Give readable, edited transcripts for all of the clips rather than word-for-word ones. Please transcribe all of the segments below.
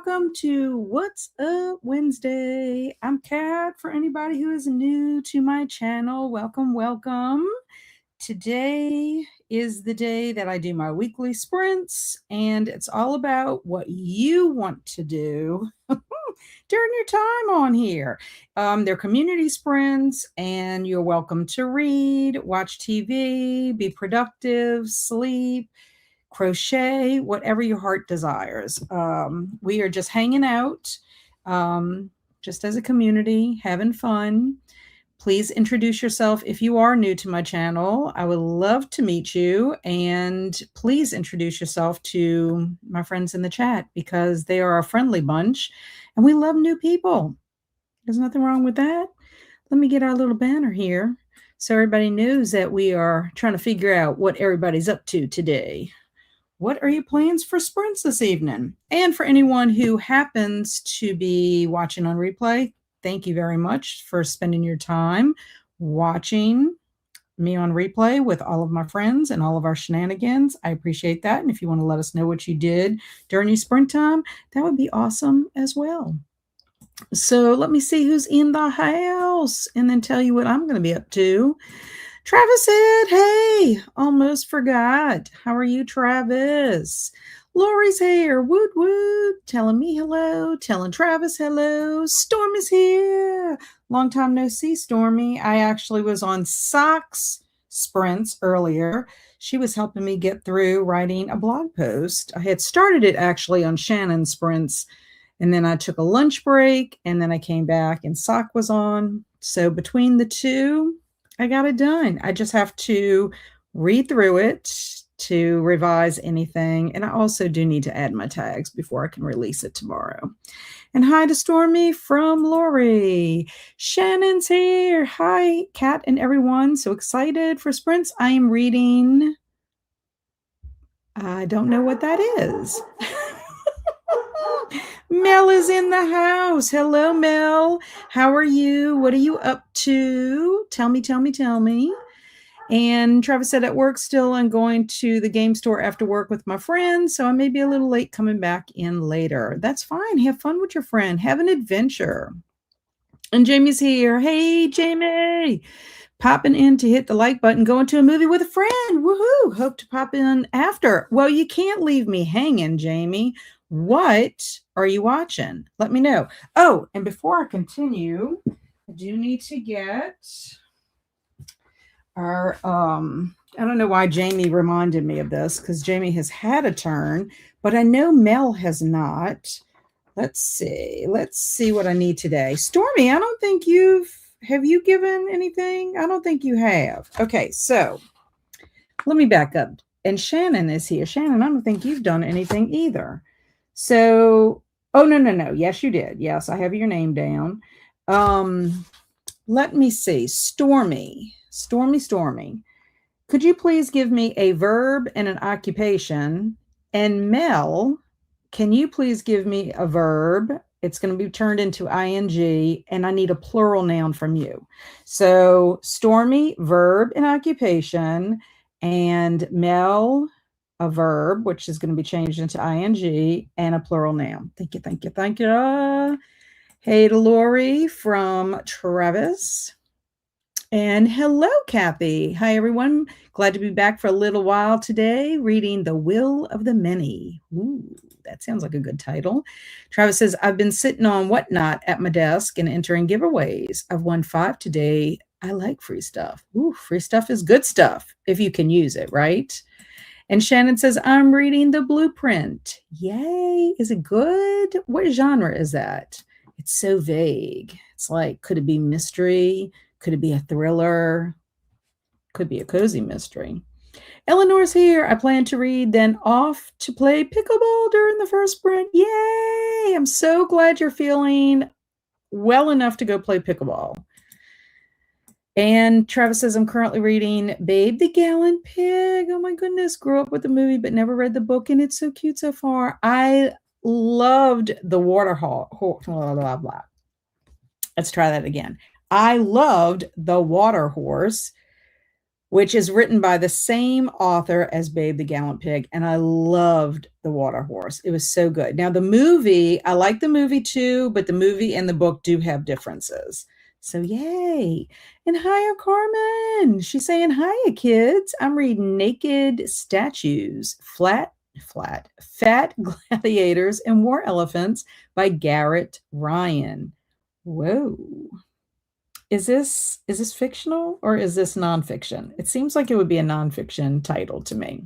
welcome to What's Up Wednesday. I'm Kat. For anybody who is new to my channel, welcome. Today is the day that I do my weekly sprints, and it's all about what you want to do during your time on here. They're community sprints, and you're welcome to read, watch TV, be productive, sleep, crochet, whatever your heart desires. We are just hanging out, just as a community, having fun. Please introduce yourself if you are new to my channel. I would love to meet you, and please introduce yourself to my friends in the chat because they are a friendly bunch and we love new people. There's nothing wrong with that. Let me get our little banner here so everybody knows that we are trying to figure out what everybody's up to today. What are your plans for sprints this evening? And for anyone who happens to be watching on replay, thank you very much for spending your time watching me on replay with all of my friends and all of our shenanigans. I appreciate that. And if you want to let us know what you did during your sprint time, that would be awesome as well. So let me see who's in the house and then tell you what I'm going to be up to. Travis said, hey, almost forgot. How are you, Travis? Lori's here, woot woot, telling me hello, telling Travis hello. Storm is here. Long time no see, Stormy. I actually was on Socks sprints earlier. She was helping me get through writing a blog post. I had started it actually on Shannon sprints, and then I took a lunch break, and then I came back and Sock was on. So between the two, I got it done. I just have to read through it to revise anything. And I also do need to add my tags before I can release it tomorrow. And hi to Stormy from Lori. Shannon's here. Hi, Kat and everyone. So excited for sprints. I am reading. I don't know what that is. Mel is in the house. Hello, Mel. How are you? What are you up to? Tell me. And Travis said at work still, I'm going to the game store after work with my friends, so I may be a little late coming back in later. That's fine. Have fun with your friend. Have an adventure. And Jamie's here. Hey, Jamie. Popping in to hit the like button, going to a movie with a friend. Woohoo. Hope to pop in after. Well, you can't leave me hanging, Jamie. What are you watching? Let me know. Oh, and before I continue, I do need to get our, I don't know why Jamie reminded me of this, because Jamie has had a turn, but I know Mel has not. Let's see what I need today. Stormy, I don't think have you given anything? I don't think you have. Okay, so let me back up. And Shannon is here. Shannon, I don't think you've done anything either. So, oh, no. Yes, you did. Yes, I have your name down. Let me see. Stormy. Could you please give me a verb and an occupation? And Mel, can you please give me a verb? It's going to be turned into ing, and I need a plural noun from you. So Stormy, verb and occupation, and Mel, a verb, which is going to be changed into ing, and a plural noun. Thank you. Hey to Lori from Travis. And hello, Kathy. Hi, everyone. Glad to be back for a little while today, reading The Will of the Many. Ooh, that sounds like a good title. Travis says, I've been sitting on Whatnot at my desk and entering giveaways. I've won 5 today. I like free stuff. Ooh, free stuff is good stuff if you can use it, right? And Shannon says, I'm reading The Blueprint. Yay. Is it good? What genre is that? It's so vague. It's like, could it be mystery? Could it be a thriller? Could be a cozy mystery. Eleanor's here. I plan to read, then off to play pickleball during the first sprint. Yay! I'm so glad you're feeling well enough to go play pickleball. And Travis says, I'm currently reading Babe the Gallant Pig. Oh my goodness. Grew up with the movie, but never read the book, and it's so cute so far. I loved the water horse. Blah, blah, blah. Let's try that again. I loved The Water Horse, which is written by the same author as Babe the Gallant Pig. And I loved The Water Horse. It was so good. Now, the movie, I like the movie too, but the movie and the book do have differences. So, yay. And hiya, Carmen. She's saying, hiya, kids. I'm reading Naked Statues, Fat Gladiators and War Elephants by Garrett Ryan. Whoa. Is this fictional or is this nonfiction? It seems like it would be a nonfiction title to me.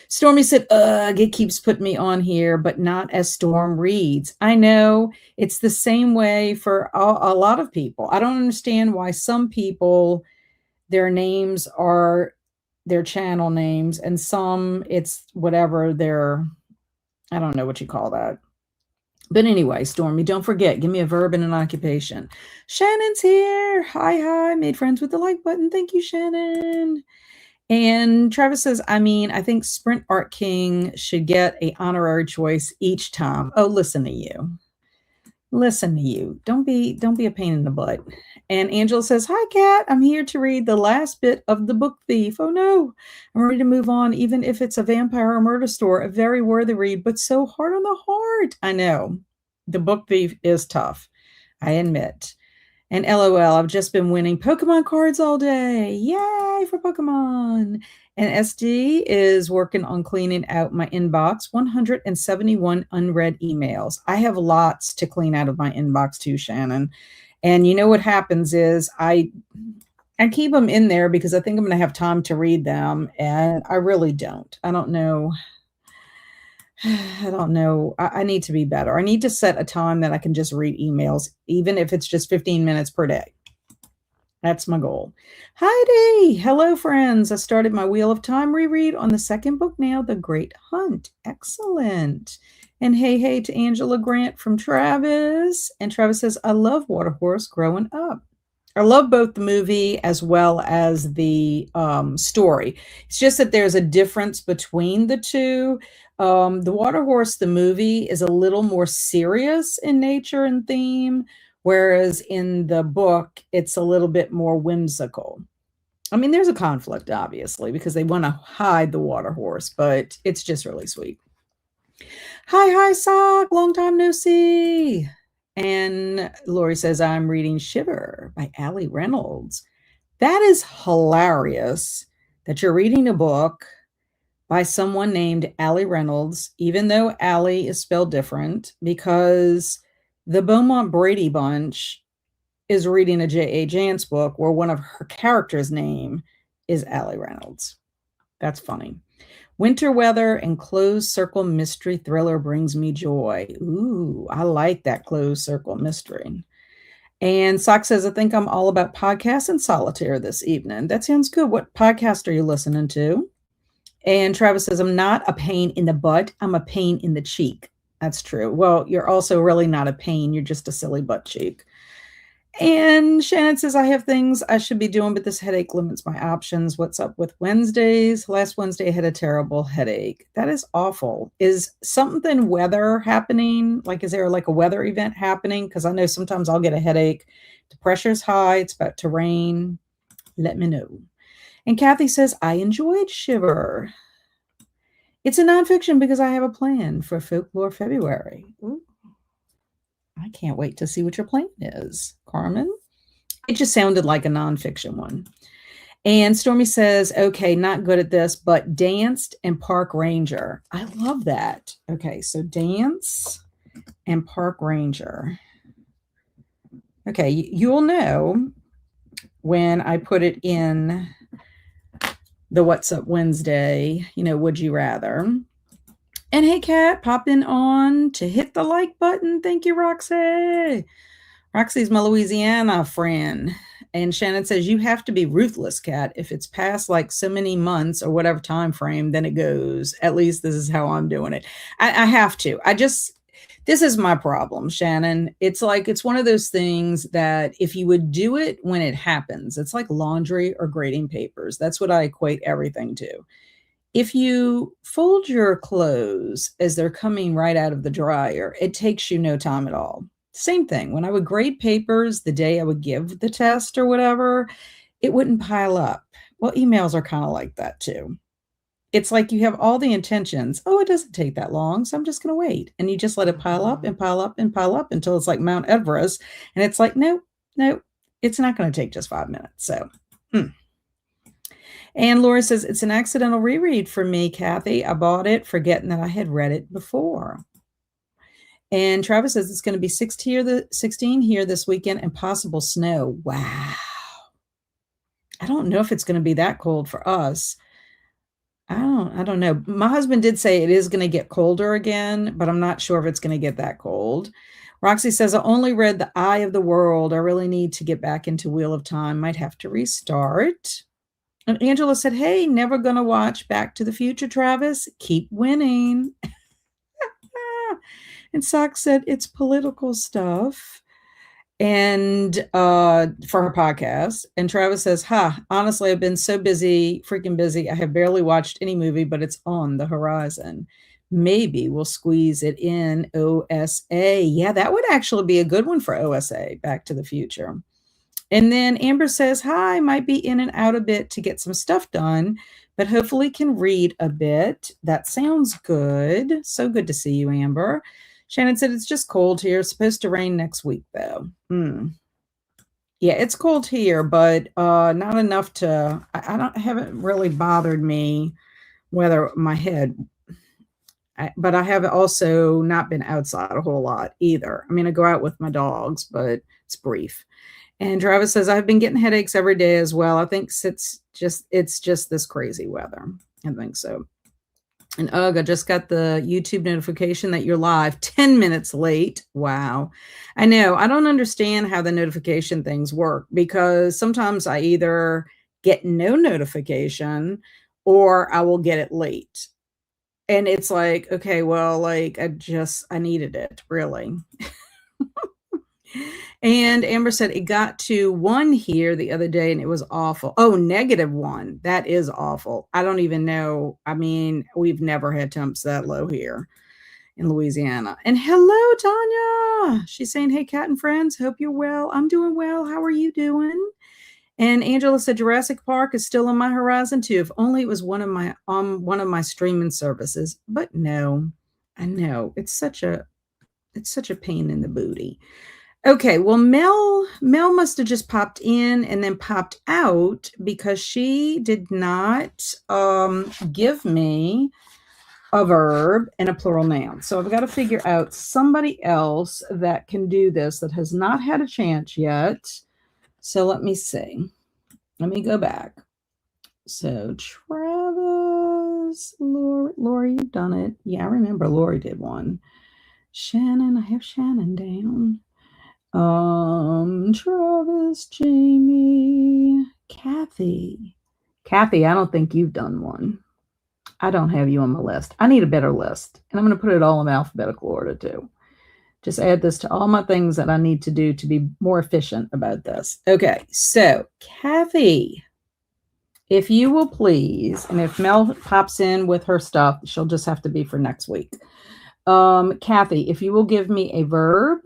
Stormy said, ugh, it keeps putting me on here, but not as Storm reads. I know it's the same way for a lot of people. I don't understand why some people, their names are their channel names, and some it's whatever their, I don't know what you call that. But anyway, Stormy, don't forget, give me a verb and an occupation. Shannon's here. Hi. Made friends with the like button. Thank you, Shannon. And Travis says, I think Sprint Art King should get an honorary choice each time. Oh, listen to you. Don't be a pain in the butt. And Angela says, hi, Kat. I'm here to read the last bit of The Book Thief. Oh, no. I'm ready to move on, even if it's a vampire or murder store. A very worthy read, but so hard on the heart. I know. The Book Thief is tough, I admit. And LOL, I've just been winning Pokemon cards all day. Yay for Pokemon. And SD is working on cleaning out my inbox, 171 unread emails. I have lots to clean out of my inbox too, Shannon. And you know what happens is I keep them in there because I think I'm going to have time to read them. And I really don't. I don't know. I need to be better. I need to set a time that I can just read emails, even if it's just 15 minutes per day. That's my goal. Heidi, hello, friends. I started my Wheel of Time reread on the second book now, The Great Hunt. Excellent. And hey to Angela Grant from Travis. And Travis says, I love Water Horse growing up. I love both the movie as well as the story. It's just that there's a difference between the two. The Water Horse, the movie, is a little more serious in nature and theme, whereas in the book, it's a little bit more whimsical. I mean, there's a conflict, obviously, because they want to hide the Water Horse, but it's just really sweet. Hi, Sock. Long time no see. And Lori says, I'm reading Shiver by Allie Reynolds. That is hilarious that you're reading a book by someone named Allie Reynolds, even though Allie is spelled different, because the Beaumont Brady Bunch is reading a J.A. Jance book where one of her characters' name is Allie Reynolds. That's funny. Winter weather and closed circle mystery thriller brings me joy. Ooh, I like that closed circle mystery. And Sock says, I think I'm all about podcasts and solitaire this evening. That sounds good. What podcast are you listening to? And Travis says, I'm not a pain in the butt. I'm a pain in the cheek. That's true. Well, you're also really not a pain. You're just a silly butt cheek. And Shannon says, I have things I should be doing, but this headache limits my options. What's up with Wednesdays? Last Wednesday, I had a terrible headache. That is awful. Is something weather happening? Like, is there like a weather event happening? Because I know sometimes I'll get a headache. The pressure's high. It's about to rain. Let me know. And Kathy says, I enjoyed Shiver. It's a nonfiction because I have a plan for Folklore February. Ooh. I can't wait to see what your plan is, Carmen. It just sounded like a nonfiction one. And Stormy says, okay, not good at this, but danced and park ranger. I love that. Okay, so dance and park ranger. Okay, you'll know when I put it in the What's Up Wednesday, would you rather. And hey, Kat, popping on to hit the like button. Thank you, Roxy. Roxy's my Louisiana friend. And Shannon says, you have to be ruthless, Kat. If it's past like so many months or whatever time frame, then it goes. At least this is how I'm doing it. I have to. This is my problem, Shannon. It's like, it's one of those things that if you would do it when it happens, it's like laundry or grading papers. That's what I equate everything to. If you fold your clothes as they're coming right out of the dryer, it takes you no time at all. Same thing. When I would grade papers the day I would give the test or whatever, it wouldn't pile up. Well, emails are kind of like that too. It's like you have all the intentions. Oh, it doesn't take that long, so I'm just going to wait. And you just let it pile up and pile up and pile up until it's like Mount Everest. And it's like, nope, nope, it's not going to take just 5 minutes. So, And Laura says, it's an accidental reread for me, Kathy. I bought it forgetting that I had read it before. And Travis says it's going to be 16 here this weekend and possible snow. Wow. I don't know if it's going to be that cold for us. I don't know. My husband did say it is going to get colder again, but I'm not sure if it's going to get that cold. Roxy says, I only read The Eye of the World. I really need to get back into Wheel of Time. Might have to restart. And Angela said, hey, never going to watch Back to the Future, Travis. Keep winning. And Sock said, it's political stuff. And for her podcast. And Travis says, honestly, I've been so busy, freaking busy. I have barely watched any movie, but it's on the horizon. Maybe we'll squeeze it in OSA. Yeah, that would actually be a good one for OSA, Back to the Future. And then Amber says, hi, might be in and out a bit to get some stuff done, but hopefully can read a bit. That sounds good. So good to see you, Amber. Shannon said, it's just cold here. It's supposed to rain next week, though. Yeah, it's cold here, but not enough to, haven't really bothered me whether my head, but I have also not been outside a whole lot either. I mean, I go out with my dogs, but it's brief. And Travis says, I've been getting headaches every day as well. I think it's just this crazy weather. I think so. And I just got the YouTube notification that you're live 10 minutes late. Wow. I know. I don't understand how the notification things work because sometimes I either get no notification or I will get it late. And it's like, okay, well, like I needed it really. And Amber said it got to 1 here the other day and it was awful. Oh, -1. That is awful. I don't even know. I mean, we've never had temps that low here in Louisiana. And hello, Tanya. She's saying, hey, Kat and friends, hope you're well. I'm doing well. How are you doing? And Angela said Jurassic Park is still on my horizon too. If only it was one of my streaming services. But no, I know it's such a pain in the booty. Okay, well, Mel must have just popped in and then popped out because she did not give me a verb and a plural noun. So I've got to figure out somebody else that can do this that has not had a chance yet. So let me see. Let me go back. So Travis, Lori, you've done it. Yeah, I remember Lori did one. Shannon, I have Shannon down. Travis, Jamie, Kathy, I don't think you've done one. I don't have you on my list. I need a better list. And I'm going to put it all in alphabetical order too. Just add this to all my things that I need to do to be more efficient about this. Okay. So Kathy, if you will please, and if Mel pops in with her stuff, she'll just have to be for next week. Kathy, if you will give me a verb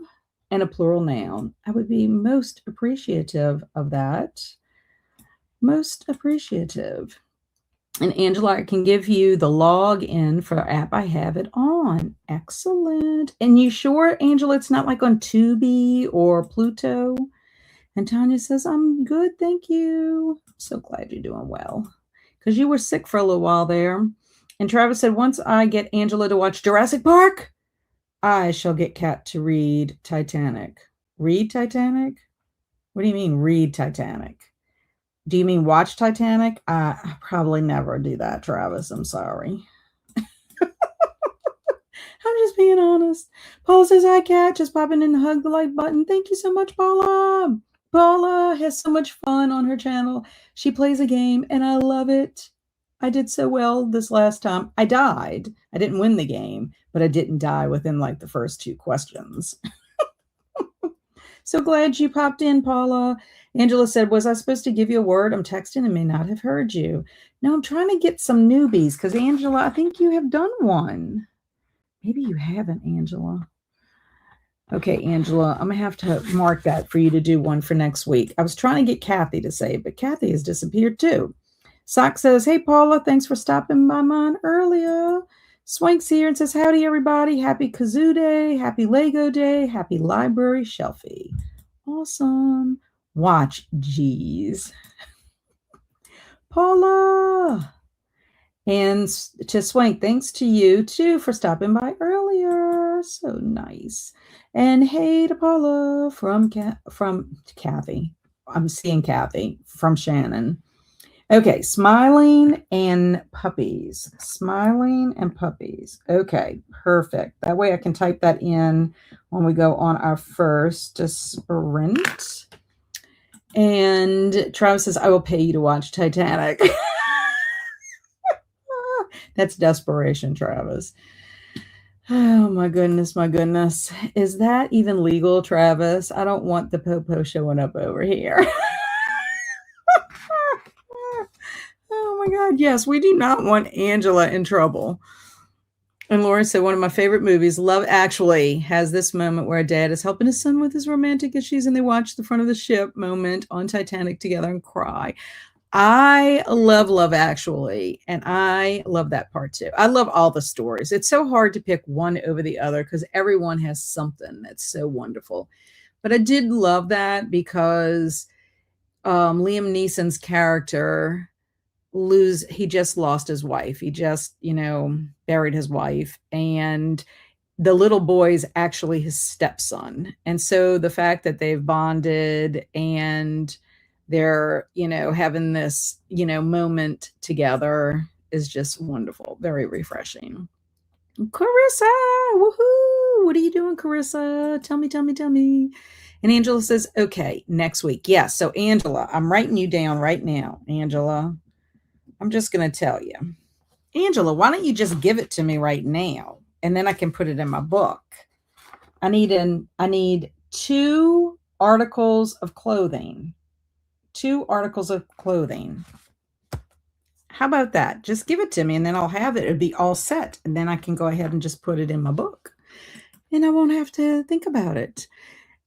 and a plural noun, I would be most appreciative of that. Most appreciative. And Angela, I can give you the login for the app. I have it on. Excellent. And you sure, Angela, it's not like on Tubi or Pluto? And Tanya says, I'm good, thank you. I'm so glad you're doing well. Because you were sick for a little while there. And Travis said, once I get Angela to watch Jurassic Park, I shall get Kat to read Titanic. Read Titanic? What do you mean read Titanic? Do you mean watch Titanic? I probably never do that, Travis. I'm sorry. I'm just being honest. Paula says, hi, Kat. Just popping in to hug the like button. Thank you so much, Paula. Paula has so much fun on her channel. She plays a game, and I love it. I did so well this last time. I died. I didn't win the game, but I didn't die within like the first 2 questions. So glad you popped in, Paula. Angela said, was I supposed to give you a word? I'm texting and may not have heard you. No, I'm trying to get some newbies because, Angela, I think you have done one. Maybe you haven't, Angela. Okay, Angela, I'm going to have to mark that for you to do one for next week. I was trying to get Kathy to say it, but Kathy has disappeared too. Sock says, hey, Paula, thanks for stopping by mine earlier. Swank's here and says, howdy, everybody. Happy Kazoo Day. Happy Lego Day. Happy Library Shelfie. Awesome. Watch, geez. Paula. And to Swank, thanks to you, too, for stopping by earlier. So nice. And hey to Paula from Kathy. I'm seeing Kathy from Shannon. Okay, smiling and puppies. Smiling and puppies. Okay, perfect. That way I can type that in when we go on our first sprint. And Travis says, I will pay you to watch Titanic. That's desperation, Travis. Oh, my goodness, my goodness. Is that even legal, Travis? I don't want the popo showing up over here. Oh, my God. Yes, we do not want Angela in trouble. And Laura said, one of my favorite movies, Love Actually, has this moment where a dad is helping his son with his romantic issues, and they watch the front of the ship moment on Titanic together and cry. I love Love Actually, and I love that part too. I love all the stories. It's so hard to pick one over the other because everyone has something that's so wonderful. But I did love that because Liam Neeson's character he just lost his wife. He just, buried his wife, and the little boy's actually his stepson. And so the fact that they've bonded and they're, having this, moment together is just wonderful. Very refreshing. Carissa, woohoo! What are you doing, Carissa? Tell me. And Angela says, okay, next week. Yes. So Angela, I'm writing you down right now. Angela, I'm just going to tell you. Angela, why don't you just give it to me right now? And then I can put it in my book. I need 2 articles of clothing. 2 articles of clothing. How about that? Just give it to me and then I'll have it. It'll be all set. And then I can go ahead and just put it in my book. And I won't have to think about it.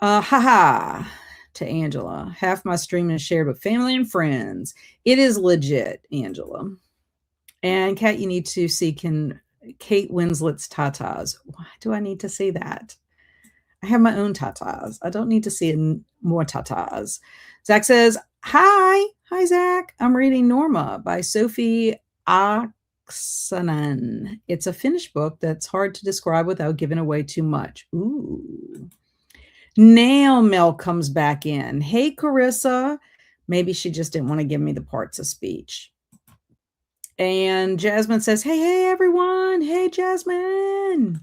To Angela. Half my stream is shared with family and friends. It is legit, Angela. And Kat, you need to see Kate Winslet's tatas. Why do I need to see that? I have my own tatas. I don't need to see more tatas. Zach says, hi, Zach. I'm reading Norma by Sophie Aksanen. It's a Finnish book that's hard to describe without giving away too much. Ooh. Now Mel comes back in. Hey, Carissa. Maybe she just didn't want to give me the parts of speech. And Jasmine says, hey, everyone. Hey, Jasmine.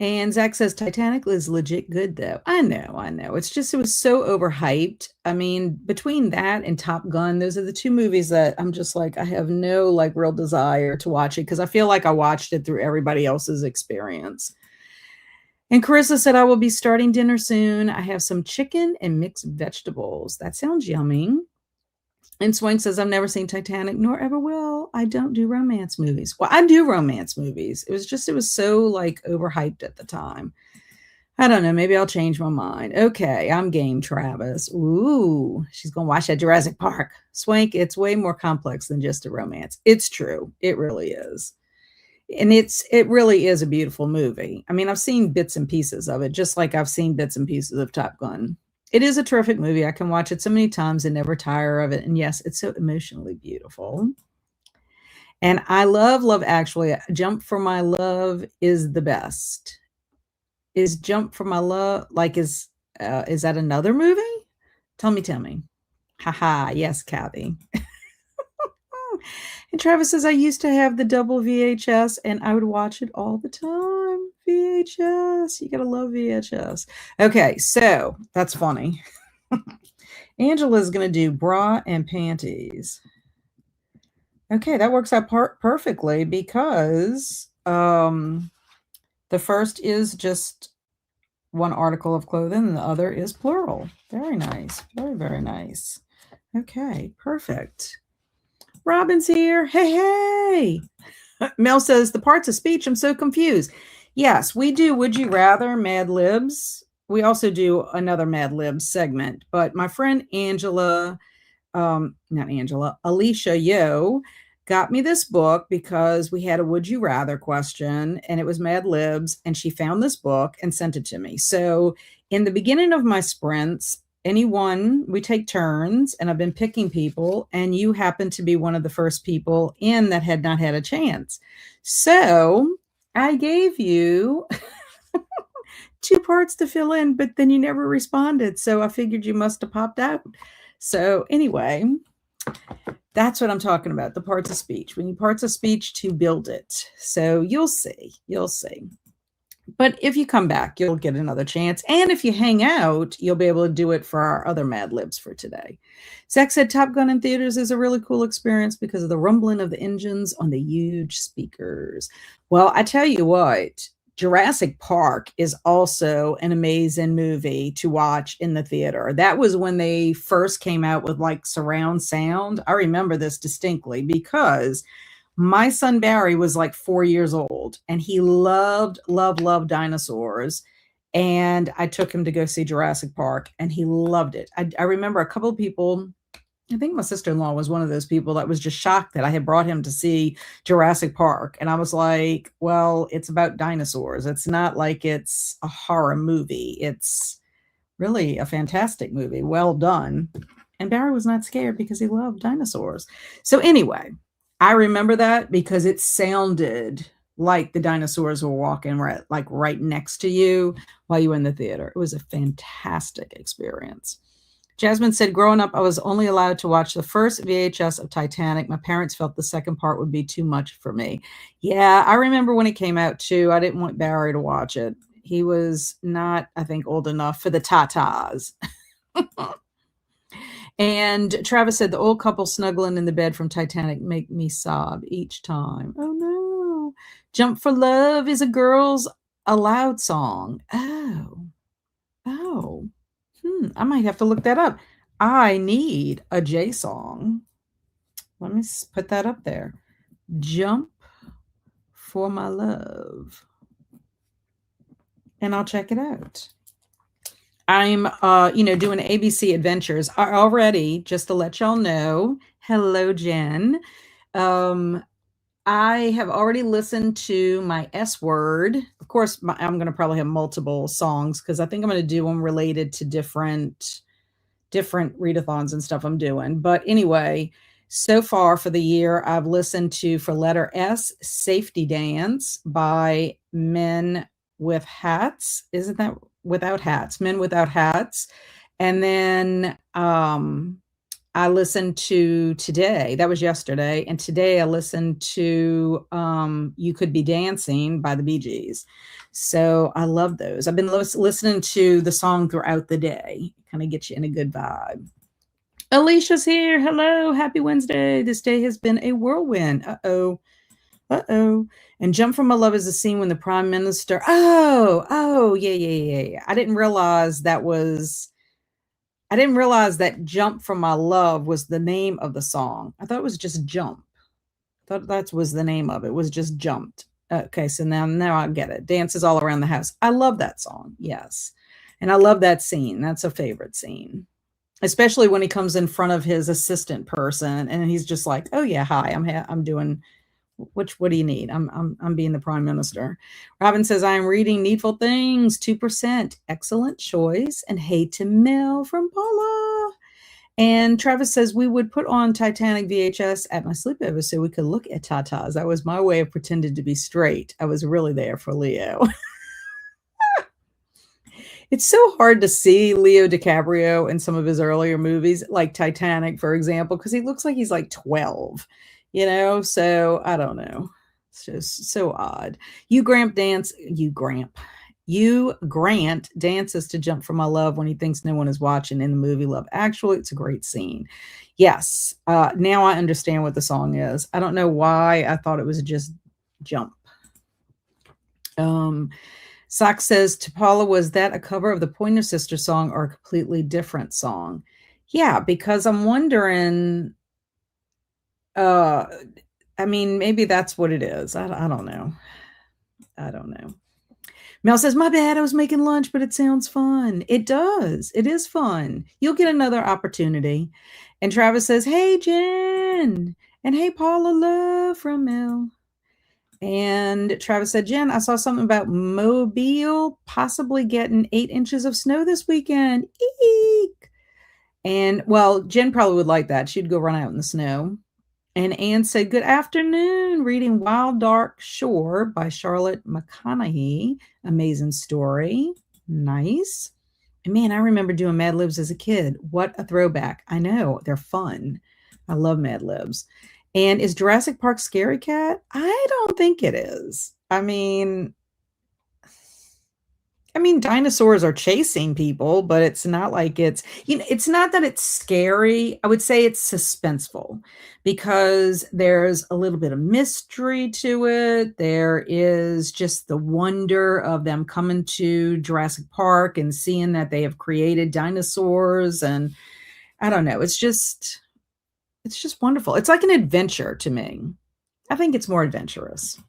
And Zach says, Titanic is legit good, though. I know. It was so overhyped. I mean, between that and Top Gun, those are the 2 movies that I'm just like, I have no real desire to watch it because I feel like I watched it through everybody else's experience. And Carissa said, I will be starting dinner soon. I have some chicken and mixed vegetables. That sounds yummy. And Swank says, I've never seen Titanic, nor ever will. I don't do romance movies. Well, I do romance movies. It was so overhyped at the time. I don't know. Maybe I'll change my mind. Okay, I'm game, Travis. Ooh, she's going to watch that Jurassic Park. Swank, it's way more complex than just a romance. It's true. It really is. And it really is a beautiful movie. I mean, I've seen bits and pieces of it, just like I've seen bits and pieces of Top Gun. It is a terrific movie. I can watch it so many times and never tire of it. And yes, it's so emotionally beautiful. And I love Actually. Jump for My Love is the best. Is Jump for My Love, is that another movie? Tell me. Haha, yes, Kathy. And Travis says, I used to have the double VHS and I would watch it all the time. VHS. You got to love VHS. Okay, so that's funny. Angela's going to do bra and panties. Okay, that works out perfectly because the first is just 1 article of clothing and the other is plural. Very nice. Very, very nice. Okay, perfect. Robin's here. Hey. Mel says, the parts of speech, I'm so confused. Yes, we do Would You Rather Mad Libs. We also do another Mad Libs segment. But my friend Angela not Angela, Alicia Yo got me this book because we had a would you rather question and it was Mad Libs, and she found this book and sent it to me. So in the beginning of my sprints, we take turns, and I've been picking people, and you happen to be one of the first people in that had not had a chance. So I gave you two parts to fill in, but then you never responded. So I figured you must have popped out. So anyway, that's what I'm talking about, the parts of speech. We need parts of speech to build it. So you'll see. You'll see. But if you come back, you'll get another chance. And if you hang out, you'll be able to do it for our other Mad Libs for today. Zach said Top Gun in theaters is a really cool experience because of the rumbling of the engines on the huge speakers. Well, I tell you what, Jurassic Park is also an amazing movie to watch in the theater. That was when they first came out with like surround sound. I remember this distinctly because my son Barry was like 4 years old and he loved, loved, loved dinosaurs. And I took him to go see Jurassic Park and he loved it. I remember a couple of people, I think my sister-in-law was one of those people that was just shocked that I had brought him to see Jurassic Park. And I was like, well, it's about dinosaurs. It's not like it's a horror movie. It's really a fantastic movie. Well done. And Barry was not scared because he loved dinosaurs. So anyway, I remember that because it sounded like the dinosaurs were walking right next to you while you were in the theater. It was a fantastic experience. Jasmine said, growing up, I was only allowed to watch the first VHS of Titanic. My parents felt the second part would be too much for me. Yeah, I remember when it came out too. I didn't want Barry to watch it. He was not, I think, old enough for the tatas. And Travis said, the old couple snuggling in the bed from Titanic make me sob each time. Oh, no. Jump for Love is a Girls Aloud song. Oh. I might have to look that up. I need a J song. Let me put that up there. Jump for My Love. And I'll check it out. I'm, doing ABC Adventures already, just to let y'all know. Hello, Jen. I have already listened to my S Word. Of course, I'm going to probably have multiple songs because I think I'm going to do them related to different readathons and stuff I'm doing. But anyway, so far for the year, I've listened to, for letter S, Safety Dance by Men with Hats. Isn't that Without Hats? Men Without Hats. And then I listened to today, that was yesterday, and today I listened to You Could Be Dancing by the Bee Gees. So I love those. I've been listening to the song throughout the day. Kind of get you in a good vibe. Alicia's here. Hello. Happy Wednesday. This day has been a whirlwind. Uh-oh. And Jump for My Love is the scene when the Prime Minister... Oh, yeah. I didn't realize that Jump for My Love was the name of the song. I thought it was just Jump. I thought that was the name of it. It was just Jumped. Okay, so now I get it. Dances All Around the House. I love that song. Yes. And I love that scene. That's a favorite scene. Especially when he comes in front of his assistant person and he's just like, "Oh yeah, hi. I'm doing what do you need? I'm being the Prime Minister." Robin says, I am reading Needful Things, 2%. Excellent choice. And hey to Mel from Paula. And Travis says, we would put on Titanic VHS at my sleepover so we could look at tatas. That was my way of pretending to be straight. I was really there for Leo. It's so hard to see Leo DiCaprio in some of his earlier movies, like Titanic, for example, because he looks like he's like 12. So I don't know. It's just so odd. You Grant dances to Jump for My Love when he thinks no one is watching in the movie Love Actually. It's a great scene. Yes. Now I understand what the song is. I don't know why I thought it was just Jump. Sock says, to Paula, was that a cover of the Pointer Sister song or a completely different song? Yeah, because I'm wondering... maybe that's what it is. I don't know. Mel says, my bad, I was making lunch, but it sounds fun. It does. It is fun. You'll get another opportunity. And Travis says, hey, Jen. And hey, Paula Love from Mel. And Travis said, Jen, I saw something about Mobile possibly getting 8 inches of snow this weekend. Eek. And well, Jen probably would like that. She'd go run out in the snow. And Anne said, good afternoon, reading Wild Dark Shore by Charlotte McConaughey. Amazing story. Nice. And man, I remember doing Mad Libs as a kid. What a throwback. I know, they're fun. I love Mad Libs. And is Jurassic Park scary, Cat? I don't think it is. I mean, dinosaurs are chasing people, but it's not like it's not that it's scary. I would say it's suspenseful because there's a little bit of mystery to it. There is just the wonder of them coming to Jurassic Park and seeing that they have created dinosaurs. And I don't know, it's just wonderful. It's like an adventure to me. I think it's more adventurous.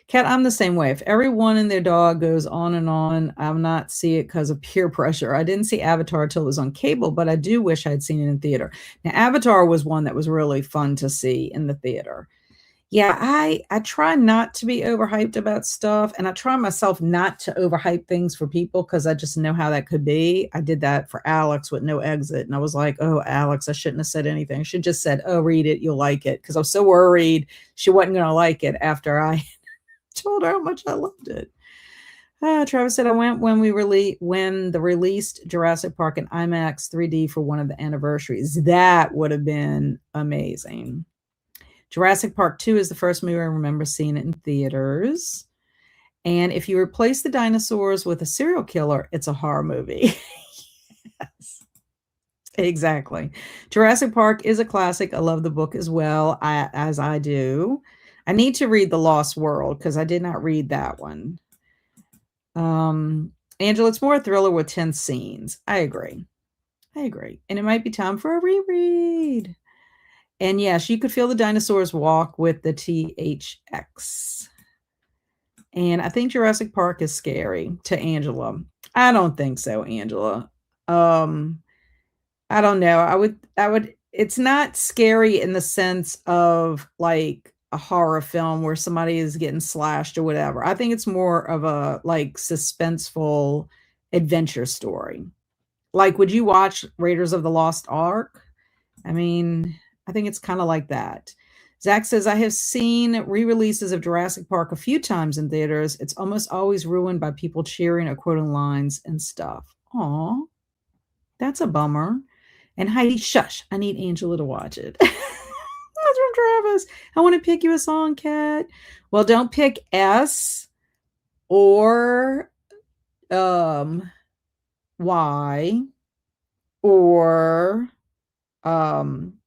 Cat, I'm the same way. If everyone and their dog goes on and on, I'll not see it because of peer pressure. I didn't see Avatar until it was on cable, but I do wish I'd seen it in theater. Now, Avatar was one that was really fun to see in the theater. Yeah, I try not to be overhyped about stuff, and I try myself not to overhype things for people because I just know how that could be. I did that for Alex with No Exit, and I was like, oh, Alex, I shouldn't have said anything. I should just said, oh, read it, you'll like it, because I was so worried she wasn't going to like it after I told her how much I loved it. Travis said I went when the released Jurassic Park in IMAX 3D for one of the anniversaries. That would have been amazing. Jurassic Park 2 is the first movie I remember seeing it in theaters. And if you replace the dinosaurs with a serial killer, it's a horror movie. Yes, exactly. Jurassic Park is a classic. I love the book as well, as I do. I need to read The Lost World because I did not read that one. Angela, it's more a thriller with 10 scenes. I agree. And it might be time for a reread. And yes, you could feel the dinosaurs walk with the THX. And I think Jurassic Park is scary to Angela. I don't think so, Angela. I don't know. It's not scary in the sense of like a horror film where somebody is getting slashed or whatever. I think it's more of a like suspenseful adventure story. Like, would you watch Raiders of the Lost Ark? I mean, I think it's kind of like that. Zach says, I have seen re-releases of Jurassic Park a few times in theaters. It's almost always ruined by people cheering or quoting lines and stuff. Aw, that's a bummer. And Heidi, shush, I need Angela to watch it. That's from Travis. I want to pick you a song, Kat. Well, don't pick S or Y or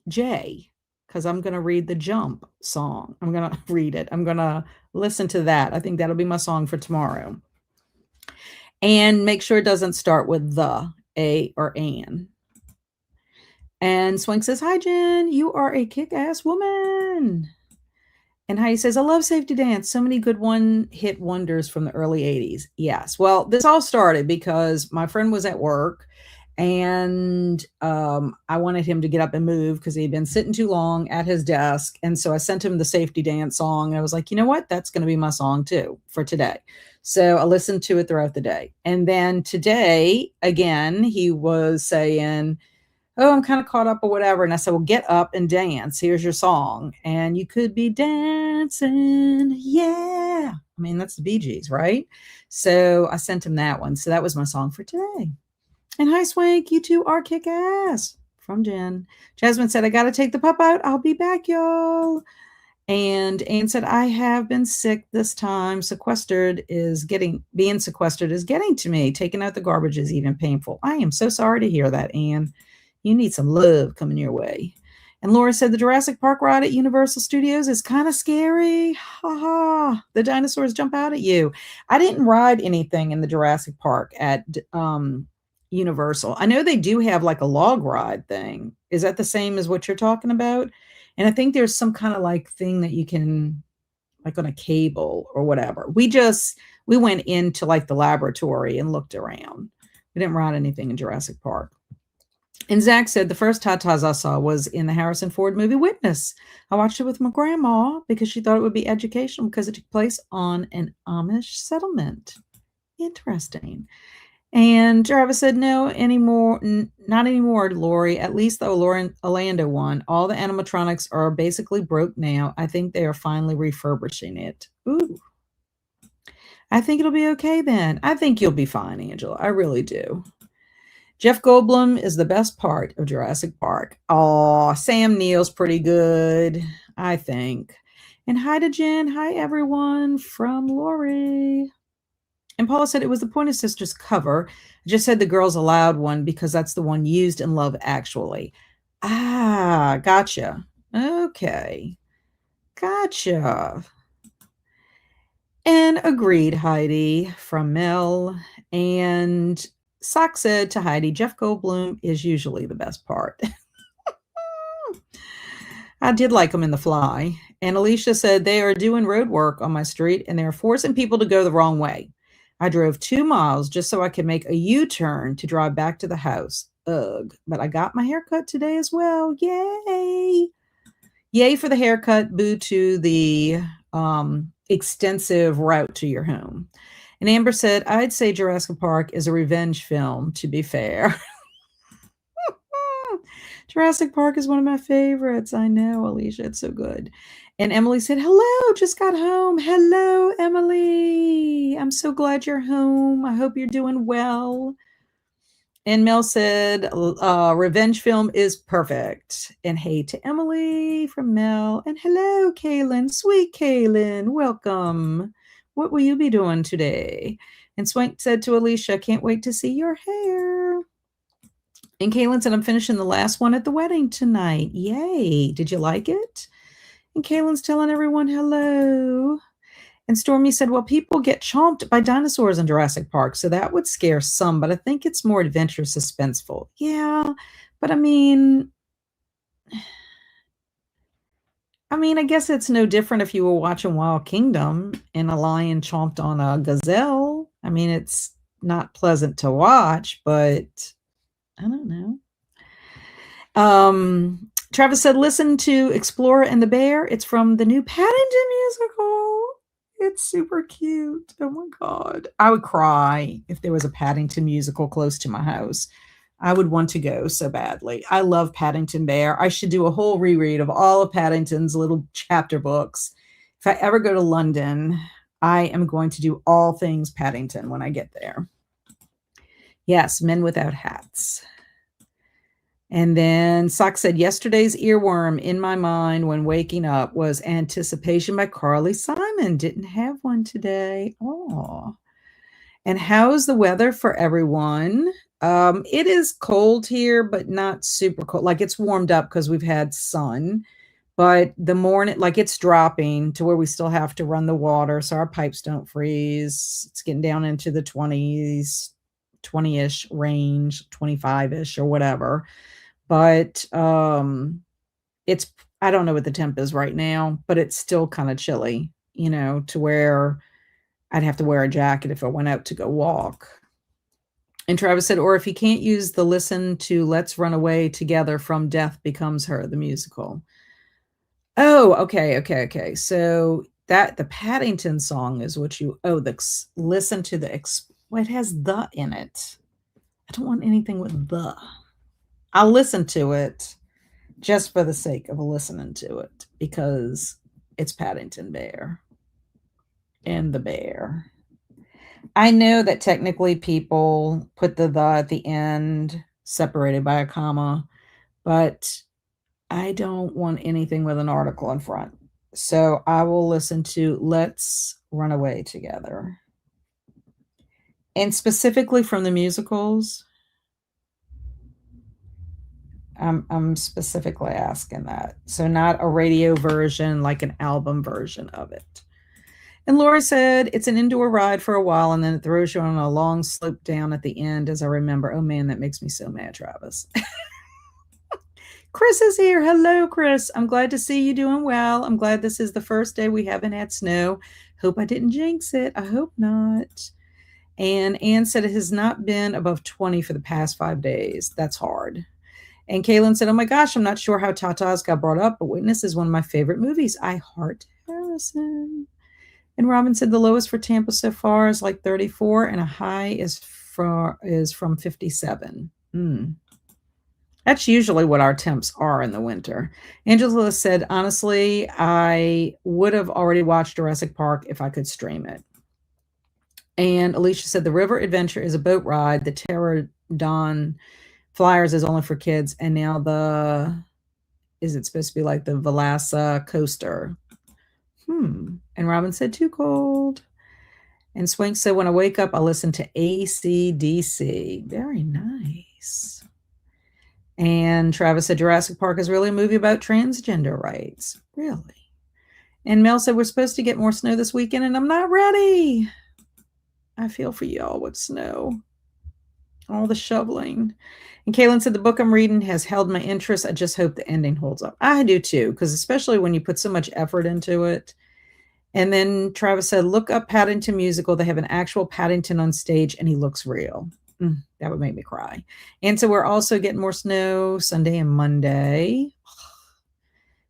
J, because I'm going to read the Jump song. I'm going to read it. I'm going to listen to that. I think that'll be my song for tomorrow. And make sure it doesn't start with the, a, or an. And Swank says, hi, Jen. You are a kick-ass woman. And Heidi says, I love Safety Dance. So many good one-hit wonders from the early 80s. Yes. Well, this all started because my friend was at work and I wanted him to get up and move because he had been sitting too long at his desk. And so I sent him the Safety Dance song. And I was like, you know what? That's going to be my song too for today. So I listened to it throughout the day. And then today, again, he was saying, oh, I'm kind of caught up or whatever. And I said, well, get up and dance. Here's your song. And you could be dancing. Yeah. I mean, that's the Bee Gees, right? So I sent him that one. So that was my song for today. And hi, Swank. You two are kick ass. From Jen. Jasmine said, I got to take the pup out. I'll be back, y'all. And Anne said, I have been sick this time. Being sequestered is getting to me. Taking out the garbage is even painful. I am so sorry to hear that, Anne. You need some love coming your way. And Laura said the Jurassic Park ride at Universal Studios is kind of scary. Ha ha. The dinosaurs jump out at you. I didn't ride anything in the Jurassic Park at Universal. I know they do have like a log ride thing. Is that the same as what you're talking about? And I think there's some kind of like thing that you can like on a cable or whatever. We We went into like the laboratory and looked around. We didn't ride anything in Jurassic Park. And Zach said the first tatas I saw was in the Harrison Ford movie Witness. I watched it with my grandma because she thought it would be educational because it took place on an Amish settlement. Interesting. And Travis said, no anymore, not anymore, Lori. At least the Orlando one. All the animatronics are basically broke now. I think they are finally refurbishing it. Ooh. I think it'll be okay then. I think you'll be fine, Angela. I really do. Jeff Goldblum is the best part of Jurassic Park. Oh, Sam Neill's pretty good, I think. And hi to Jen. Hi, everyone, from Lori. And Paula said it was the Pointer Sisters cover. I just said the Girls Aloud one because that's the one used in Love Actually. Ah, gotcha. Okay. Gotcha. And agreed, Heidi, from Mel. And Sock said to Heidi, Jeff Goldblum is usually the best part. I did like him in The Fly. And Alicia said, they are doing road work on my street and they're forcing people to go the wrong way. I drove 2 miles just so I could make a U-turn to drive back to the house. Ugh. But I got my haircut today as well. Yay. Yay for the haircut. Boo to the extensive route to your home. And Amber said, I'd say Jurassic Park is a revenge film, to be fair. Jurassic Park is one of my favorites. I know, Alicia. It's so good. And Emily said, hello, just got home. Hello, Emily. I'm so glad you're home. I hope you're doing well. And Mel said, revenge film is perfect. And hey to Emily from Mel. And hello, Kaylin. Sweet Kaylin. Welcome. What will you be doing today? And Swank said to Alicia, can't wait to see your hair. And Kaylin said, I'm finishing the last one at the wedding tonight. Yay. Did you like it? And Kaylin's telling everyone hello. And Stormy said, well, people get chomped by dinosaurs in Jurassic Park, so that would scare some, but I think it's more adventure suspenseful. Yeah, but I mean, I guess it's no different if you were watching Wild Kingdom and a lion chomped on a gazelle. I mean, it's not pleasant to watch, but I don't know. Travis said, listen to Explorer and the Bear. It's from the new Paddington musical. It's super cute. Oh my God. I would cry if there was a Paddington musical close to my house. I would want to go so badly. I love Paddington Bear. I should do a whole reread of all of Paddington's little chapter books. If I ever go to London, I am going to do all things Paddington when I get there. Yes, Men Without Hats. And then Sock said, yesterday's earworm in my mind when waking up was Anticipation by Carly Simon. Didn't have one today. Oh. And how's the weather for everyone? It is cold here, but not super cold. Like it's warmed up because we've had sun. But the morning, like it's dropping to where we still have to run the water so our pipes don't freeze. It's getting down into the 20s, 20-ish range, 25-ish or whatever. But it's, I don't know what the temp is right now, but it's still kind of chilly, to where I'd have to wear a jacket if I went out to go walk. And Travis said, or if you can't use the listen to Let's Run Away Together from Death Becomes Her, the musical. Oh, okay. So that the Paddington song is what you, listen to the, it has the in it. I don't want anything with the. I'll listen to it just for the sake of listening to it because it's Paddington Bear and the bear. I know that technically people put the at the end separated by a comma, but I don't want anything with an article in front. So I will listen to Let's Run Away Together. And specifically from the musicals, I'm specifically asking that. So not a radio version, like an album version of it. And Laura said, it's an indoor ride for a while, and then it throws you on a long slope down at the end, as I remember. Oh, man, that makes me so mad, Travis. Chris is here. Hello, Chris. I'm glad to see you doing well. I'm glad this is the first day we haven't had snow. Hope I didn't jinx it. I hope not. And Ann said it has not been above 20 for the past 5 days. That's hard. And Kaylin said, oh my gosh, I'm not sure how Tatas got brought up, but Witness is one of my favorite movies. I heart Harrison. And Robin said the lowest for Tampa so far is like 34, and a high is from 57. That's usually what our temps are in the winter. Angela said, honestly, I would have already watched Jurassic Park if I could stream it. And Alicia said, the River Adventure is a boat ride. The Pterodon Flyers is only for kids. And now is it supposed to be like the Velasa coaster? And Robin said, too cold. And Swink said, when I wake up, I listen to AC/DC. Very nice. And Travis said, Jurassic Park is really a movie about transgender rights. Really? And Mel said, we're supposed to get more snow this weekend, and I'm not ready. I feel for y'all with snow. All the shoveling. And Kaylin said, the book I'm reading has held my interest. I just hope the ending holds up. I do too, because especially when you put so much effort into it. And then Travis said, look up Paddington Musical. They have an actual Paddington on stage, and he looks real. That would make me cry. And so we're also getting more snow Sunday and Monday.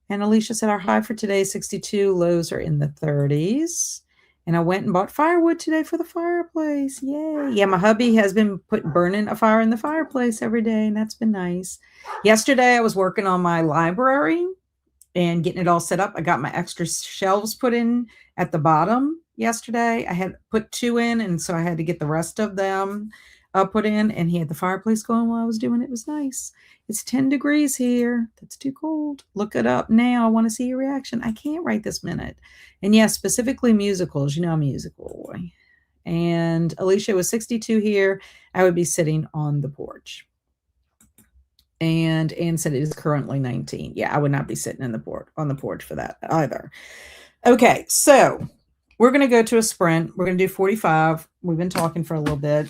And Alicia said, our high for today is 62. Lows are in the 30s. And I went and bought firewood today for the fireplace. Yay. Yeah, my hubby has been burning a fire in the fireplace every day, and that's been nice. Yesterday, I was working on my library and getting it all set up. I got my extra shelves put in at the bottom yesterday. I had put 2 in, and so I had to get the rest of them put in, and he had the fireplace going while I was doing it. It was nice. It's 10 degrees here. That's too cold. Look it up now. I want to see your reaction. I can't right this minute. And yes, specifically musicals. You know, I'm a musical boy. And Alicia was 62 here. I would be sitting on the porch. And Anne said it is currently 19. Yeah, I would not be sitting on the porch for that either. Okay, so we're going to go to a sprint. We're going to do 45. We've been talking for a little bit.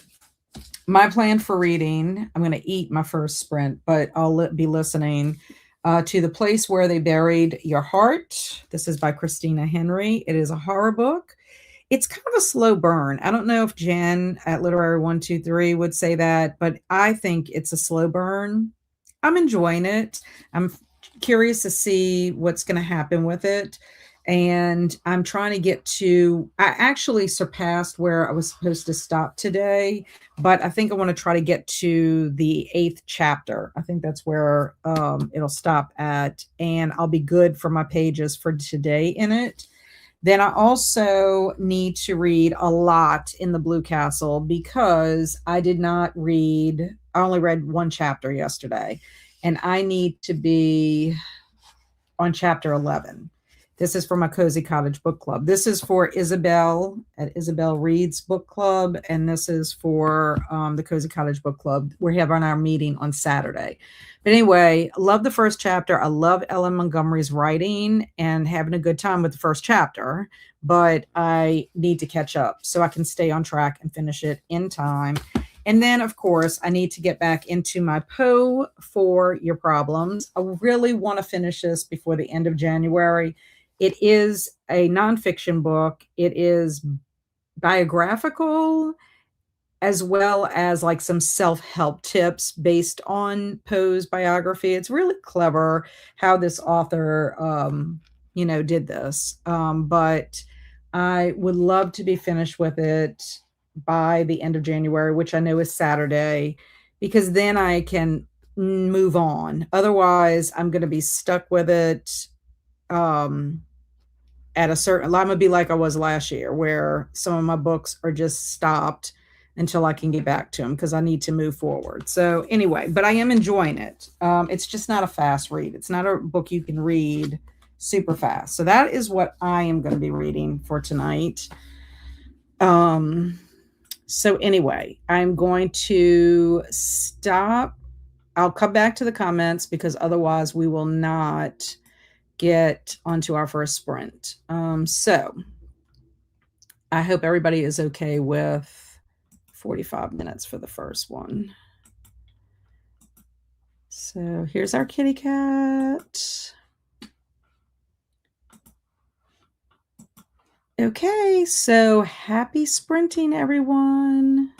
My plan for reading, I'm going to eat my first sprint, but I'll be listening to The Place Where They Buried Your Heart. This is by Christina Henry. It is a horror book. It's kind of a slow burn. I don't know if Jen at Literary 123 would say that, but I think it's a slow burn. I'm enjoying it. I'm curious to see what's going to happen with it. And I'm trying to I actually surpassed where I was supposed to stop today, but I think I want to try to get to the 8th chapter. I think that's where it'll stop at, and I'll be good for my pages for today in it. Then I also need to read a lot in the Blue Castle because I only read 1 chapter yesterday, and I need to be on chapter 11. This is for my Cozy Cottage Book Club. This is for Isabel at Isabel Reed's Book Club, and this is for the Cozy Cottage Book Club. We're having our meeting on Saturday. But anyway, love the first chapter. I love Ellen Montgomery's writing and having a good time with the first chapter, but I need to catch up so I can stay on track and finish it in time. And then, of course, I need to get back into my Poe for Your Problems. I really want to finish this before the end of January. It is a nonfiction book. It is biographical as well as like some self-help tips based on Poe's biography. It's really clever how this author, did this. But I would love to be finished with it by the end of January, which I know is Saturday, because then I can move on. Otherwise, I'm going to be stuck with it. I'm going to be like I was last year, where some of my books are just stopped until I can get back to them because I need to move forward. So anyway, but I am enjoying it. It's just not a fast read. It's not a book you can read super fast. So that is what I am going to be reading for tonight. So anyway, I'm going to stop. I'll come back to the comments because otherwise we will not get onto our first sprint. So I hope everybody is okay with 45 minutes for the first one. So here's our kitty cat. Okay, so happy sprinting, everyone.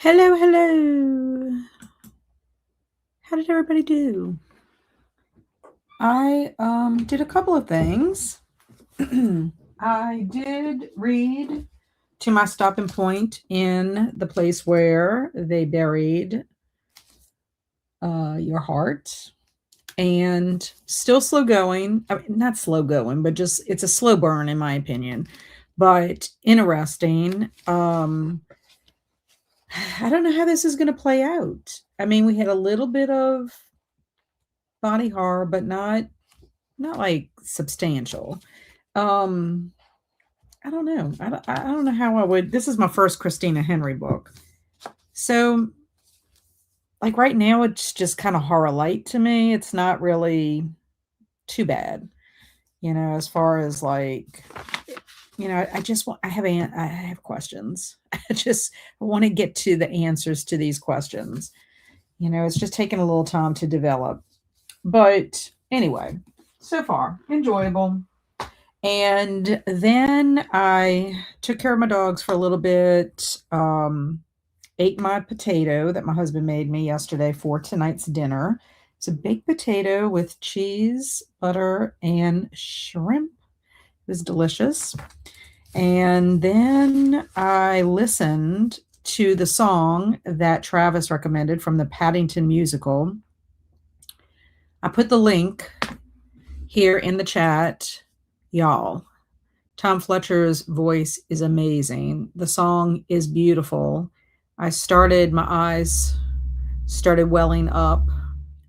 Hello, hello. How did everybody do? I did a couple of things. I did read To My Stopping Point in the place where they buried your heart. And still slow going. I mean, not slow going, but just it's a slow burn in my opinion. But interesting. I don't know how this is going to play out. I mean, we had a little bit of body horror, but not like substantial. Um, I don't know. I don't know how I would. This is my first Christina Henry book, so like right now, it's just kind of horror light to me. It's not really too bad, as far as like, I just want. I have questions. I want to get to the answers to these questions. It's just taking a little time to develop. But anyway, so far, enjoyable. And then I took care of my dogs for a little bit, ate my potato that my husband made me yesterday for tonight's dinner. It's a baked potato with cheese, butter, and shrimp. It was delicious. And then I listened to the song that Travis recommended from the Paddington musical. I put the link here in the chat, y'all. Tom Fletcher's voice is amazing. The song is beautiful. My eyes started welling up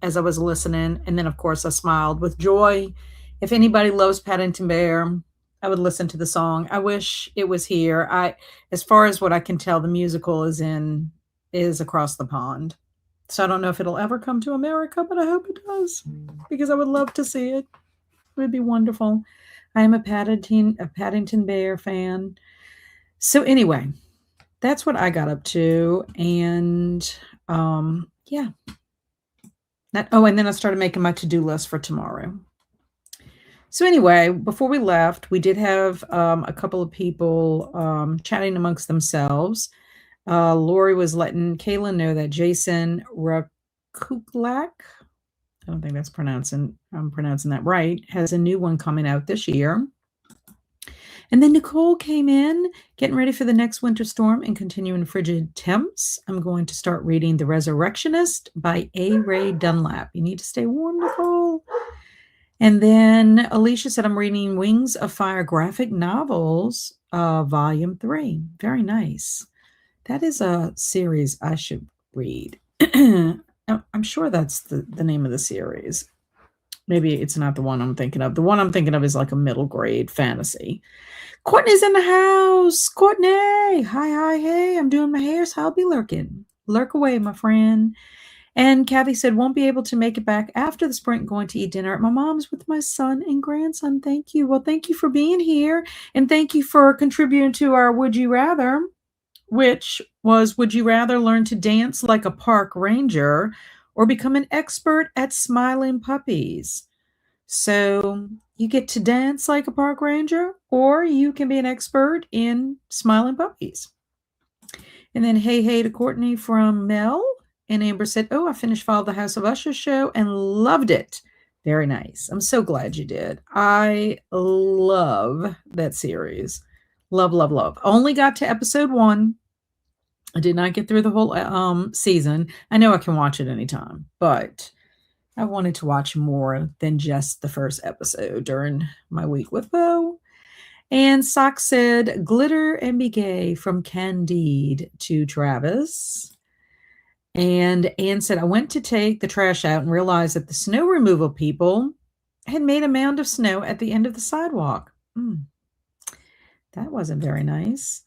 as I was listening. And then, of course, I smiled with joy. If anybody loves Paddington Bear, I would listen to the song. I wish it was here. As far as what I can tell, the musical is across the pond. So I don't know if it'll ever come to America, but I hope it does because I would love to see it. It would be wonderful. I am a Paddington Bear fan. So anyway, that's what I got up to. And yeah. And then I started making my to-do list for tomorrow. So anyway, before we left, we did have a couple of people chatting amongst themselves. Lori was letting Kaylin know that Jason Rakuklak, I don't think I'm pronouncing that right, has a new one coming out this year. And then Nicole came in, getting ready for the next winter storm and continuing frigid temps. I'm going to start reading The Resurrectionist by A. Ray Dunlap. You need to stay warm, Nicole. And then Alicia said, I'm reading Wings of Fire graphic novels, volume 3. Very nice. That is a series I should read. I'm sure that's the name of the series. Maybe it's not the one I'm thinking of. The one I'm thinking of is like a middle grade fantasy. Courtney's in the house. Courtney. Hi, hey. I'm doing my hair, so I'll be lurking. Lurk away, my friend. And Kathy said, won't be able to make it back after the sprint, going to eat dinner at my mom's with my son and grandson. Thank you. Well, thank you for being here. And thank you for contributing to our Would You Rather, which was, would you rather learn to dance like a park ranger or become an expert at smiling puppies? So you get to dance like a park ranger, or you can be an expert in smiling puppies. And then hey to Courtney from Mel. And Amber said, oh, I finished Follow the House of Usher show and loved it. Very nice. I'm so glad you did. I love that series. Love, love, love. Only got to episode 1. I did not get through the whole season. I know I can watch it anytime, but I wanted to watch more than just the first episode during my week with Bo. And Sock said, glitter and be gay from Candide to Travis. And Anne said, I went to take the trash out and realized that the snow removal people had made a mound of snow at the end of the sidewalk. That wasn't very nice.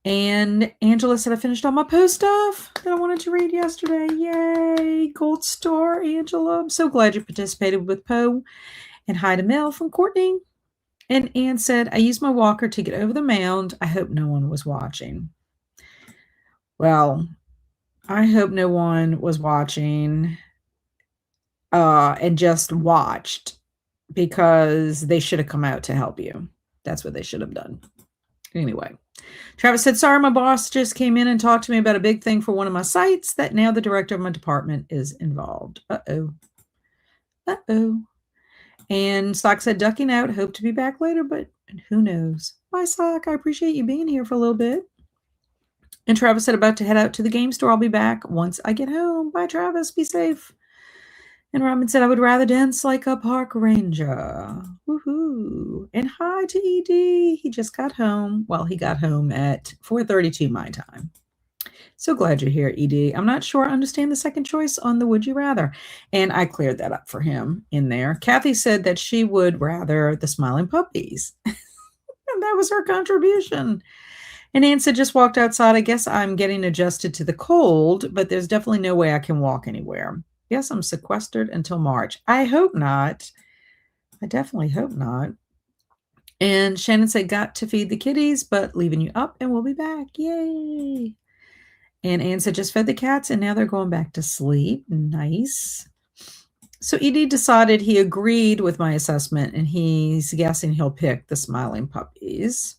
And Angela said, I finished all my post stuff that I wanted to read yesterday. Yay, gold star, Angela. I'm so glad you participated with Poe. And hi to Mel from Courtney. And Anne said, I used my walker to get over the mound. I hope no one was watching. Well, I hope no one was watching and just watched, because they should have come out to help you. That's what they should have done. Anyway. Travis said, sorry, my boss just came in and talked to me about a big thing for one of my sites that now the director of my department is involved. Uh-oh. Uh-oh. And Sock said, ducking out, hope to be back later, but who knows? Bye, Sock. I appreciate you being here for a little bit. And Travis said, about to head out to the game store. I'll be back once I get home. Bye, Travis. Be safe. And Robin said, I would rather dance like a park ranger. Woohoo. And hi to ED. He just got home. Well, he got home at 4:32 my time. So glad you're here, ED. I'm not sure I understand the second choice on the would you rather. And I cleared that up for him in there. Kathy said that she would rather the smiling puppies. And that was her contribution. And Ann said, just walked outside. I guess I'm getting adjusted to the cold, but there's definitely no way I can walk anywhere. Yes, I'm sequestered until March. I hope not. I definitely hope not. And Shannon said, got to feed the kitties, but leaving you up and we'll be back. Yay. And Ann said, just fed the cats and now they're going back to sleep. Nice. So ED decided he agreed with my assessment and he's guessing he'll pick the smiling puppies.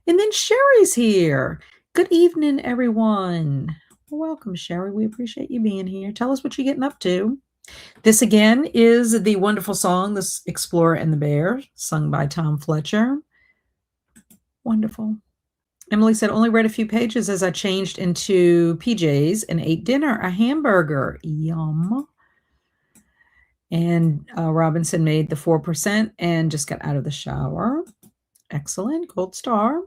And then Sherry's here. Good evening, everyone. Welcome, Sherry. We appreciate you being here. Tell us what you're getting up to. This again is the wonderful song, The Explorer and the Bear, sung by Tom Fletcher. Wonderful. Emily said, only read a few pages as I changed into PJs and ate dinner, a hamburger. Yum. And Robinson made the 4% and just got out of the shower. Excellent. Gold star.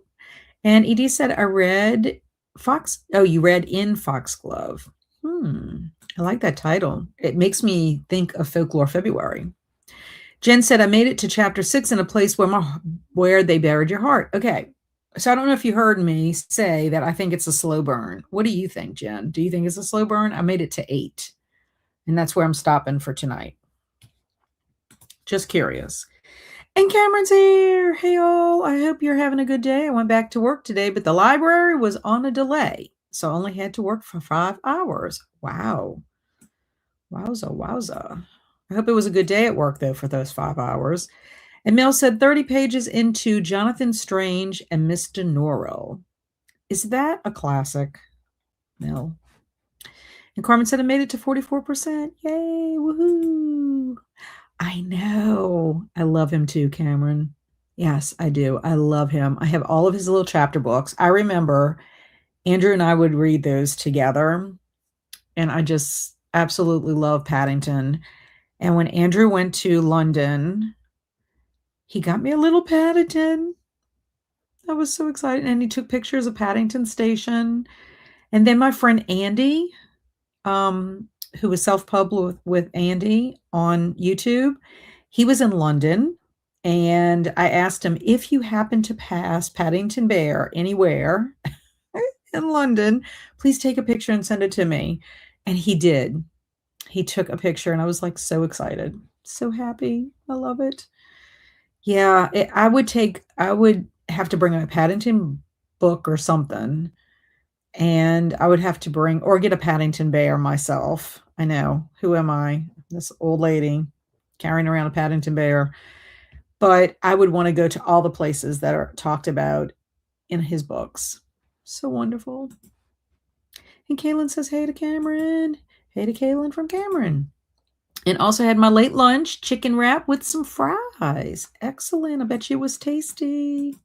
And Edie said, I read Fox. Oh, you read in Foxglove. I like that title. It makes me think of Folklore February. Jen said, I made it to chapter 6 in a place where they buried your heart. Okay. So I don't know if you heard me say that I think it's a slow burn. What do you think, Jen? Do you think it's a slow burn? I made it to 8. And that's where I'm stopping for tonight. Just curious. And Cameron's here. Hey, all. I hope you're having a good day. I went back to work today, but the library was on a delay. So I only had to work for 5 hours. Wow. Wowza, wowza. I hope it was a good day at work, though, for those 5 hours. And Mel said 30 pages into Jonathan Strange and Mr. Norrell. Is that a classic, Mel? And Carmen said I made it to 44%. Yay, woohoo. I know. I love him too, Cameron. Yes, I do. I love him. I have all of his little chapter books. I remember Andrew and I would read those together. And I just absolutely love Paddington. And when Andrew went to London, he got me a little Paddington. I was so excited. And he took pictures of Paddington Station. And then my friend Andy, who was self-pub with Andy on YouTube, he was in London. And I asked him, if you happen to pass Paddington Bear anywhere in London, please take a picture and send it to me. And he did. He took a picture and I was like so excited, so happy. I love it. Yeah, I would have to bring a Paddington book or something. And I would have to bring or get a Paddington Bear myself. I know. Who am I? This old lady carrying around a Paddington Bear. But I would want to go to all the places that are talked about in his books. So wonderful. And Kaylin says, hey to Cameron. Hey to Kaylin from Cameron. And also had my late lunch, chicken wrap with some fries. Excellent. I bet you it was tasty.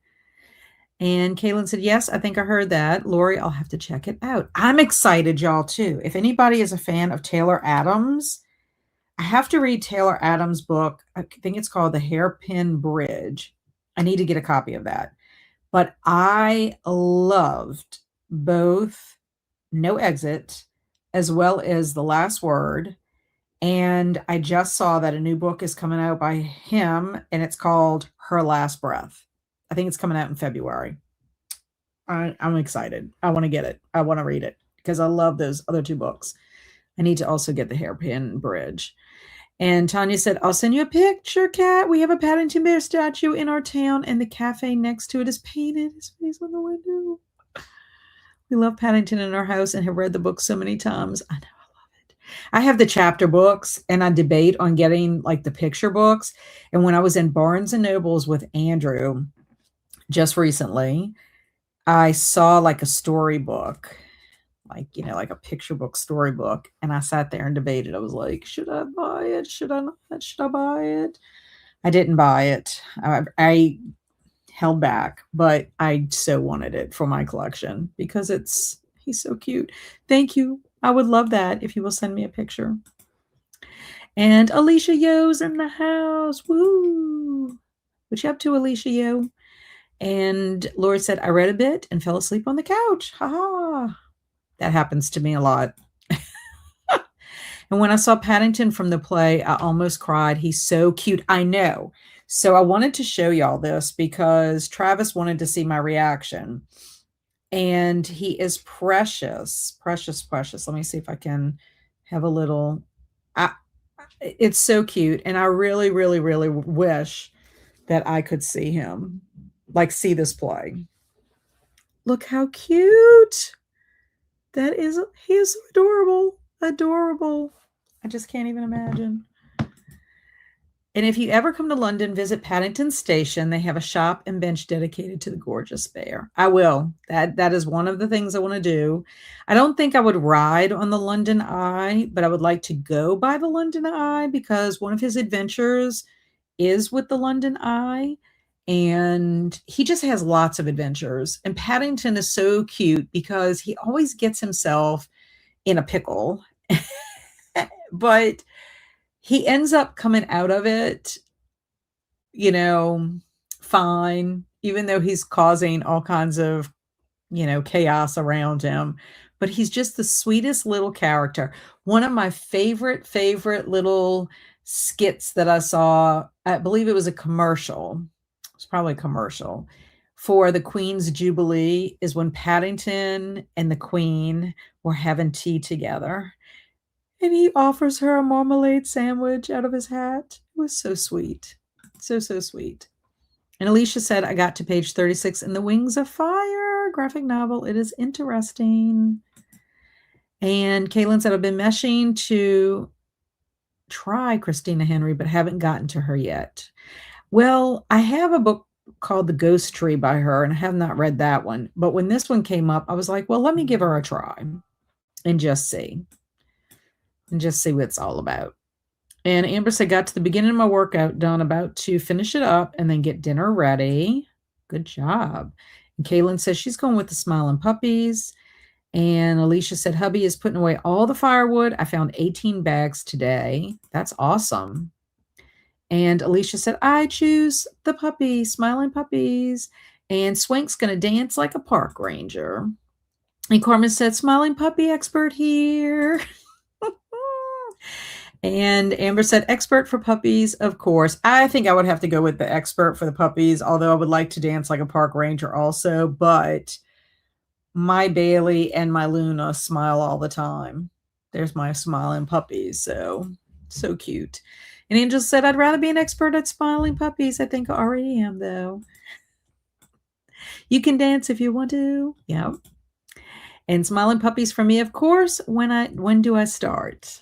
And Kaylin said, yes, I think I heard that. Lori, I'll have to check it out. I'm excited, y'all, too. If anybody is a fan of Taylor Adams, I have to read Taylor Adams' book. I think it's called The Hairpin Bridge. I need to get a copy of that. But I loved both No Exit as well as The Last Word. And I just saw that a new book is coming out by him, and it's called Her Last Breath. I think it's coming out in February. I'm excited. I want to get it. I want to read it because I love those other 2 books. I need to also get The Hairpin Bridge. And Tanya said, I'll send you a picture, Kat. We have a Paddington Bear statue in our town, and the cafe next to it is painted. His face on the window. We love Paddington in our house and have read the book so many times. I know. I have the chapter books and I debate on getting like the picture books. And when I was in Barnes and Nobles with Andrew just recently, I saw like a storybook, like, like a picture book storybook, and I sat there and debated. I was like, should I buy it? Should I not? Should I buy it? I didn't buy it. I held back, but I so wanted it for my collection because he's so cute. Thank you. I would love that if you will send me a picture. And Alicia Yo's in the house. Woo! What you up to, Alicia Yo? And Lori said, I read a bit and fell asleep on the couch. Ha ha. That happens to me a lot. And when I saw Paddington from the play, I almost cried. He's so cute. I know. So I wanted to show y'all this because Travis wanted to see my reaction. And he is precious, precious, precious. Let me see if I can have a little. It's so cute. And I really, really, really wish that I could see him, like see this play. Look how cute. He is so adorable. Adorable. I just can't even imagine. And if you ever come to London, visit Paddington Station. They have a shop and bench dedicated to the gorgeous bear. I will. That is one of the things I want to do. I don't think I would ride on the London Eye, but I would like to go by the London Eye because one of his adventures is with the London Eye. And he just has lots of adventures. And Paddington is so cute because he always gets himself in a pickle. But he ends up coming out of it, fine, even though he's causing all kinds of, chaos around him. But he's just the sweetest little character. One of my favorite little skits that I saw, I believe it was a commercial. It's probably a commercial for the Queen's Jubilee, is when Paddington and the Queen were having tea together. And he offers her a marmalade sandwich out of his hat. It was so sweet. So, so sweet. And Alicia said, I got to page 36 in The Wings of Fire graphic novel. It is interesting. And Caitlin said, I've been meshing to try Christina Henry, but haven't gotten to her yet. Well, I have a book called The Ghost Tree by her, and I have not read that one. But when this one came up, I was like, well, let me give her a try and just see. And just see what it's all about. And Amber said, got to the beginning of my workout done, about to finish it up and then get dinner ready. Good job. And Kaylin says she's going with the Smiling Puppies. And Alicia said, hubby is putting away all the firewood. I found 18 bags today. That's awesome. And Alicia said, I choose the puppy, Smiling Puppies. And Swank's going to dance like a park ranger. And Carmen said, Smiling Puppy expert here. And Amber said, expert for puppies, of course. I think I would have to go with the expert for the puppies, although I would like to dance like a park ranger also. But my Bailey and my Luna smile all the time. There's my smiling puppies. So cute. And Angel said, I'd rather be an expert at smiling puppies. I think I already am, though. You can dance if you want to. Yeah. And smiling puppies for me, of course. When do I start?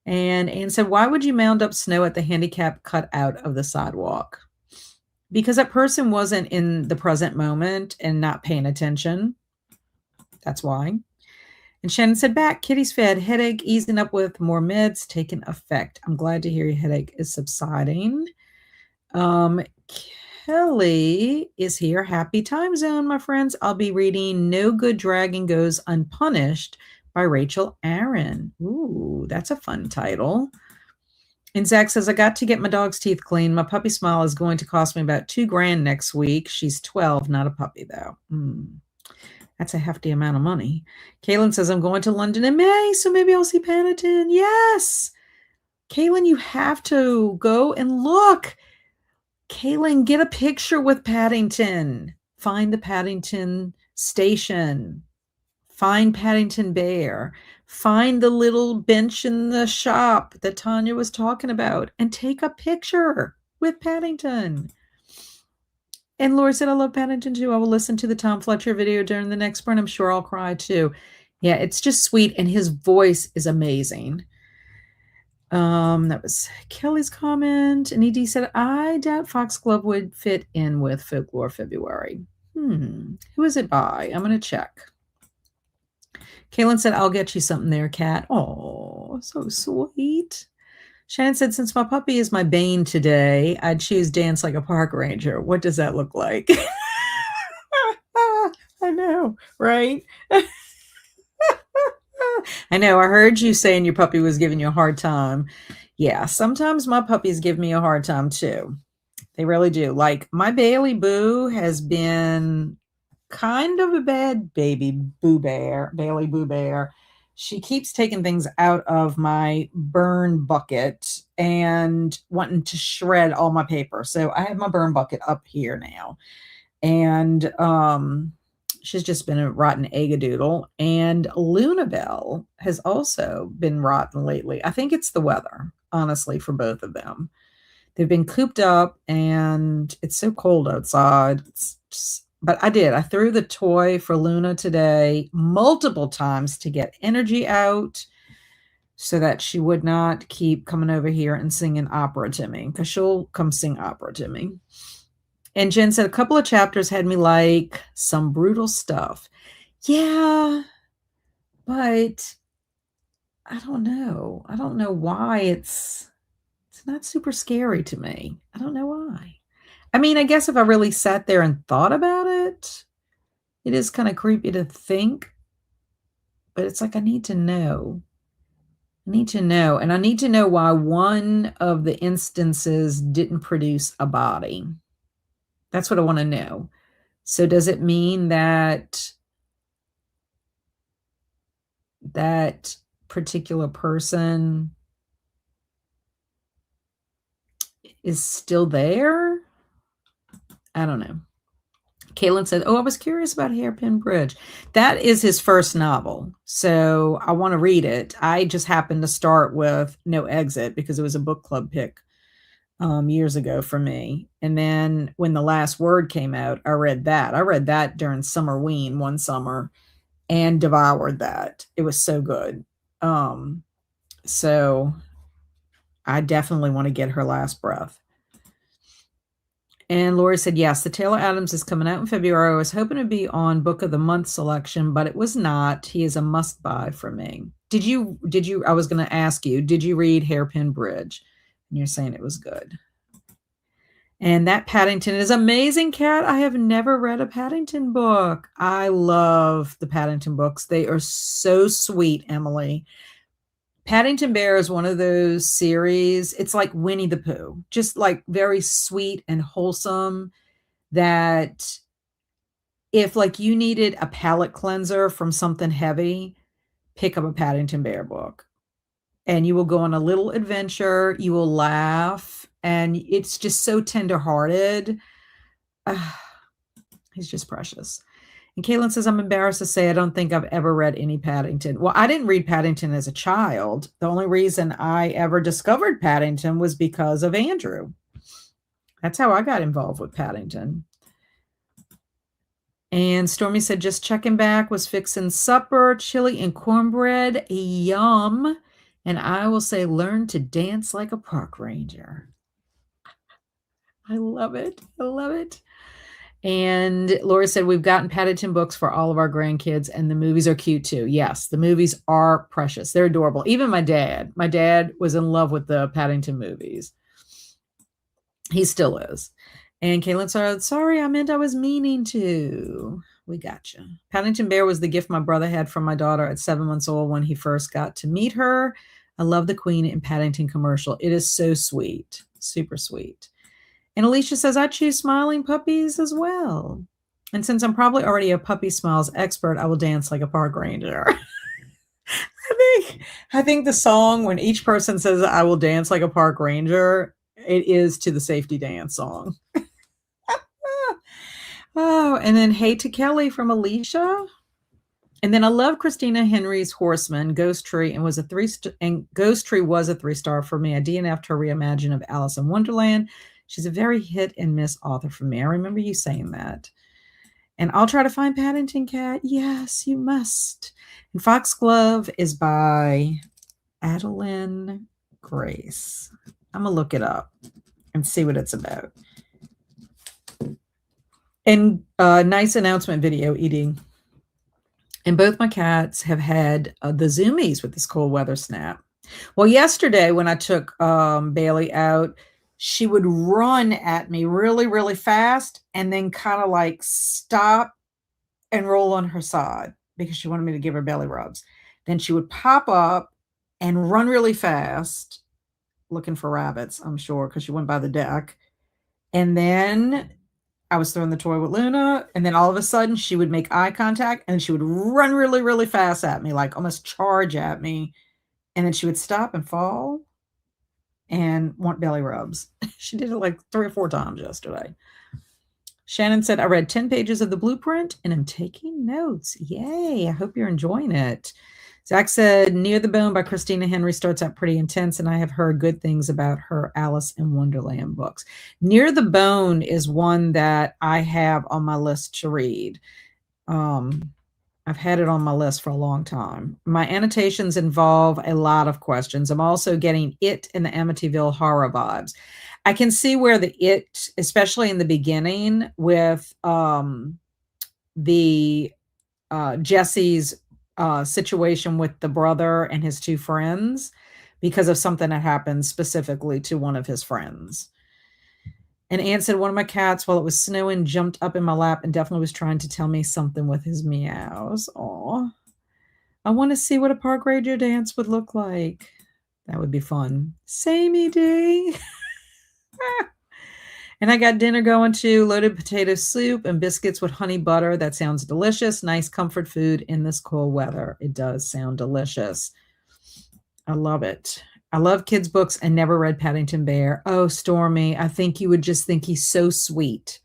And Anne said, why would you mound up snow at the handicap cutout of the sidewalk? Because that person wasn't in the present moment and not paying attention. That's why. And Shannon said, back, Kitty's fed, headache easing up with more meds taking effect. I'm glad to hear your headache is subsiding. Kelly is here. Happy time zone, my friends. I'll be reading No Good Dragon Goes Unpunished by Rachel Aaron. Ooh, that's a fun title. And Zach says, I got to get my dog's teeth cleaned. My puppy Smile is going to cost me about $2,000 next week. She's 12, not a puppy, though. That's a hefty amount of money. Kaylin says, I'm going to London in May, so maybe I'll see Paddington. Yes. Kaylin, you have to go and look. Kaylin, get a picture with Paddington. Find the Paddington station. Find Paddington Bear. Find the little bench in the shop that Tanya was talking about and take a picture with Paddington. And Laura said, I love Paddington too. I will listen to the Tom Fletcher video during the next one. I'm sure I'll cry too. Yeah, it's just sweet. And his voice is amazing. That was Kelly's comment. And ED said, I doubt Foxglove would fit in with Folklore February. Who is it by? I'm going to check. Kaylin said, I'll get you something there, Kat. Oh, so sweet. Shannon said, since my puppy is my bane today, I'd choose dance like a park ranger. What does that look like? I know, right? I know. I heard you saying your puppy was giving you a hard time. Yeah, sometimes my puppies give me a hard time too. They really do. Like my Bailey Boo has been kind of a bad baby Boo Bear, Bailey Boo Bear. She keeps taking things out of my burn bucket and wanting to shred all my paper. So I have my burn bucket up here now. And she's just been a rotten eggadoodle. And Lunabelle has also been rotten lately. I think it's the weather, honestly, for both of them. They've been cooped up and it's so cold outside. But I threw the toy for Luna today multiple times to get energy out so that she would not keep coming over here and singing opera to me, because she'll come sing opera to me. And Jen said, a couple of chapters had me like some brutal stuff. Yeah, but I don't know. I don't know why it's not super scary to me. I don't know why. I mean, I guess if I really sat there and thought about it, it is kind of creepy to think, but it's like I need to know. I need to know, and I need to know why one of the instances didn't produce a body. That's what I want to know. So does it mean that that particular person is still there? I don't know. Caitlin said, oh, I was curious about Hairpin Bridge. That is his first novel. So I want to read it. I just happened to start with No Exit because it was a book club pick years ago for me. And then when The Last Word came out, I read that. I read that during Summerween one summer and devoured that. It was so good. So I definitely want to get Her Last Breath. And Lori said, yes, the Taylor Adams is coming out in February. I was hoping to be on Book of the Month selection, but it was not. He is a must buy for me. Did you, I was going to ask you, did you read Hairpin Bridge? And you're saying it was good. And that Paddington is amazing, Kat. I have never read a Paddington book. I love the Paddington books. They are so sweet, Emily. Paddington Bear is one of those series. It's like Winnie the Pooh, just like very sweet and wholesome, that if like you needed a palate cleanser from something heavy, pick up a Paddington Bear book and you will go on a little adventure. You will laugh and it's just so tenderhearted. He's just precious. And Caitlin says, I'm embarrassed to say I don't think I've ever read any Paddington. Well, I didn't read Paddington as a child. The only reason I ever discovered Paddington was because of Andrew. That's how I got involved with Paddington. And Stormy said, just checking back, was fixing supper, chili and cornbread. Yum. And I will say, learn to dance like a park ranger. I love it. I love it. And Laura said, we've gotten Paddington books for all of our grandkids, and the movies are cute too. Yes, the movies are precious. They're adorable. Even my dad was in love with the Paddington movies. He still is. And Caitlin said, sorry, I meant I was meaning to. We got you. Paddington Bear was the gift my brother had from my daughter at 7 months old when he first got to meet her. I love the Queen in Paddington commercial. It is so sweet. Super sweet. And Alicia says, I choose smiling puppies as well. And since I'm probably already a puppy smiles expert, I will dance like a park ranger. I think the song, when each person says, I will dance like a park ranger, it is to the safety dance song. Oh, and then hey to Kelly from Alicia. And then I love Christina Henry's Horseman, Ghost Tree, and Ghost Tree was a 3-star for me. I DNF'd her reimagine of Alice in Wonderland. She's a very hit and miss author for me. I remember you saying that. And I'll try to find Paddington Cat. Yes, you must. And Foxglove is by Adeline Grace. I'm going to look it up and see what it's about. And nice announcement video eating. And both my cats have had the zoomies with this cold weather snap. Well, yesterday when I took Bailey out, she would run at me really, really fast and then kind of like stop and roll on her side because she wanted me to give her belly rubs. Then she would pop up and run really fast, looking for rabbits, I'm sure, because she went by the deck. And then I was throwing the toy with Luna, and then all of a sudden she would make eye contact and she would run really, really fast at me, like almost charge at me. And then she would stop and fall and want belly rubs. She did it like 3 or 4 times yesterday. Shannon said, I read 10 pages of the blueprint and I'm taking notes. Yay. I hope you're enjoying it. Zach said, Near the Bone by Christina Henry starts out pretty intense, and I have heard good things about her Alice in Wonderland books. Near the Bone is one that I have on my list to read. I've had it on my list for a long time. My annotations involve a lot of questions. I'm also getting It and the Amityville horror vibes. I can see where the It, especially in the beginning with the Jesse's situation with the brother and his 2 friends, because of something that happened specifically to one of his friends. And Ann said, one of my cats, while it was snowing, jumped up in my lap and definitely was trying to tell me something with his meows. Aw. I want to see what a park ranger dance would look like. That would be fun. Samey day. And I got dinner going too. Loaded potato soup and biscuits with honey butter. That sounds delicious. Nice comfort food in this cold weather. It does sound delicious. I love it. I love kids' books and never read Paddington Bear. Oh, Stormy, I think you would just think he's so sweet.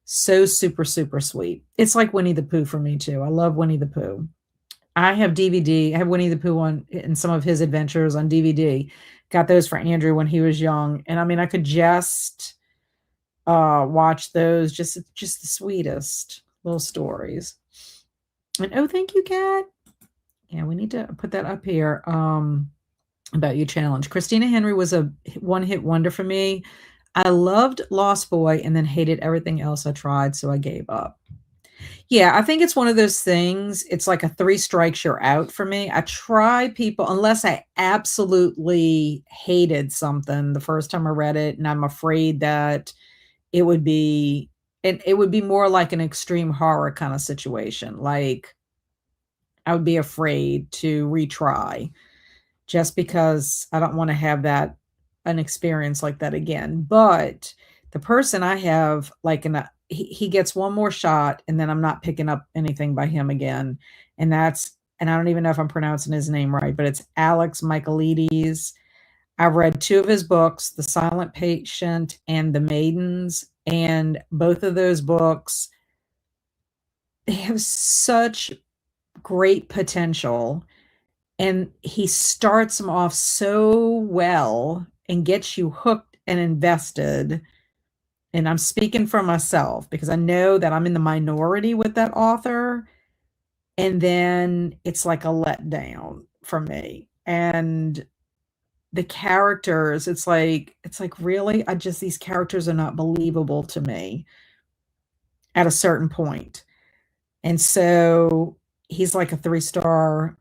So super, super sweet. It's like Winnie the Pooh for me too. I love Winnie the Pooh. I have DVD. I have Winnie the Pooh on and some of his adventures on DVD. Got those for Andrew when he was young. And I mean, I could just watch those. Just the sweetest little stories. And oh, thank you, Kat. Yeah, we need to put that up here. About you challenge. Christina Henry was a one-hit wonder for me. I loved Lost Boy and then hated everything else I tried, so I gave up. Yeah, I think it's one of those things. It's like a 3 strikes you're out for me. I try people unless I absolutely hated something the first time I read it, and I'm afraid that it would be more like an extreme horror kind of situation. Like I would be afraid to retry just because I don't want to have an experience like that again. But the person I have, like, he gets one more shot and then I'm not picking up anything by him again. And I don't even know if I'm pronouncing his name right, but it's Alex Michaelides. I've read 2 of his books, The Silent Patient and The Maidens. And both of those books, they have such great potential. And he starts them off so well and gets you hooked and invested. And I'm speaking for myself because I know that I'm in the minority with that author. And then it's like a letdown for me. And the characters, it's like really, these characters are not believable to me at a certain point. And so he's like a 3-star.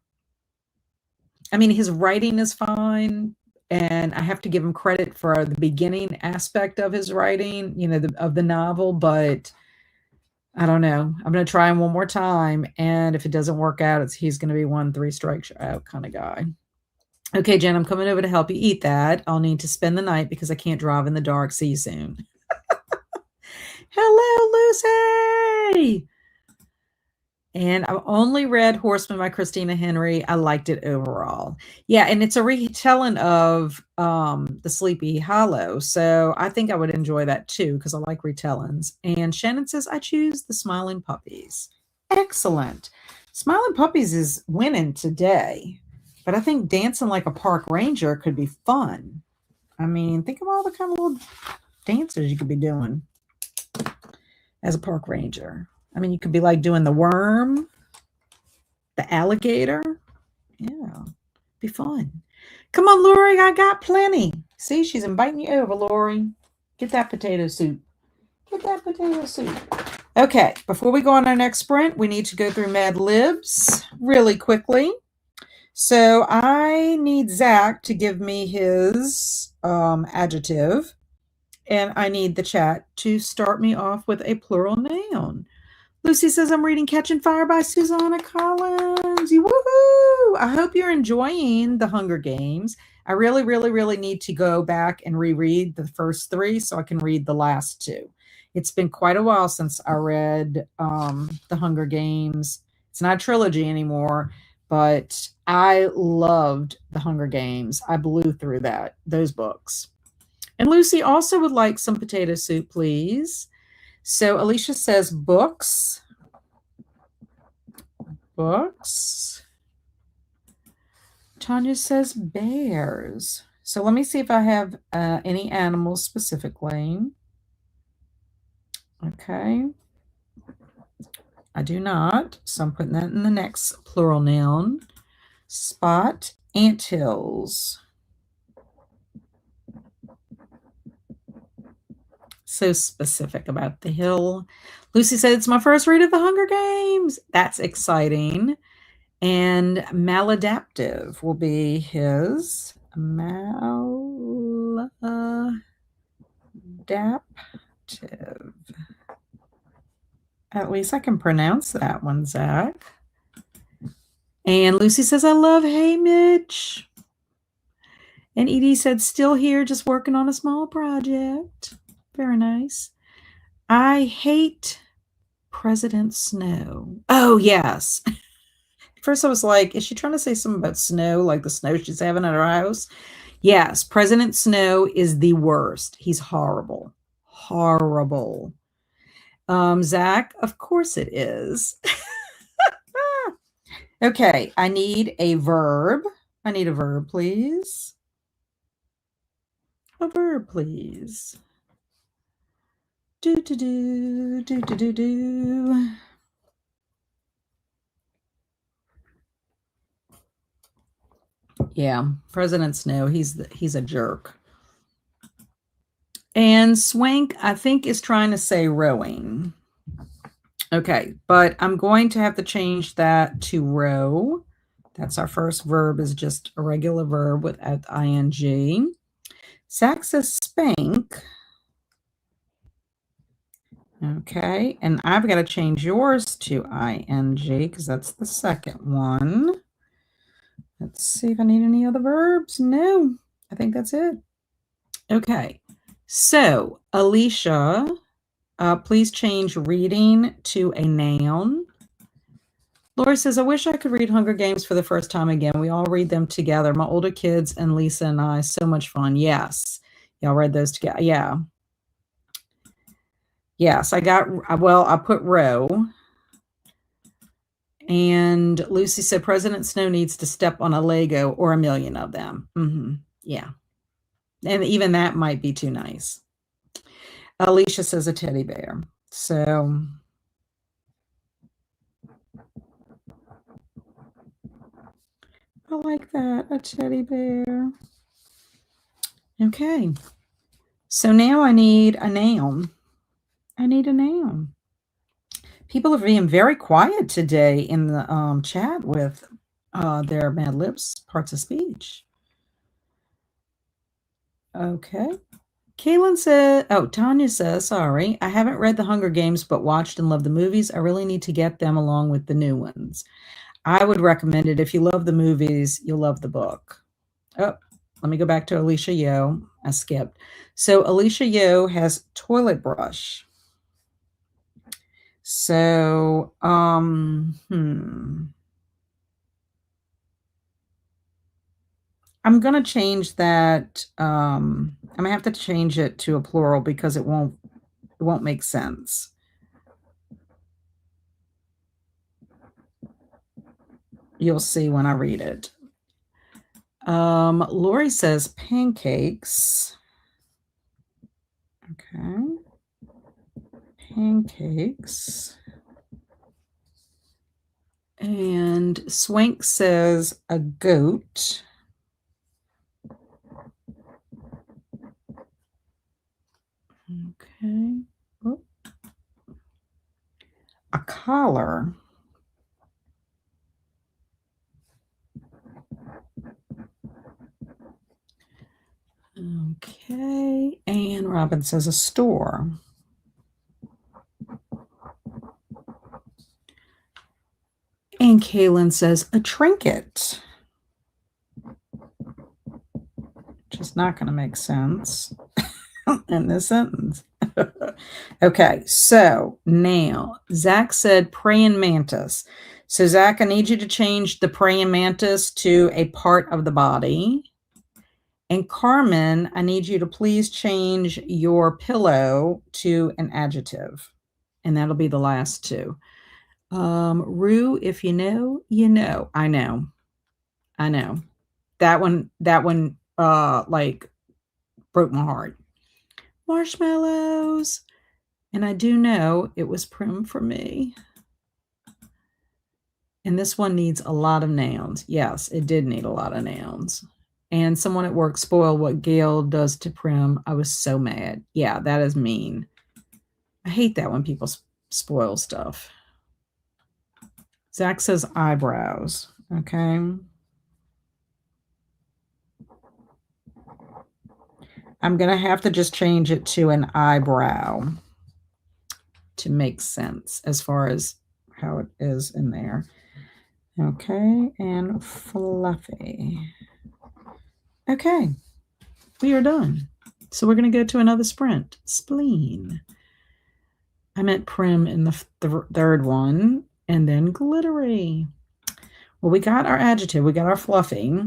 I mean, his writing is fine, and I have to give him credit for the beginning aspect of his writing, of the novel, but I don't know. I'm going to try him one more time, and if it doesn't work out, he's going to be 1 3 strikes out kind of guy. Okay, Jen, I'm coming over to help you eat that. I'll need to spend the night because I can't drive in the dark. See you soon. Hello, Lucy! And I've only read Horseman by Christina Henry. I liked it overall. Yeah, and it's a retelling of The Sleepy Hollow. So I think I would enjoy that too because I like retellings. And Shannon says, I choose The Smiling Puppies. Excellent. Smiling Puppies is winning today. But I think Dancing Like a Park Ranger could be fun. I mean, think of all the kind of little dances you could be doing as a park ranger. I mean, you could be like doing the worm, the alligator. Yeah, be fun. Come on, Lori, I got plenty. See, she's inviting you over, Lori. Get that potato soup. Get that potato soup. Okay, before we go on our next sprint, we need to go through Mad Libs really quickly. So I need Zach to give me his adjective, and I need the chat to start me off with a plural noun. Lucy says, I'm reading Catching Fire by Susanna Collins. Woohoo! I hope you're enjoying The Hunger Games. I really, really, really need to go back and reread the first three so I can read the last two. It's been quite a while since I read The Hunger Games. It's not a trilogy anymore, but I loved The Hunger Games. I blew through those books. And Lucy also would like some potato soup, please. So Alicia says books. Books. Tanya says bears. So let me see if I have any animals specifically. Okay. I do not. So I'm putting that in the next plural noun. Spot. Anthills. So specific about the hill. Lucy said it's my first read of The Hunger Games. That's exciting. And maladaptive will be his maladaptive. At least I can pronounce that one, Zach. And Lucy says, I love Hey Mitch. And Edie said, still here, just working on a small project. Very nice. I hate President Snow. Oh, yes. First I was like, is she trying to say something about snow, like the snow she's having at her house? Yes, President Snow is the worst. He's horrible. Horrible. Zach, of course it is. Okay, I need a verb. I need a verb, please. A verb, please. Do. Yeah, President Snow, he's a jerk. And Swank, I think, is trying to say rowing. Okay, but I'm going to have to change that to row. That's our first verb, is just a regular verb without the ing. Zach says spank. Okay, and I've got to change yours to ing because that's the second one. Let's see if I need any other verbs. No, I think that's it. Okay, so Alicia, please change reading to a noun. Lori says, I wish I could read Hunger Games for the first time again. We all read them together. My older kids and Lisa and I. So much fun. Yes. Y'all read those together. Yeah. Yes, I put row. And Lucy said, President Snow needs to step on a Lego or a million of them. Mm-hmm. Yeah. And even that might be too nice. Alicia says a teddy bear. So I like that, a teddy bear. Okay. So now I need a noun. I need a noun. People are being very quiet today in the chat with their Mad Libs parts of speech. Okay. Kaylin said, Tanya says, sorry, I haven't read The Hunger Games, but watched and loved the movies. I really need to get them along with the new ones. I would recommend it. If you love the movies, you'll love the book. Oh, let me go back to Alicia Yo. I skipped. So Alicia Yo has toilet brush. So, I'm going to change that. I'm going to have to change it to a plural because it won't make sense. You'll see when I read it. Lori says pancakes. Okay. Pancakes. And Swank says a goat. Okay. Oh. collar. Okay, and Robin says a store. And Kaylin says a trinket. Which is not going to make sense in this sentence. Okay, so now Zach said praying mantis. So Zach, I need you to change the praying mantis to a part of the body. And Carmen, I need you to please change your pillow to an adjective. And that'll be the last two. Rue, if you know, you know. I know. I know. That one, like broke my heart. Marshmallows. And I do know it was prim for me. And this one needs a lot of nouns. Yes, it did need a lot of nouns. And someone at work spoiled what Gail does to Prim. I was so mad. Yeah, that is mean. I hate that when people spoil stuff. Zach says eyebrows. Okay. I'm going to have to just change it to an eyebrow to make sense as far as how it is in there. Okay, and fluffy. Okay, we are done. So we're going to go to another sprint. Spleen. I meant prim in the third one, and then glittery. Well, we got our adjective. We got our fluffy.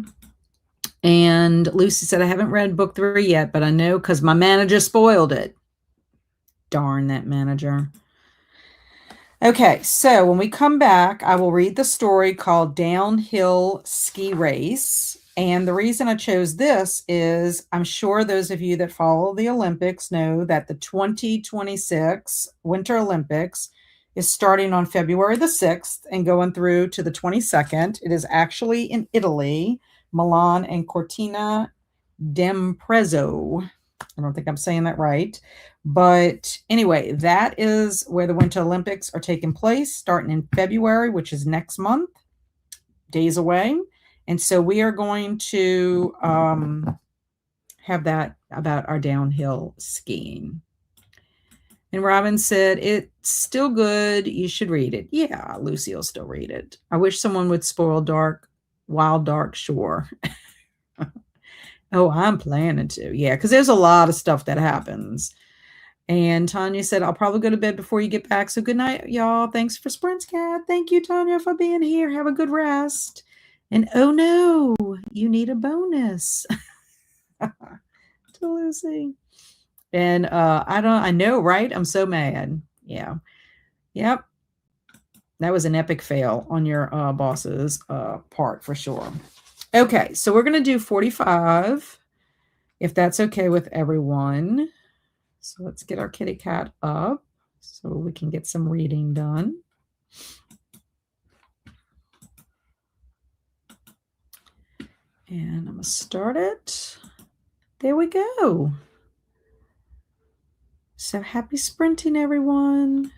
And Lucy said, I haven't read book 3 yet, but I know because my manager spoiled it. Darn that manager. Okay, so when we come back, I will read the story called Downhill Ski Race. And the reason I chose this is I'm sure those of you that follow the Olympics know that the 2026 Winter Olympics is starting on February the 6th and going through to the 22nd. It is actually in Italy, Milan and Cortina d'Ampezzo. I don't think I'm saying that right. But anyway, that is where the Winter Olympics are taking place, starting in February, which is next month, days away. And so we are going to have that about our downhill skiing. And Robin said, it's still good. You should read it. Yeah, Lucy will still read it. I wish someone would spoil Wild Dark Shore. Oh, I'm planning to. Yeah, because there's a lot of stuff that happens. And Tanya said, I'll probably go to bed before you get back. So good night, y'all. Thanks for Sprints Cat. Thank you, Tanya, for being here. Have a good rest. And oh no, you need a bonus. To Lucy. And I know, right? I'm so mad. Yeah. Yep. That was an epic fail on your boss's part for sure. Okay, so we're going to do 45, if that's okay with everyone. So let's get our kitty cat up so we can get some reading done. And I'm going to start it. There we go. So happy sprinting, everyone.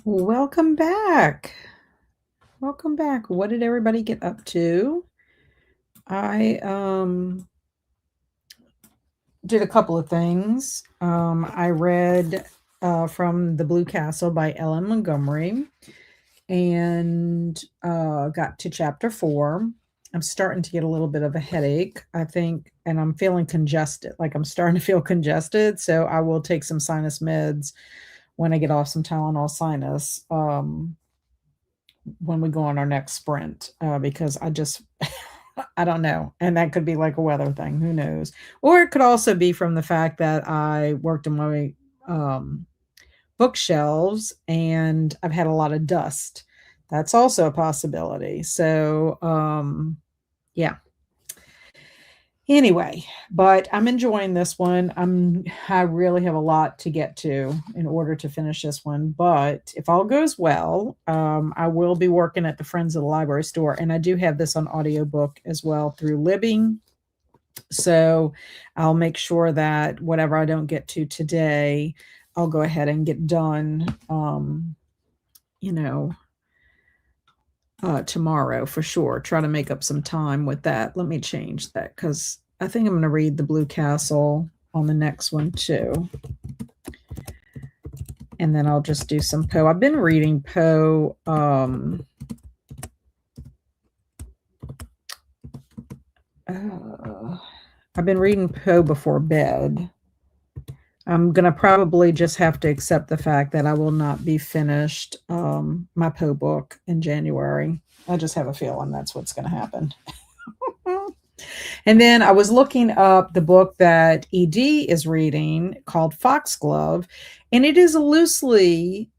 Welcome back. Welcome back. What did everybody get up to? I did a couple of things. I read from The Blue Castle by Ellen Montgomery and got to chapter 4. I'm starting to get a little bit of a headache, I think, and I'm feeling congested. Like I'm starting to feel congested, so I will take some sinus meds when I get off some Tylenol sinus. When we go on our next sprint, because I just I don't know, and that could be like a weather thing, who knows? Or it could also be from the fact that I worked on my, um, bookshelves and I've had a lot of dust. That's also a possibility. So, yeah. Anyway, but I'm enjoying this one. I really have a lot to get to in order to finish this one, but if all goes well, I will be working at the Friends of the Library store, and I do have this on audiobook as well through Libby. So I'll make sure that whatever I don't get to today, I'll go ahead and get done, you know, tomorrow for sure. Try to make up some time with that. Let me change that because I think I'm going to read The Blue Castle on the next one too. And then I'll just do some Poe. I've been reading Poe. I've been reading Poe before bed. I'm going to probably just have to accept the fact that I will not be finished my Poe book in January. I just have a feeling that's what's going to happen. And then I was looking up the book that ED is reading called Foxglove, and it is loosely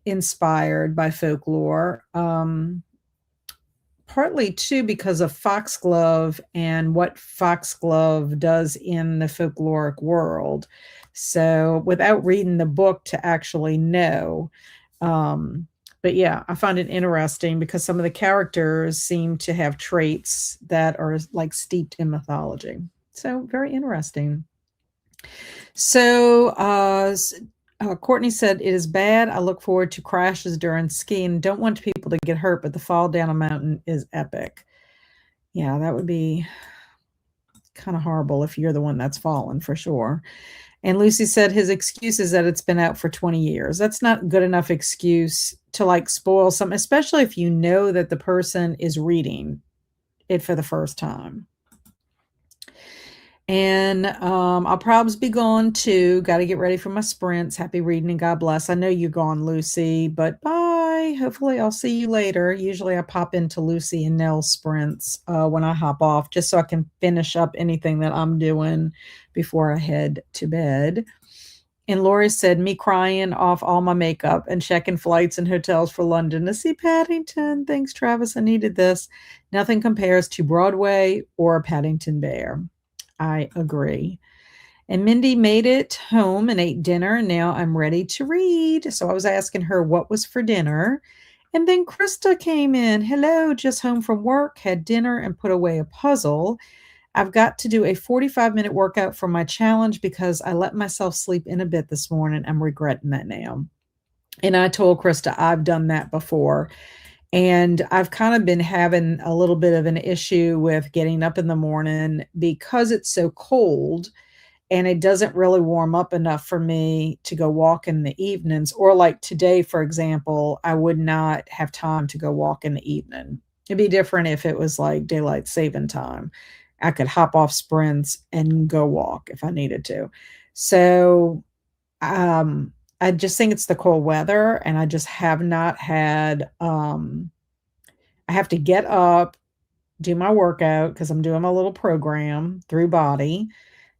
inspired by folklore. Partly too because of Foxglove and what Foxglove does in the folkloric world. So without reading the book to actually know, but yeah, I find it interesting because some of the characters seem to have traits that are like steeped in mythology. So very interesting. So Courtney said, it is bad. I look forward to crashes during skiing. Don't want people to get hurt, but the fall down a mountain is epic. Yeah, that would be kind of horrible if you're the one that's fallen for sure. And Lucy said his excuse is that it's been out for 20 years. That's not good enough excuse to like spoil something, especially if you know that the person is reading it for the first time. And I'll probably be gone too. Got to get ready for my sprints. Happy reading and God bless. I know you're gone, Lucy, but bye. Hopefully, I'll see you later. Usually, I pop into Lucy and Nell's sprints when I hop off, just so I can finish up anything that I'm doing before I head to bed. And Lori said, me crying off all my makeup and checking flights and hotels for London to see Paddington. Thanks, Travis. I needed this. Nothing compares to Broadway or Paddington Bear. I agree. And Mindy made it home and ate dinner, and now I'm ready to read. So I was asking her what was for dinner. And then Krista came in. Hello, just home from work, had dinner, and put away a puzzle. I've got to do a 45-minute workout for my challenge because I let myself sleep in a bit this morning. I'm regretting that now. And I told Krista I've done that before. And I've kind of been having a little bit of an issue with getting up in the morning because it's so cold and it doesn't really warm up enough for me to go walk in the evenings. Or like today, for example, I would not have time to go walk in the evening. It'd be different if it was like daylight saving time. I could hop off sprints and go walk if I needed to. So, I just think it's the cold weather, and I just have not had, I have to get up, do my workout because I'm doing my little program through Body,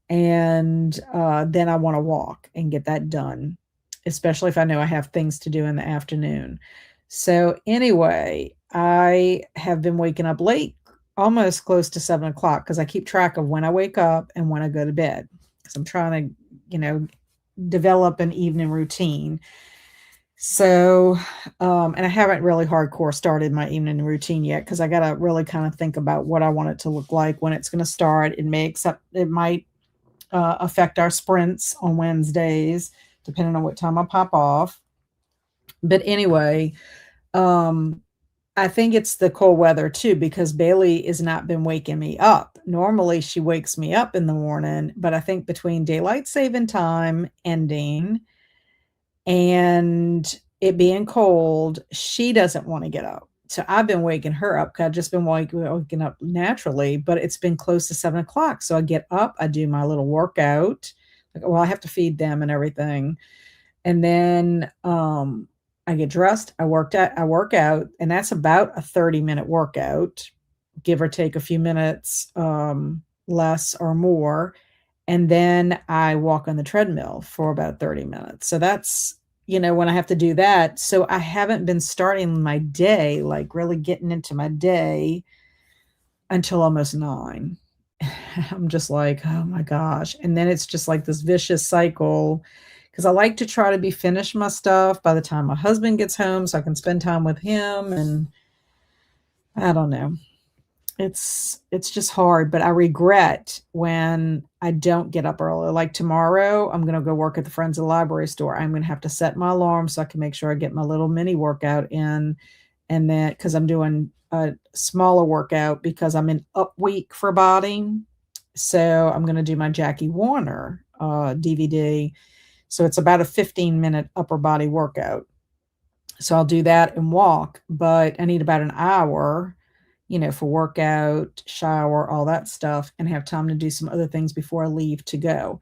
and then I want to walk and get that done, especially if I know I have things to do in the afternoon. So anyway, I have been waking up late, almost close to 7 o'clock, because I keep track of when I wake up and when I go to bed because I'm trying to, develop an evening routine. So, and I haven't really hardcore started my evening routine yet because I got to really kind of think about what I want it to look like when it's going to start. It might affect our sprints on Wednesdays, depending on what time I pop off. But anyway, um, I think it's the cold weather too, because Bailey has not been waking me up. Normally, she wakes me up in the morning, but I think between daylight saving time ending and it being cold, she doesn't want to get up. So I've been waking her up because I've just been waking up naturally, but it's been close to 7 o'clock. So I get up, I do my little workout. Well, I have to feed them and everything. And then I get dressed, I work out, and that's about a 30-minute workout, give or take a few minutes, less or more. And then I walk on the treadmill for about 30 minutes. So that's, when I have to do that. So I haven't been starting my day, like really getting into my day until almost 9. I'm just like, oh my gosh. And then it's just like this vicious cycle because I like to try to be finished my stuff by the time my husband gets home so I can spend time with him. And I don't know. It's just hard, but I regret when I don't get up early. Like tomorrow, I'm going to go work at the Friends of the Library store. I'm going to have to set my alarm so I can make sure I get my little mini workout in. And then because I'm doing a smaller workout because I'm in up week for body. So I'm going to do my Jackie Warner DVD. So it's about a 15-minute upper body workout. So I'll do that and walk, but I need about an hour, for workout, shower, all that stuff, and have time to do some other things before I leave to go.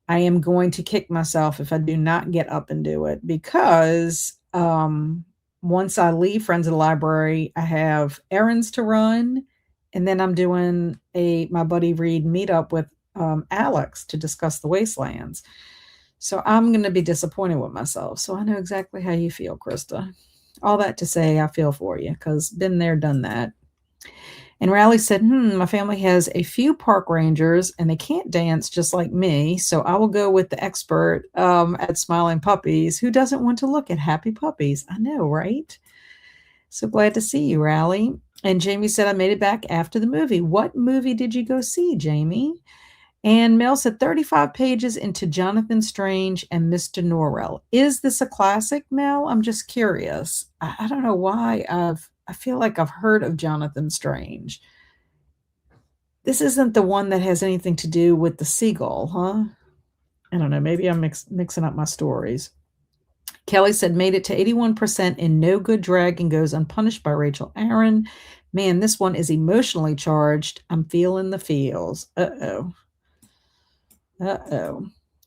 I am going to kick myself if I do not get up and do it because once I leave Friends of the Library, I have errands to run, and then I'm doing my buddy Reed meetup with Alex to discuss the wastelands. So I'm going to be disappointed with myself. So I know exactly how you feel, Krista. All that to say, I feel for you because been there, done that. And Riley said, my family has a few park rangers and they can't dance just like me. So I will go with the expert at Smiling Puppies who doesn't want to look at happy puppies. I know, right? So glad to see you, Riley. And Jamie said, I made it back after the movie. What movie did you go see, Jamie? And Mel said 35 pages into Jonathan Strange and Mr. Norrell. Is this a classic, Mel? I'm just curious. I don't know why I feel like I've heard of Jonathan Strange. This isn't the one that has anything to do with the seagull, huh? I don't know. Maybe I'm mixing up my stories. Kelly said, made it to 81% in No Good Dragon Goes Unpunished by Rachel Aaron. Man, this one is emotionally charged. I'm feeling the feels. Uh-oh.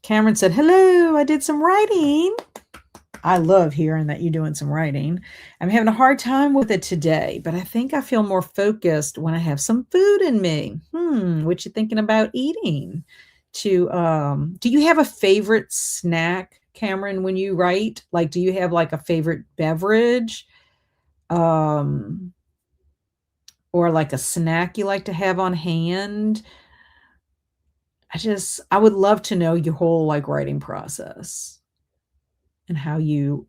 Cameron said, hello, I did some writing. I love hearing that you're doing some writing. I'm having a hard time with it today, but I think I feel more focused when I have some food in me. What you thinking about eating? Do you have a favorite snack, Cameron, when you write? Like, do you have like a favorite beverage? Or like a snack you like to have on hand? I would love to know your whole like writing process and how you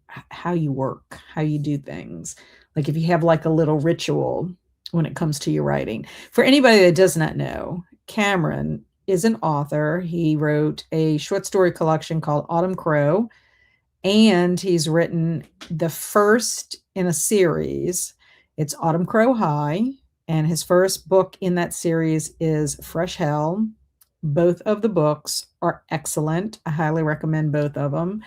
work, how you do things. Like if you have like a little ritual when it comes to your writing. For anybody that does not know, Cameron is an author. He wrote a short story collection called Autumn Crow, and he's written the first in a series. It's Autumn Crow High, and his first book in that series is Fresh Hell. Both of the books are excellent. I highly recommend both of them.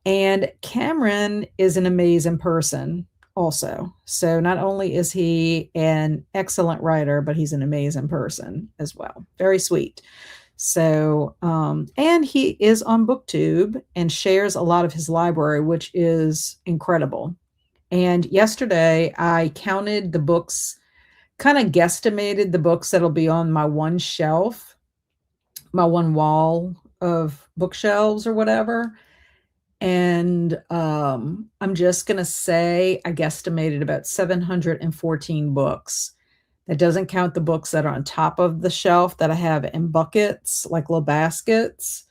And Cameron is an amazing person also. So not only is he an excellent writer, but he's an amazing person as well. Very sweet. So, and he is on BookTube and shares a lot of his library, which is incredible. And yesterday I counted the books, kind of guesstimated the books that'll be on my one shelf, my one wall of bookshelves or whatever. And I'm just going to say I guesstimated about 714 books. That doesn't count the books that are on top of the shelf that I have in buckets, like little baskets.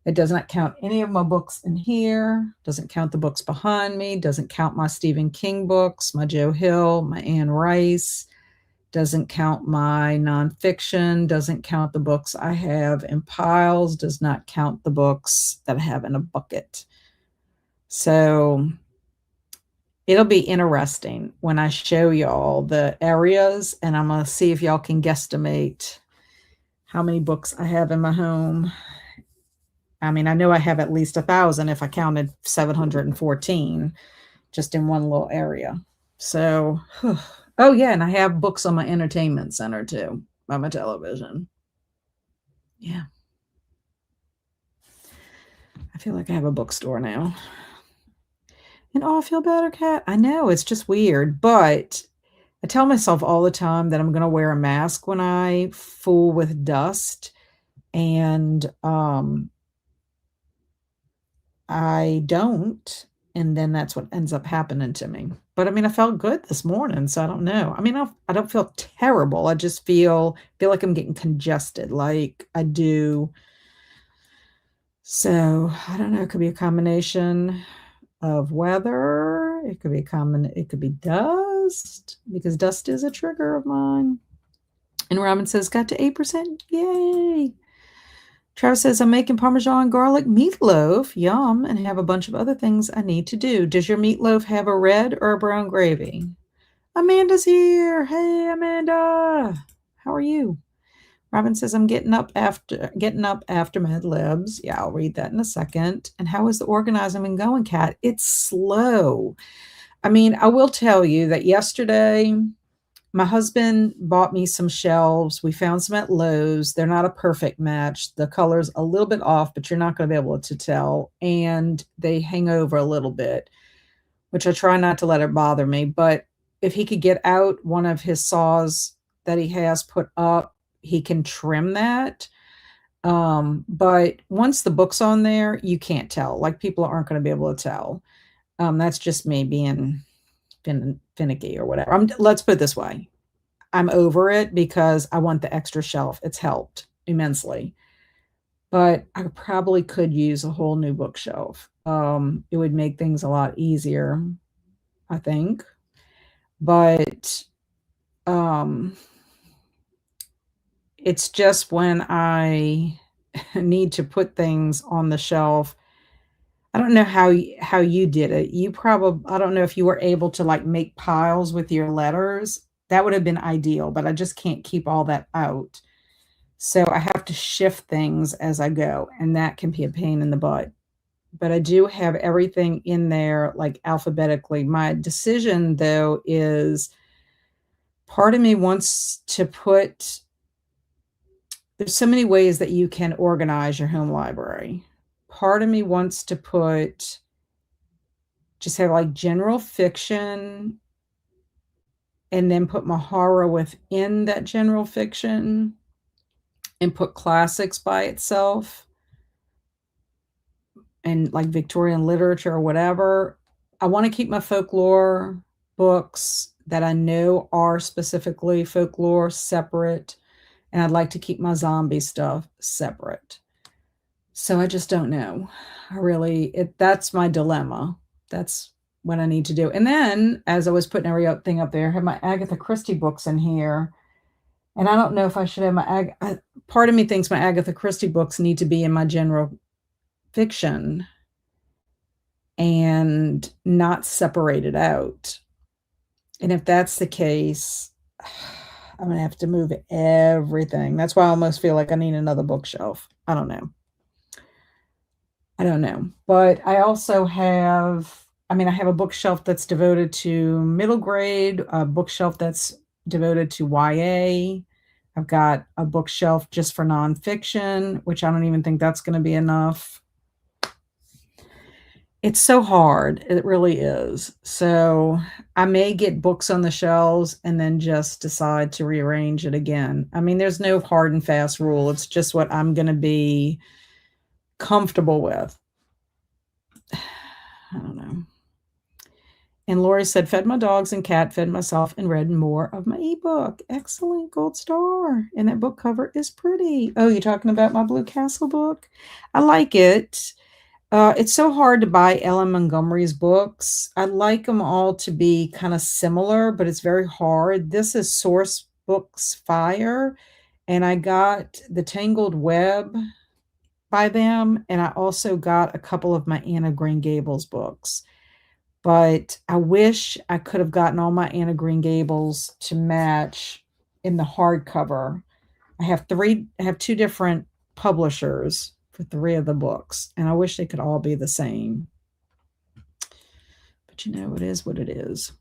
It does not count any of my books in here. Doesn't count the books behind me. Doesn't count my Stephen King books, my Joe Hill, my Anne Rice. Doesn't count my nonfiction. Doesn't count the books I have in piles. Does not count the books that I have in a bucket. So It'll be interesting when I show y'all the areas, and I'm gonna see if y'all can guesstimate how many books I have in my home. I mean, I know I have at least 1,000 if I counted 714 just in one little area. So, oh yeah, and I have books on my entertainment center too, by my television. Yeah. I feel like I have a bookstore now. And oh, I feel better, Kat. I know it's just weird, but I tell myself all the time that I'm going to wear a mask when I fool with dust, and I don't, and then that's what ends up happening to me. But I mean, I felt good this morning, so I don't know. I mean, I don't feel terrible. I just feel like I'm getting congested, like I do. So I don't know. It could be a combination of weather. It could be dust, because dust is a trigger of mine. And Robin says, got to 8%. Yay. Travis says, I'm making Parmesan garlic meatloaf. Yum. And have a bunch of other things I need to do. Does your meatloaf have a red or a brown gravy? Amanda's here. Hey, Amanda. How are you? Robin says, I'm getting up after Mad Libs. Yeah, I'll read that in a second. And how is the organizing been going, Kat? It's slow. I mean, I will tell you that yesterday my husband bought me some shelves. We found some at Lowe's. They're not a perfect match. The color's a little bit off, but you're not going to be able to tell. And they hang over a little bit, which I try not to let it bother me. But if he could get out one of his saws that he has put up, he can trim that. But once the book's on there, you can't tell. Like, people aren't going to be able to tell. That's just me being finicky or whatever. Let's put it this way. I'm over it because I want the extra shelf. It's helped immensely. But I probably could use a whole new bookshelf. It would make things a lot easier, I think. But it's just when I need to put things on the shelf. I don't know how you did it. I don't know if you were able to like make piles with your letters. That would have been ideal, but I just can't keep all that out. So I have to shift things as I go, and that can be a pain in the butt. But I do have everything in there like alphabetically. My decision though is, part of me wants to put, there's so many ways that you can organize your home library. Part of me wants to just have like general fiction, and then put my horror within that general fiction, and put classics by itself, and like Victorian literature or whatever. I want to keep my folklore books that I know are specifically folklore separate, and I'd like to keep my zombie stuff separate. So I just don't know. That's my dilemma. That's what I need to do. And then, as I was putting everything up there, I have my Agatha Christie books in here. And I don't know if I should have part of me thinks my Agatha Christie books need to be in my general fiction and not separated out. And if that's the case, I'm going to have to move everything. That's why I almost feel like I need another bookshelf. I don't know. But I also have, I have a bookshelf that's devoted to middle grade, a bookshelf that's devoted to YA. I've got a bookshelf just for nonfiction, which I don't even think that's going to be enough. It's so hard. It really is. So I may get books on the shelves and then just decide to rearrange it again. There's no hard and fast rule. It's just what I'm going to be comfortable with. I don't know. And Lori said, fed my dogs and cat, fed myself, and read more of my ebook. Excellent, gold star. And that book cover is pretty. Oh, you're talking about my Blue Castle book? I like it. It's so hard to buy Ellen Montgomery's books. I like them all to be kind of similar, but it's very hard. This is Source Books Fire, and I got The Tangled Web by them, and I also got a couple of my Anna Green Gables books. But I wish I could have gotten all my Anna Green Gables to match in the hardcover. I have 2 different publishers for 3 of the books, and I wish they could all be the same. But it is what it is.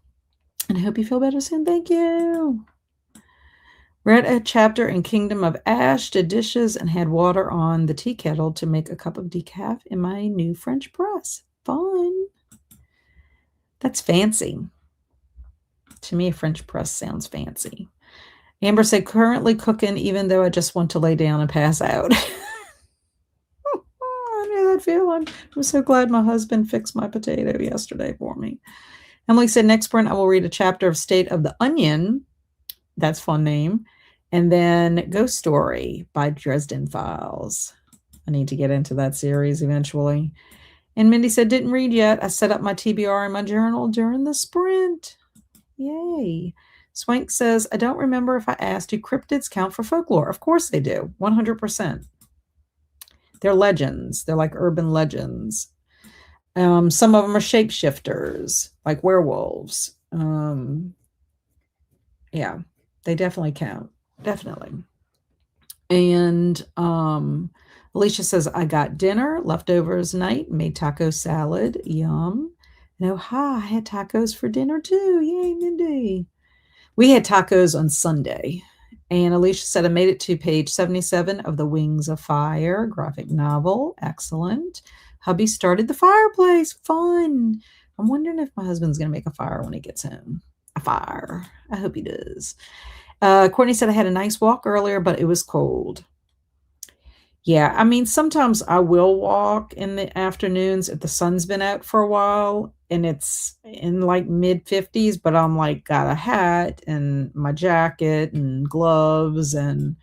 And I hope you feel better soon. Thank you. Read a chapter in Kingdom of Ash, did dishes, and had water on the tea kettle to make a cup of decaf in my new French press. Fun. That's fancy. To me, a French press sounds fancy. Amber said, currently cooking, even though I just want to lay down and pass out. I know that feeling. I'm so glad my husband fixed my potato yesterday for me. Emily said, next sprint, I will read a chapter of State of the Onion. That's a fun name. And then Ghost Story by Dresden Files. I need to get into that series eventually. And Mindy said, didn't read yet. I set up my TBR in my journal during the sprint. Yay. Swank says, I don't remember if I asked, do cryptids count for folklore? Of course they do. 100%. They're legends. They're like urban legends. Some of them are shapeshifters, like werewolves. Yeah, they definitely count. Definitely. And Alicia says, I got dinner, leftovers night, made taco salad. Yum. I had tacos for dinner too. Yay, Mindy. We had tacos on Sunday. And Alicia said, I made it to page 77 of The Wings of Fire graphic novel. Excellent. Hubby started the fireplace. Fun. I'm wondering if my husband's going to make a fire when he gets home. A fire. I hope he does. Courtney said, I had a nice walk earlier, but it was cold. Yeah, I mean, sometimes I will walk in the afternoons if the sun's been out for a while and it's in like mid 50s, but I'm like got a hat and my jacket and gloves and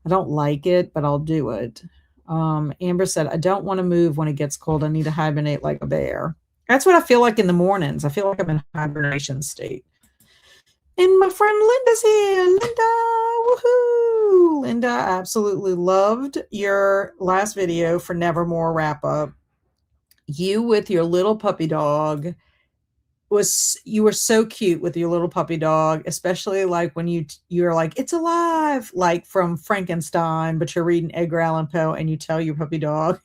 I don't like it, but I'll do it. Amber said, I don't want to move when it gets cold. I need to hibernate like a bear. That's what I feel like in the mornings. I feel like I'm in hibernation state. And my friend Linda's here. Linda, woohoo! Linda, I absolutely loved your last video for Nevermore wrap up. You with your little puppy dog you were so cute with your little puppy dog, especially like when you're like, it's alive, like from Frankenstein, but you're reading Edgar Allan Poe and you tell your puppy dog,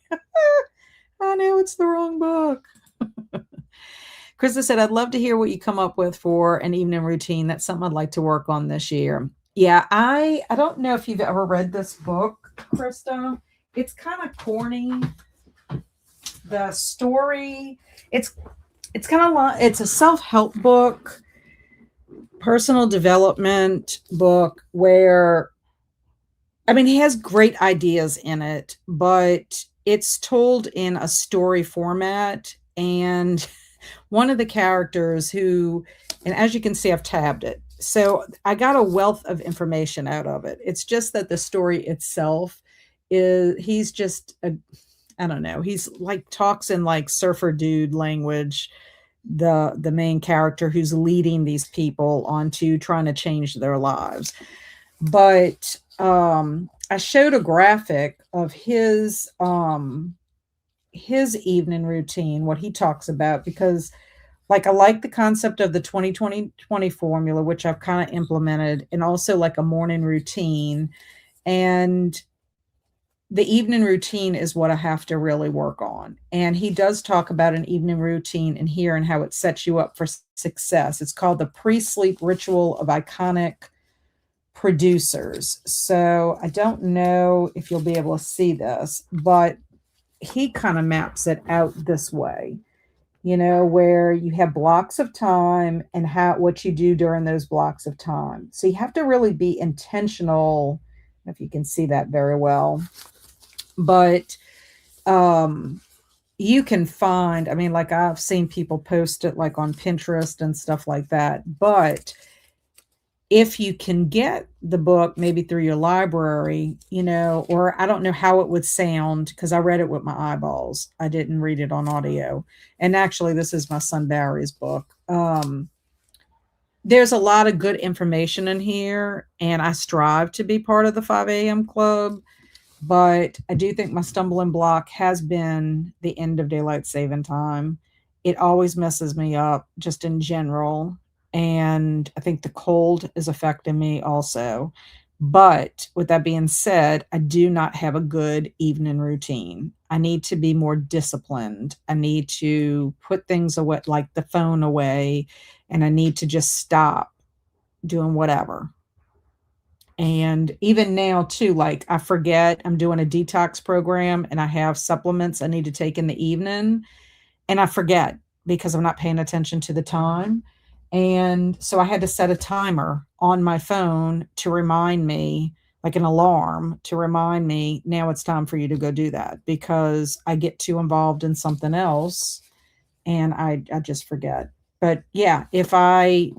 I know it's the wrong book. Krista said, I'd love to hear what you come up with for an evening routine. That's something I'd like to work on this year. Yeah, I don't know if you've ever read this book, Krista. It's kind of corny. The story, it's kind of like, it's a self-help book, personal development book where, I mean, he has great ideas in it, but it's told in a story format. And one of the characters and as you can see, I've tabbed it. So I got a wealth of information out of it. It's just that the story itself he's just I don't know. He's like talks in like surfer dude language, the main character who's leading these people onto trying to change their lives. But I showed a graphic of his evening routine, what he talks about, because like I like the concept of the 20-20-20 formula, which I've kind of implemented, and also like a morning routine. And the evening routine is what I have to really work on. And he does talk about an evening routine in here and how it sets you up for success. It's called the pre-sleep ritual of iconic producers. So I don't know if you'll be able to see this, but he kind of maps it out this way, where you have blocks of time and what you do during those blocks of time. So you have to really be intentional, if you can see that very well. But you can find, I mean, like I've seen people post it like on Pinterest and stuff like that. But if you can get the book maybe through your library, or I don't know how it would sound because I read it with my eyeballs. I didn't read it on audio. And actually, this is my son Barry's book. There's a lot of good information in here, and I strive to be part of the 5 a.m. club. But I do think my stumbling block has been the end of daylight saving time. it always messes me up just in general. And I think the cold is affecting me also. But with that being said, I do not have a good evening routine. I need to be more disciplined. I need to put things away, like the phone away, and I need to just stop doing whatever. And even now, too, like I forget I'm doing a detox program and I have supplements I need to take in the evening, and I forget because I'm not paying attention to the time. And so I had to set a timer on my phone to remind me, like an alarm to remind me, now it's time for you to go do that, because I get too involved in something else and I just forget. But yeah, if I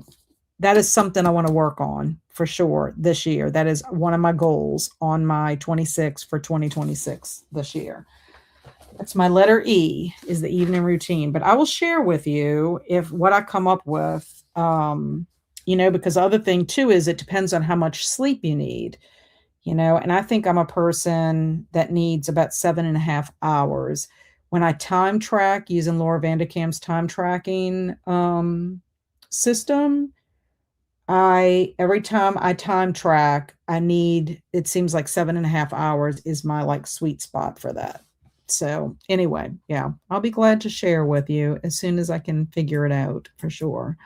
that is something I want to work on for sure this year. That is one of my goals on my 26 for 2026 this year. That's my letter E, is the evening routine. But I will share with you if what I come up with. Because the other thing too is it depends on how much sleep you need. And I think I'm a person that needs about 7.5 hours. When I time track using Laura Vanderkam's time tracking system, I every time I time track, I need, it seems like 7.5 hours is my like sweet spot for that. So anyway, yeah, I'll be glad to share with you as soon as I can figure it out for sure.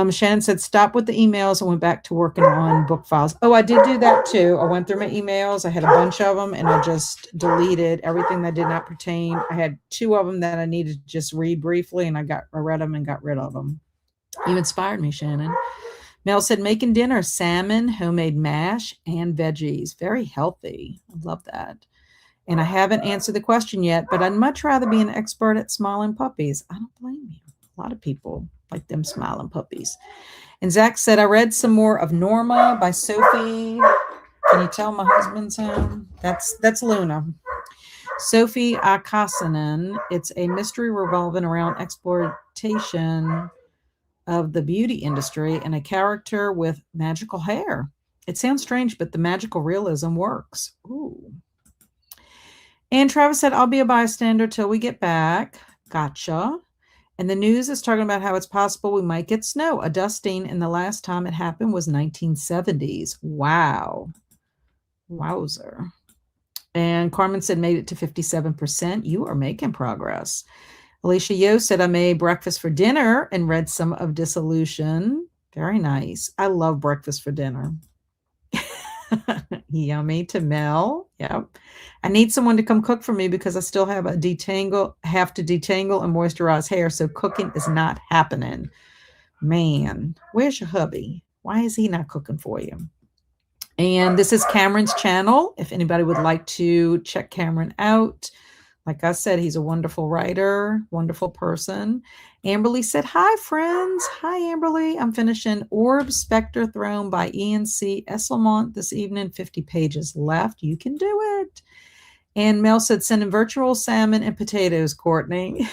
Shannon said, stop with the emails and went back to working on book files. Oh, I did do that too. I went through my emails. I had a bunch of them and I just deleted everything that did not pertain. I had 2 of them that I needed to just read briefly, and I read them and got rid of them. You inspired me, Shannon. Mel said, making dinner, salmon, homemade mash, and veggies. Very healthy. I love that. And I haven't answered the question yet, but I'd much rather be an expert at smiling puppies. I don't blame you. A lot of people like them smiling puppies. And Zach said, I read some more of Norma by Sophie. Can you tell my husband's home? That's Luna. Sophie Akasanen. It's a mystery revolving around exploitation of the beauty industry and a character with magical hair. It sounds strange, but the magical realism works. Ooh. And Travis said, I'll be a bystander till we get back. Gotcha. And the news is talking about how it's possible we might get snow, a dusting, and the last time it happened was 1970s. Wow. Wowzer. And Carmen said, made it to 57%. You are making progress. Alicia Yo said, I made breakfast for dinner and read some of Dissolution. Very nice. I love breakfast for dinner. Yummy to Mel. Yep. I need someone to come cook for me because I still have to detangle and moisturize hair. So cooking is not happening. Man, where's your hubby? Why is he not cooking for you? And this is Cameron's channel. If anybody would like to check Cameron out, like I said, he's a wonderful writer, wonderful person. Amberly said, hi, friends. Hi, Amberly. I'm finishing Orb Spectre Throne by Ian C. Esselmont this evening. 50 pages left. You can do it. And Mel said, sending virtual salmon and potatoes, Courtney.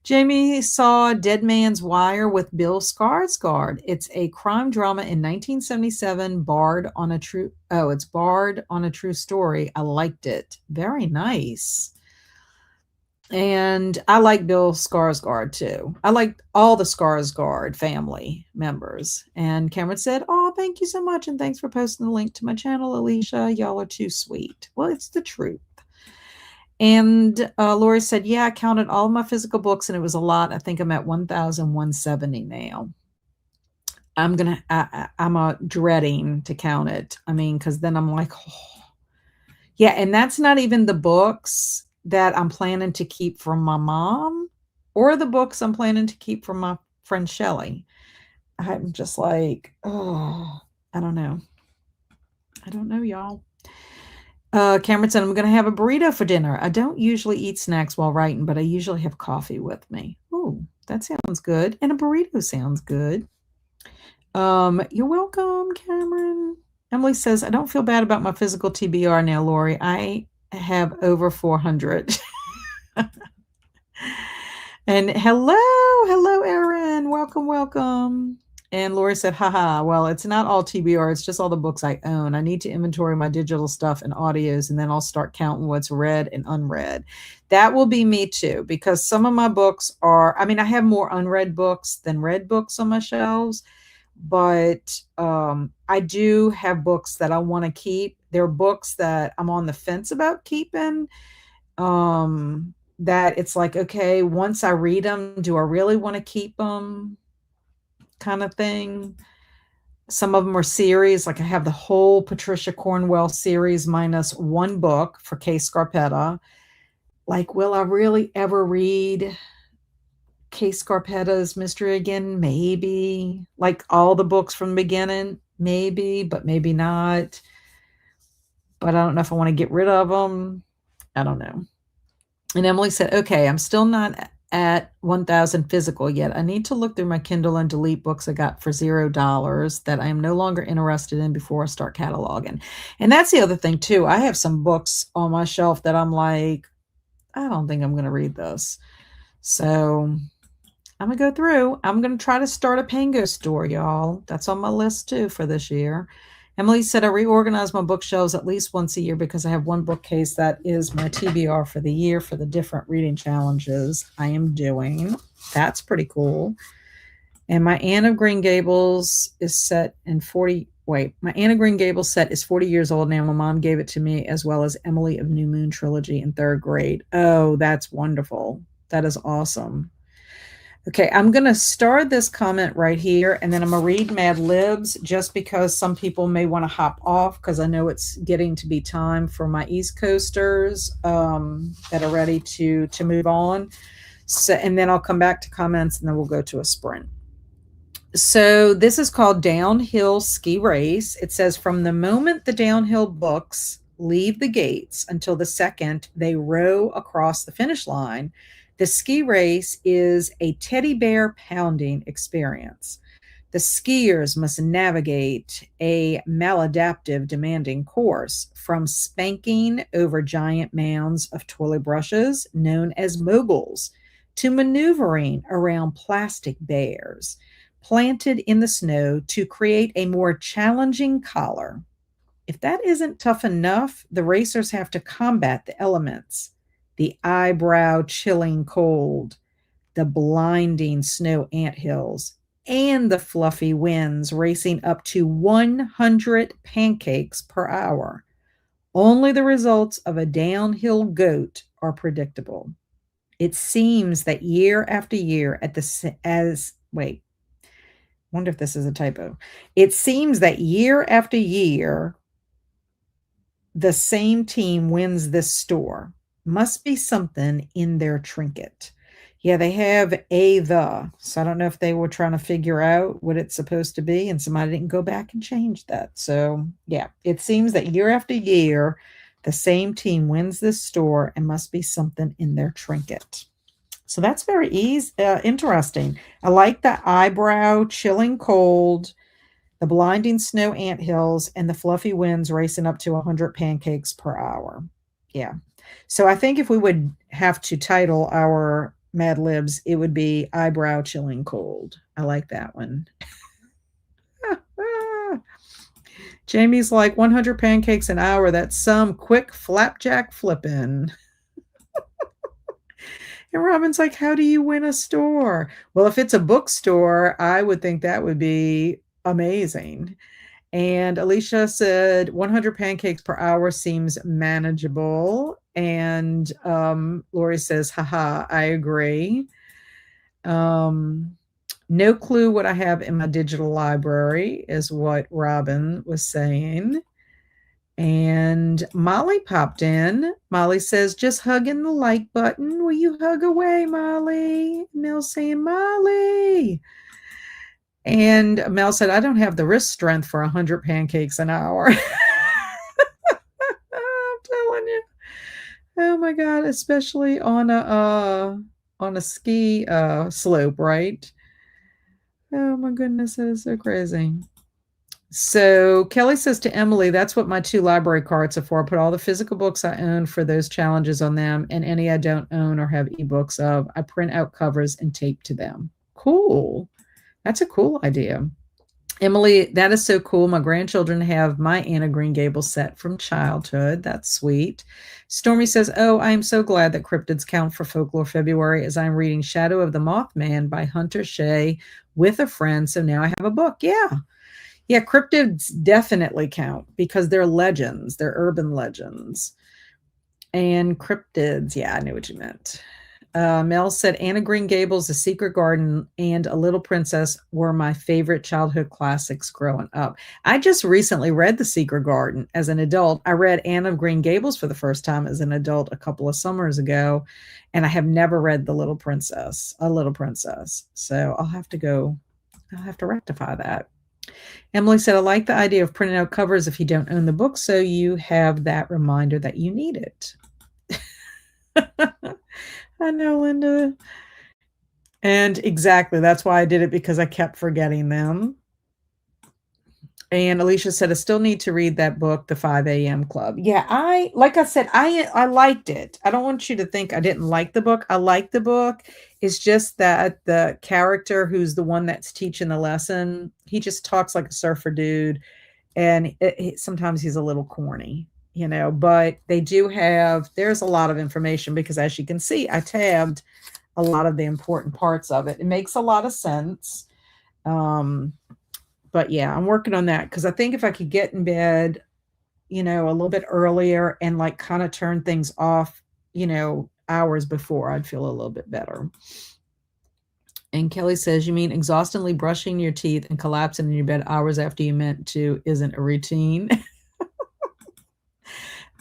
Jamie saw Dead Man's Wire with Bill Skarsgård. It's a crime drama in 1977, barred on a true story. I liked it. Very nice. And I like Bill Skarsgård too. I like all the Skarsgård family members. And Cameron said, oh, thank you so much. And thanks for posting the link to my channel, Alicia. Y'all are too sweet. Well, it's the truth. And Lori said, yeah, I counted all of my physical books and it was a lot. I think I'm at 1,170 now. I'm dreading to count it. I mean, because then I'm like, oh. Yeah, and that's not even the books that I'm planning to keep from my mom or the books I'm planning to keep from my friend Shelly. I'm just like, oh, I don't know. I don't know, y'all. Cameron said, I'm going to have a burrito for dinner. I don't usually eat snacks while writing, but I usually have coffee with me. Oh, that sounds good. And a burrito sounds good. You're welcome, Cameron. Emily says, I don't feel bad about my physical TBR now, Lori. I have over 400. And hello, Erin. Welcome. And Lori said, haha, well, it's not all TBR. It's just all the books I own. I need to inventory my digital stuff and audios, and then I'll start counting what's read and unread. That will be me too, because some of my books are, I mean, I have more unread books than read books on my shelves, but I do have books that I want to keep. There are books that I'm on the fence about keeping. That it's like, okay, once I read them, do I really want to keep them? Kind of thing. Some of them are series, like I have the whole Patricia Cornwell series minus one book for Case Scarpetta. Like, will I really ever read Case Scarpetta's mystery again? Maybe. Like all the books from the beginning? Maybe, but maybe not. But I don't know if I want to get rid of them. I don't know. And Emily said, okay, I'm still not at 1,000 physical yet. I need to look through my Kindle and delete books I got for $0 that I am no longer interested in before I start cataloging. And that's the other thing too. I have some books on my shelf that I'm like, I don't think I'm going to read this. So I'm going to go through. I'm going to try to start a Pango store, y'all. That's on my list too for this year. Emily said, I reorganize my bookshelves at least once a year because I have one bookcase that is my TBR for the year for the different reading challenges I am doing. That's pretty cool. And my Anne of Green Gables is set in 40. Wait, my Anne of Green Gables set is 40 years old now. My mom gave it to me, as well as Emily of New Moon trilogy in 3rd grade. Oh, that's wonderful. That is awesome. Okay, I'm going to start this comment right here, and then I'm going to read Mad Libs just because some people may want to hop off because I know it's getting to be time for my East Coasters that are ready to move on. So, and then I'll come back to comments, and then we'll go to a sprint. So this is called Downhill Ski Race. It says, from the moment the downhill books leave the gates until the second they row across the finish line, the ski race is a teddy bear pounding experience. The skiers must navigate a maladaptive, demanding course from spanking over giant mounds of toilet brushes known as moguls to maneuvering around plastic bears planted in the snow to create a more challenging collar. If that isn't tough enough, the racers have to combat the elements, the eyebrow chilling cold, the blinding snow anthills, and the fluffy winds racing up to 100 pancakes per hour. Only the results of a downhill goat are predictable. It seems that year after year wonder if this is a typo. It seems that year after year, the same team wins this store. Must be something in their trinket. Yeah, they have the. So I don't know if they were trying to figure out what it's supposed to be, and somebody didn't go back and change that. So yeah, it seems that year after year, the same team wins this store and must be something in their trinket. So that's very interesting. I like the eyebrow chilling cold, the blinding snow anthills, and the fluffy winds racing up to 100 pancakes per hour. Yeah. So I think if we would have to title our Mad Libs, it would be Eyebrow Chilling Cold. I like that one. Jamie's like 100 pancakes an hour. That's some quick flapjack flipping. And Robin's like, how do you win a store? Well, if it's a bookstore, I would think that would be amazing. And Alicia said 100 pancakes per hour seems manageable. And Lori says, haha, I agree. No clue what I have in my digital library is what Robin was saying. And Molly popped in. Molly says, just hugging the like button. Will you hug away, Molly? Mel's saying, Molly. And Mel said, I don't have the wrist strength for 100 pancakes an hour. I'm telling you. Oh my God, especially on a ski slope, right? Oh my goodness, that is so crazy. So Kelly says to Emily, that's what my 2 library carts are for. I put all the physical books I own for those challenges on them, and any I don't own or have ebooks of, I print out covers and tape to them. Cool. That's a cool idea. Emily, that is so cool. My grandchildren have my Anna Green Gables set from childhood. That's sweet. Stormy says, "Oh, I am so glad that cryptids count for Folklore February as I'm reading Shadow of the Mothman by Hunter Shea with a friend. So now I have a book." Yeah. Yeah, cryptids definitely count because they're legends, they're urban legends. And cryptids, yeah, I knew what you meant. Mel said Anna Green Gables, The Secret Garden, and A Little Princess were my favorite childhood classics growing up. I just recently read The Secret Garden as an adult. I read Anna Green Gables for the first time as an adult a couple of summers ago, and I have never read The Little Princess, A Little Princess. So I'll have to rectify that. Emily said, I like the idea of printing out covers if you don't own the book, so you have that reminder that you need it. I know, Linda. And exactly, that's why I did it because I kept forgetting them. And Alicia said, I still need to read that book, The 5 a.m. Club. Yeah, like I said, I liked it. I don't want you to think I didn't like the book. I liked the book. It's just that the character who's the one that's teaching the lesson, he just talks like a surfer dude. And sometimes he's a little corny, but there's a lot of information because as you can see, I tabbed a lot of the important parts of it. It makes a lot of sense. But yeah, I'm working on that because I think if I could get in bed, a little bit earlier and like kind of turn things off, hours before, I'd feel a little bit better. And Kelly says, you mean exhaustingly brushing your teeth and collapsing in your bed hours after you meant to isn't a routine?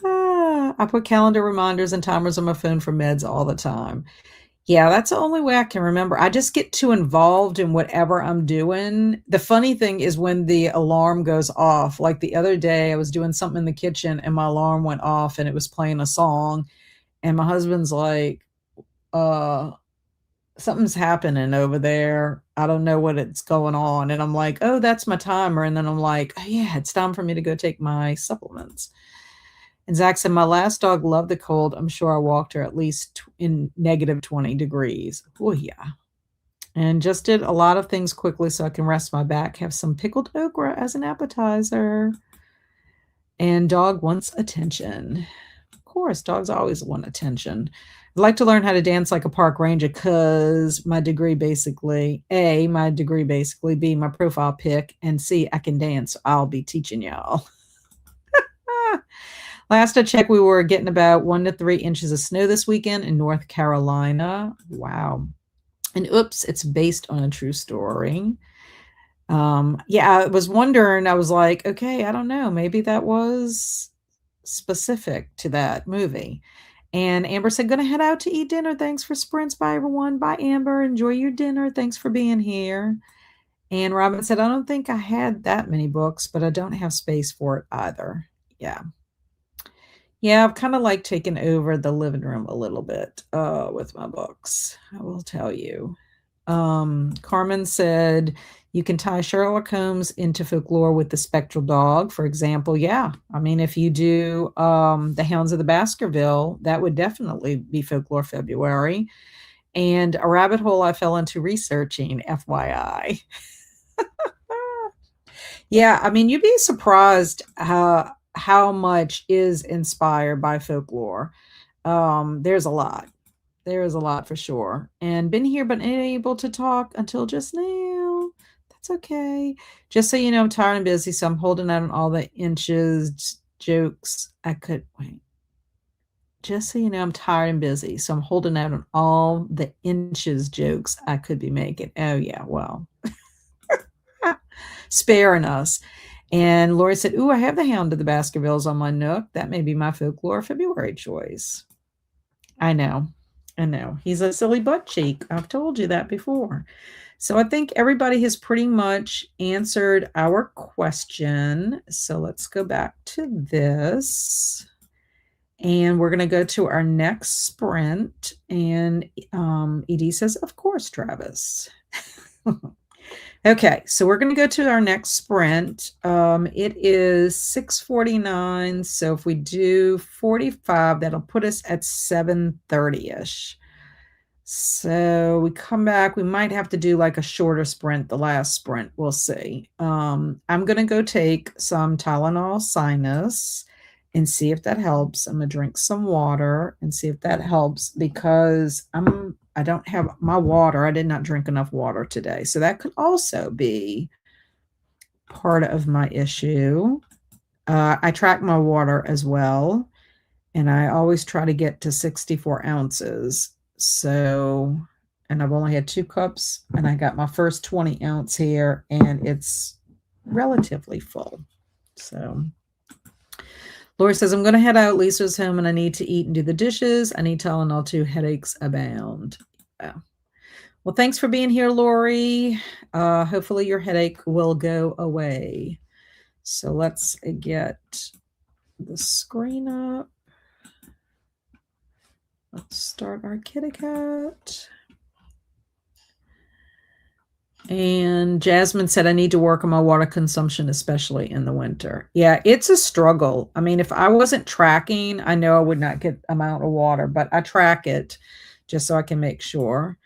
I put calendar reminders and timers on my phone for meds all the time. Yeah, that's the only way I can remember. I just get too involved in whatever I'm doing. The funny thing is when the alarm goes off, like the other day, I was doing something in the kitchen and my alarm went off and it was playing a song. And my husband's like, something's happening over there. I don't know what it's going on. And I'm like, oh, that's my timer. And then I'm like, oh, yeah, it's time for me to go take my supplements. And Zach said, my last dog loved the cold. I'm sure I walked her at least in negative 20 degrees. Oh, yeah. And just did a lot of things quickly so I can rest my back, have some pickled okra as an appetizer. And dog wants attention. Of course, dogs always want attention. I'd like to learn how to dance like a park ranger because my degree basically, A, my degree basically, B, my profile pic, and C, I can dance. I'll be teaching y'all. Last I checked, we were getting about 1 to 3 inches of snow this weekend in North Carolina. Wow. And oops, it's based on a true story. Yeah, I was wondering, I was like, okay, I don't know. Maybe that was specific to that movie. And Amber said, gonna head out to eat dinner. Thanks for sprints. Bye, everyone. Bye, Amber. Enjoy your dinner. Thanks for being here. And Robin said, I don't think I had that many books, but I don't have space for it either. Yeah. Yeah, I've kind of like taken over the living room a little bit with my books. I will tell you. Carmen said you can tie Sherlock Holmes into folklore with the spectral dog, for example. Yeah, I mean, if you do the Hounds of the Baskerville, that would definitely be Folklore February. And a rabbit hole I fell into researching, FYI. Yeah, I mean, you'd be surprised how much is inspired by folklore. There's a lot. There is a lot for sure. And been here but unable to talk until just now. That's okay. Just so you know, I'm tired and busy, so I'm holding out on all the inches jokes I could wait. Just so you know, I'm tired and busy, so I'm holding out on all the inches jokes I could be making. Oh yeah, well. Sparing us. And Lori said, ooh, I have the Hound of the Baskervilles on my Nook. That may be my Folklore February choice. I know. He's a silly butt cheek. I've told you that before. So I think everybody has pretty much answered our question. So let's go back to this. And we're going to go to our next sprint. And Edie says, of course, Travis. Okay, so we're going to go to our next sprint. It is 6:49. So if we do 45, that'll put us at 7:30-ish. So we come back, we might have to do like a shorter sprint, the last sprint, we'll see. I'm gonna go take some Tylenol sinus and see if that helps. I'm gonna drink some water and see if that helps because I don't have my water. I did not drink enough water today. So that could also be part of my issue. I track my water as well, and I always try to get to 64 ounces. So, and I've only had 2 cups, and I got my first 20 ounce here, and it's relatively full. So, Lori says, I'm going to head out. Lisa's home, and I need to eat and do the dishes. I need Tylenol too. Headaches abound. Yeah. Well, thanks for being here, Lori. Hopefully, your headache will go away. So, let's get the screen up. Let's start our kitty cat. And Jasmine said, I need to work on my water consumption, especially in the winter. Yeah, it's a struggle. I mean, if I wasn't tracking, I know I would not get amount of water, but I track it just so I can make sure.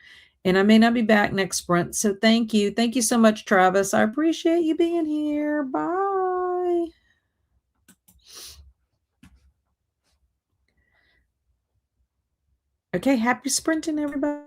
And I may not be back next sprint. So thank you. Thank you so much, Travis. I appreciate you being here. Bye. Okay, happy sprinting, everybody.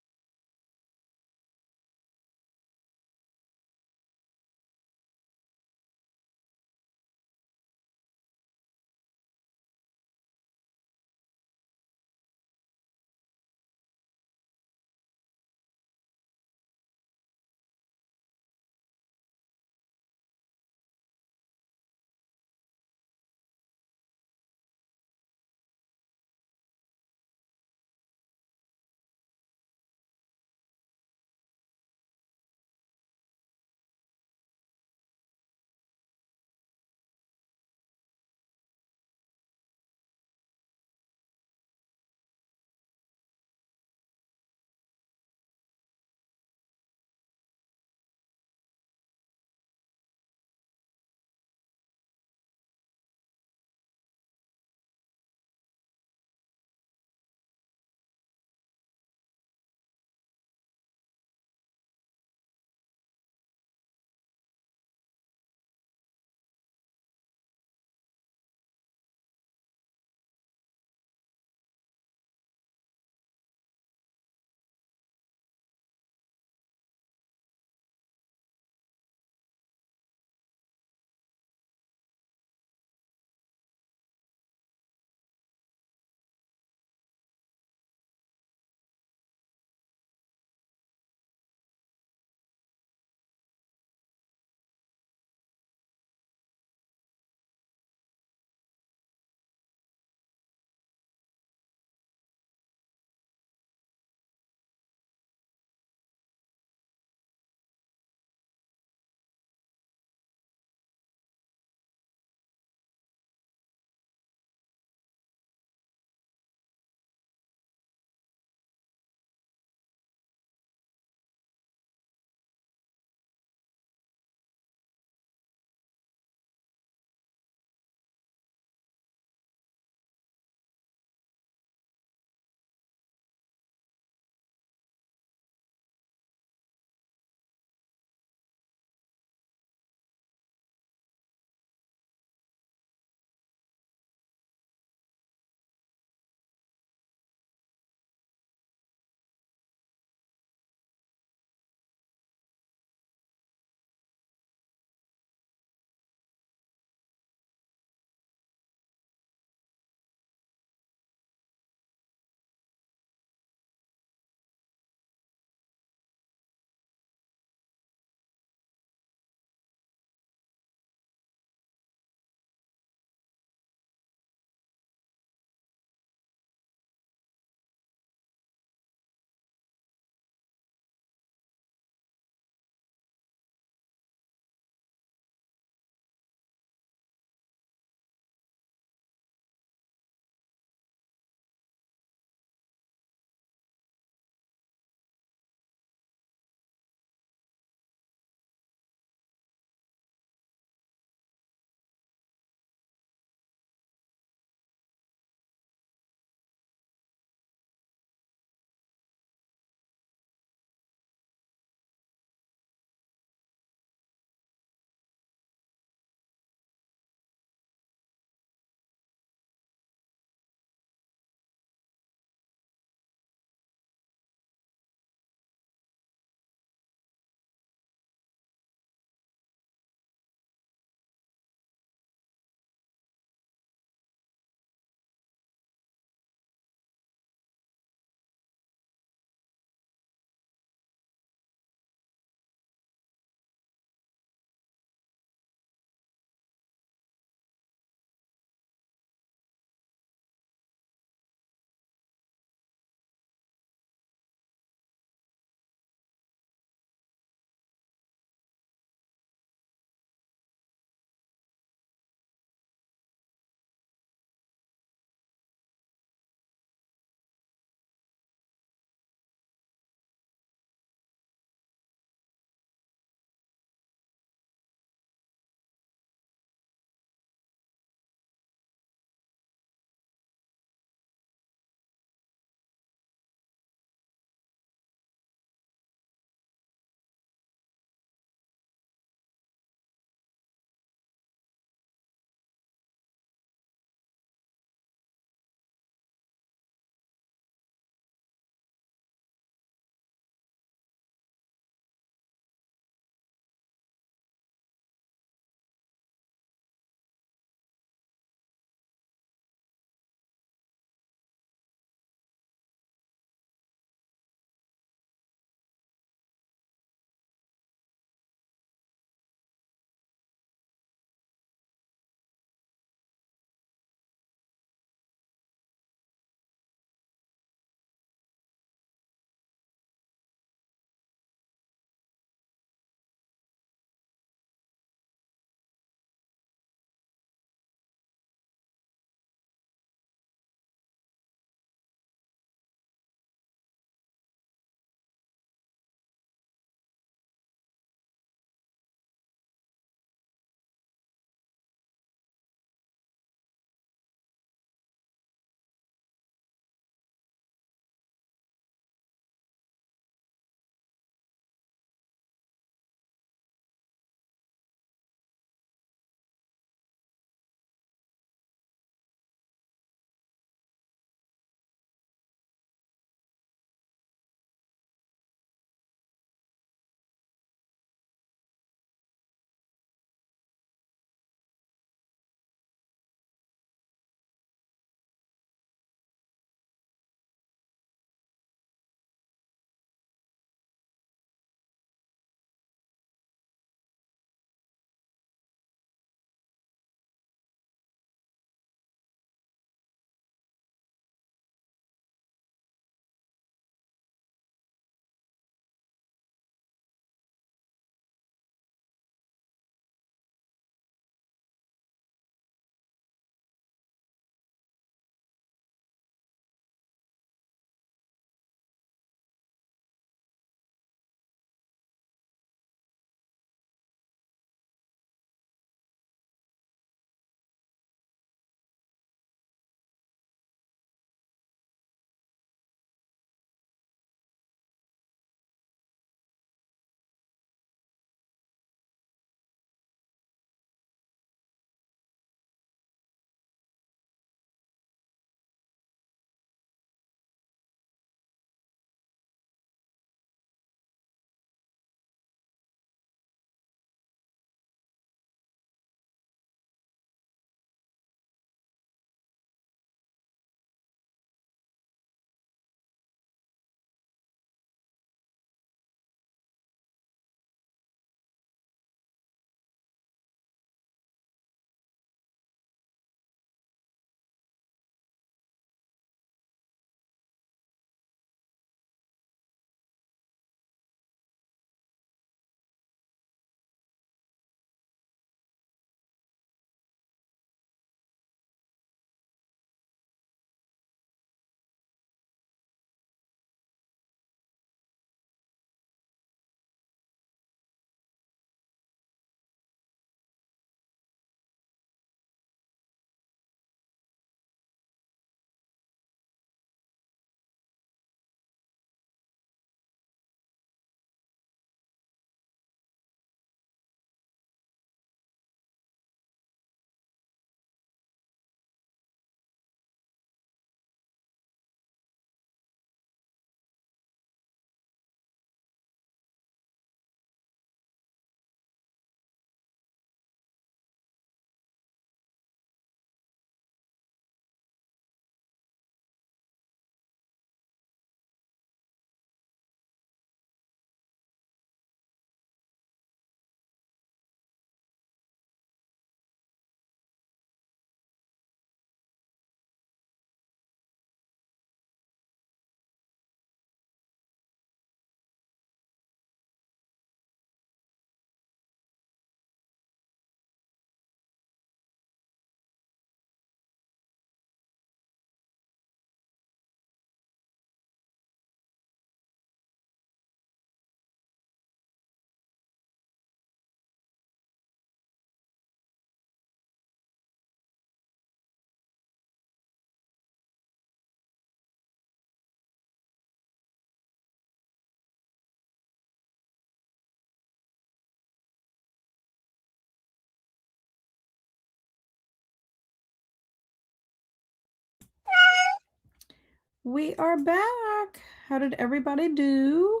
We are back. How did everybody do?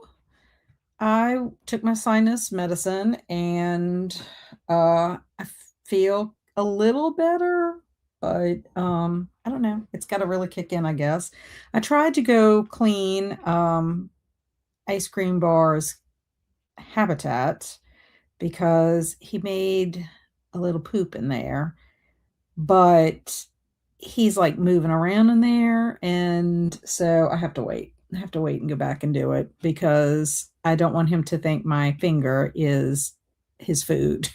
I took my sinus medicine and I feel a little better, but I don't know. It's got to really kick in, I guess. I tried to go clean ice cream bar's habitat because he made a little poop in there, but he's like moving around in there, and so I have to wait. I have to wait and go back and do it because I don't want him to think my finger is his food.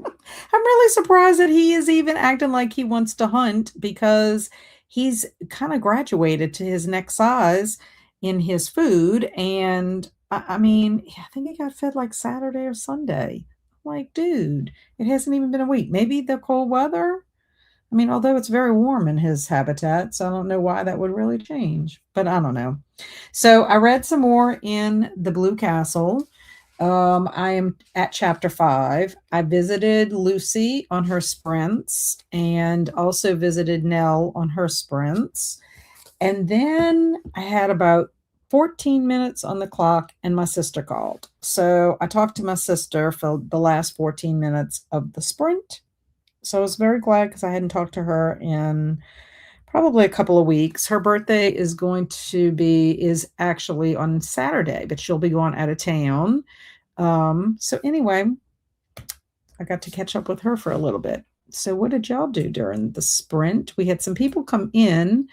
I'm really surprised that he is even acting like he wants to hunt because he's kind of graduated to his next size in his food. And I mean, I think he got fed like Saturday or Sunday. Like, dude, it hasn't even been a week. Maybe the cold weather. I mean, although it's very warm in his habitat, so I don't know why that would really change, but I don't know. So I read some more in The Blue Castle. I am at chapter 5. I visited Lucy on her sprints and also visited Nell on her sprints. And then I had about 14 minutes on the clock and my sister called. So I talked to my sister for the last 14 minutes of the sprint. So I was very glad because I hadn't talked to her in probably a couple of weeks. Her birthday is actually on Saturday, but she'll be going out of town. So anyway, I got to catch up with her for a little bit. So what did y'all do during the sprint? We had some people come in.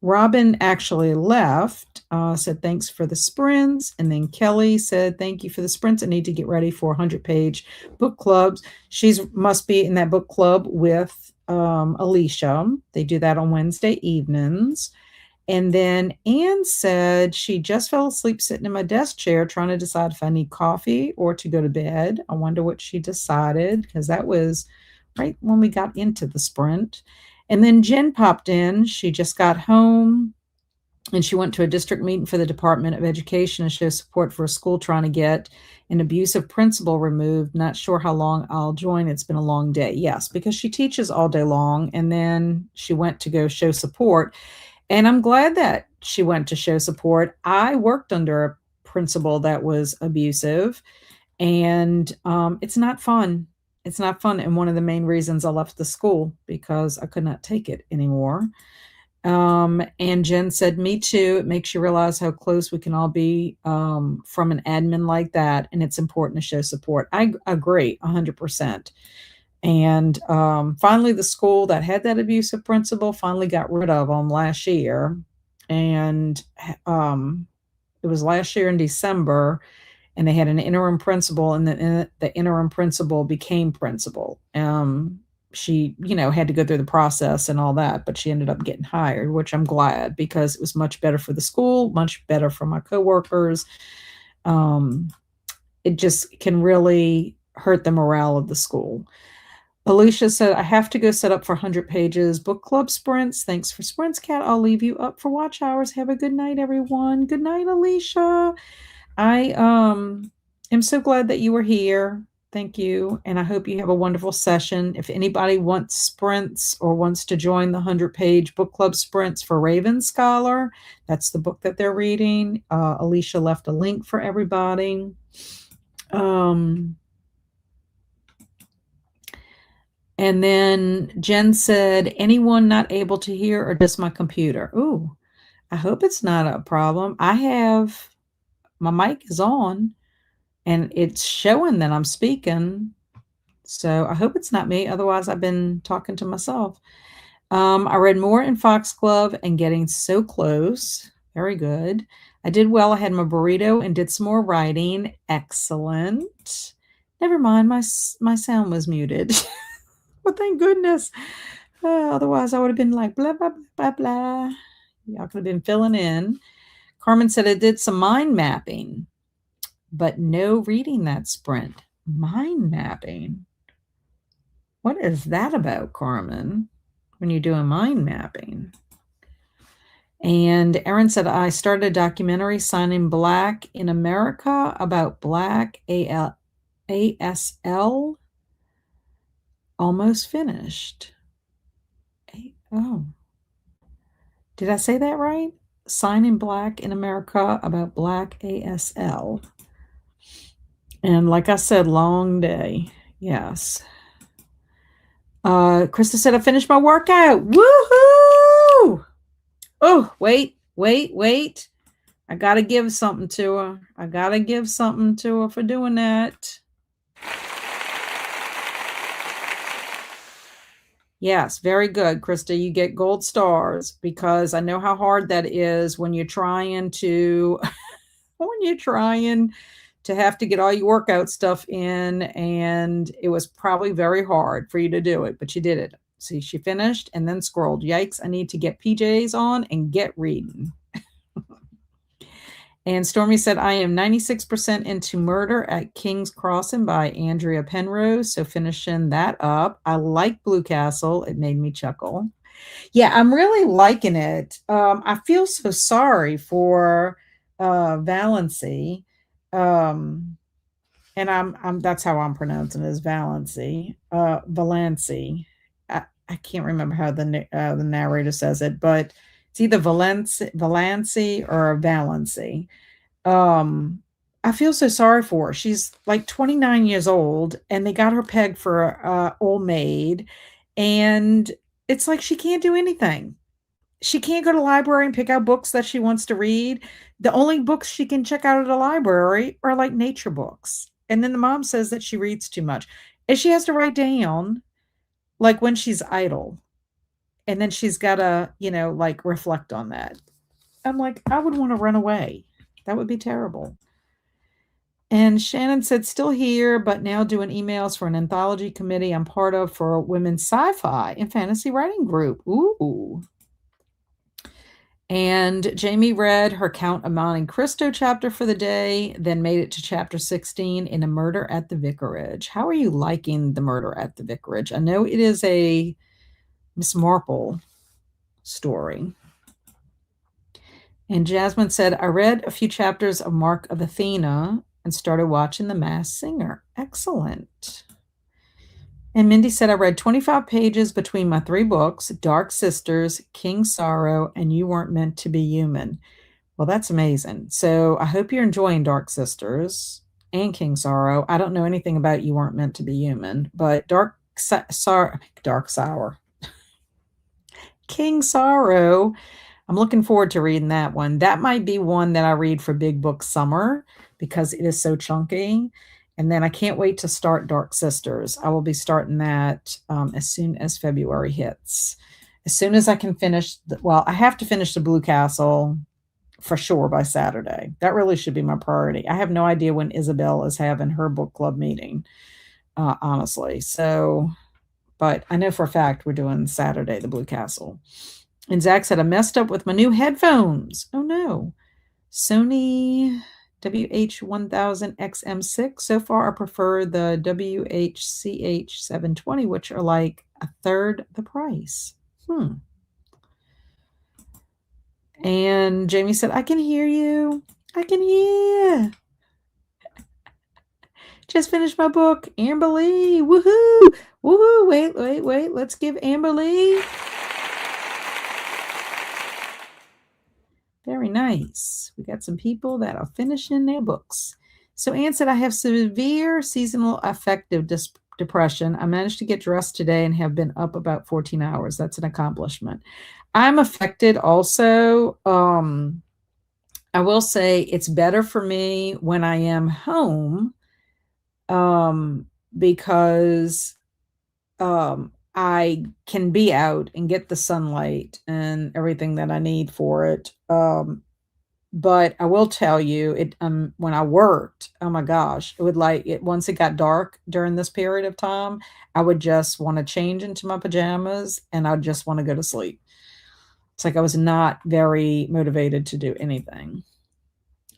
Robin actually left, said thanks for the sprints. And then Kelly said, thank you for the sprints. I need to get ready for 100-page book clubs. Must be in that book club with Alicia. They do that on Wednesday evenings. And then Anne said she just fell asleep sitting in my desk chair trying to decide if I need coffee or to go to bed. I wonder what she decided because that was right when we got into the sprint. And then Jen popped in. She just got home and she went to a district meeting for the Department of Education to show support for a school trying to get an abusive principal removed. Not sure how long I'll join. It's been a long day. Yes, because she teaches all day long. And then she went to go show support. And I'm glad that she went to show support. I worked under a principal that was abusive, and it's not fun. It's not fun. And one of the main reasons I left the school because I could not take it anymore. And Jen said, me too. It makes you realize how close we can all be from an admin like that. And it's important to show support. I agree 100%. And finally, the school that had that abusive principal finally got rid of them last year. And it was last year in December, and they had an interim principal, and the interim principal became principal. She, had to go through the process and all that, but she ended up getting hired, which I'm glad because it was much better for the school, much better for my coworkers. It just can really hurt the morale of the school. Alicia said, I have to go set up for 100 pages. Book club sprints. Thanks for sprints, Kat. I'll leave you up for watch hours. Have a good night, everyone. Good night, Alicia. I am so glad that you were here. Thank you. And I hope you have a wonderful session. If anybody wants sprints or wants to join the 100-page book club sprints for Raven Scholar, that's the book that they're reading. Alicia left a link for everybody. And then Jen said, anyone not able to hear or just my computer? Ooh, I hope it's not a problem. My mic is on and it's showing that I'm speaking. So I hope it's not me. Otherwise, I've been talking to myself. I read more in Foxglove and Getting So Close. Very good. I did well. I had my burrito and did some more writing. Excellent. Never mind. My sound was muted. Well, thank goodness. Otherwise, I would have been like, blah, blah, blah, blah. Y'all could have been filling in. Carmen said I did some mind mapping, but no reading that sprint. Mind mapping? What is that about, Carmen, when you're doing mind mapping? And Erin said, I started a documentary, Signing Black in America, about Black ASL. Almost finished. Oh. Did I say that right? Sign in Black in America about Black ASL. And like I said, long day. Yes. Krista said I finished my workout. Woohoo! Oh, wait. I gotta give something to her. I gotta give something to her for doing that. Yes, very good, Krista. You get gold stars because I know how hard that is when you're trying to when you're trying to have to get all your workout stuff in, and it was probably very hard for you to do it, but you did it. See, she finished and then scrolled. Yikes, I need to get PJs on and get reading. And Stormy said, I am 96% into Murder at King's Crossing by Andrea Penrose. So finishing that up. I like Blue Castle. It made me chuckle. Yeah, I'm really liking it. I feel so sorry for Valency. And I'm that's how I'm pronouncing it, is Valency. Valency. I can't remember how the narrator says it, but it's either Valency or Valency. I feel so sorry for her. She's like 29 years old and they got her pegged for old maid, and it's like she can't do anything. She can't go to the library and pick out books that she wants to read. The only books she can check out at the library are like nature books. And then the mom says that she reads too much. And she has to write down like when she's idle. And then she's got to, like reflect on that. I'm like, I would want to run away. That would be terrible. And Shannon said, still here, but now doing emails for an anthology committee I'm part of for a women's sci-fi and fantasy writing group. Ooh. And Jamie read her Count of Monte Cristo chapter for the day, then made it to chapter 16 in A Murder at the Vicarage. How are you liking The Murder at the Vicarage? I know it is a Miss Marple story. And Jasmine said, I read a few chapters of Mark of Athena and started watching The Masked Singer. Excellent. And Mindy said, I read 25 pages between my 3 books, Dark Sisters, King Sorrow, and You Weren't Meant to Be Human. Well, that's amazing. So I hope you're enjoying Dark Sisters and King Sorrow. I don't know anything about You Weren't Meant to Be Human, but King Sorrow, I'm looking forward to reading that one. That might be one that I read for Big Book Summer because it is so chunky. And then I can't wait to start Dark Sisters. I will be starting that as soon as February hits. As soon as I can finish, I have to finish the Blue Castle for sure by Saturday. That really should be my priority. I have no idea when Isabel is having her book club meeting, honestly. So, but I know for a fact we're doing Saturday, the Blue Castle. And Zach said, I messed up with my new headphones. Oh no. Sony WH-1000XM6. So far, I prefer the WH-CH-720, which are like a third the price. And Jamie said, I can hear you. I can hear. Just finished my book, Amber Lee. Woohoo! Woohoo! Wait. Let's give Amber Lee. Very nice. We got some people that are finishing their books. So Ann said, I have severe seasonal affective depression. I managed to get dressed today and have been up about 14 hours. That's an accomplishment. I'm affected also. I will say it's better for me when I am home because I can be out and get the sunlight and everything that I need for it. But I will tell you, when I worked, oh my gosh, it would once it got dark during this period of time, I would just want to change into my pajamas and I'd just want to go to sleep. It's like I was not very motivated to do anything.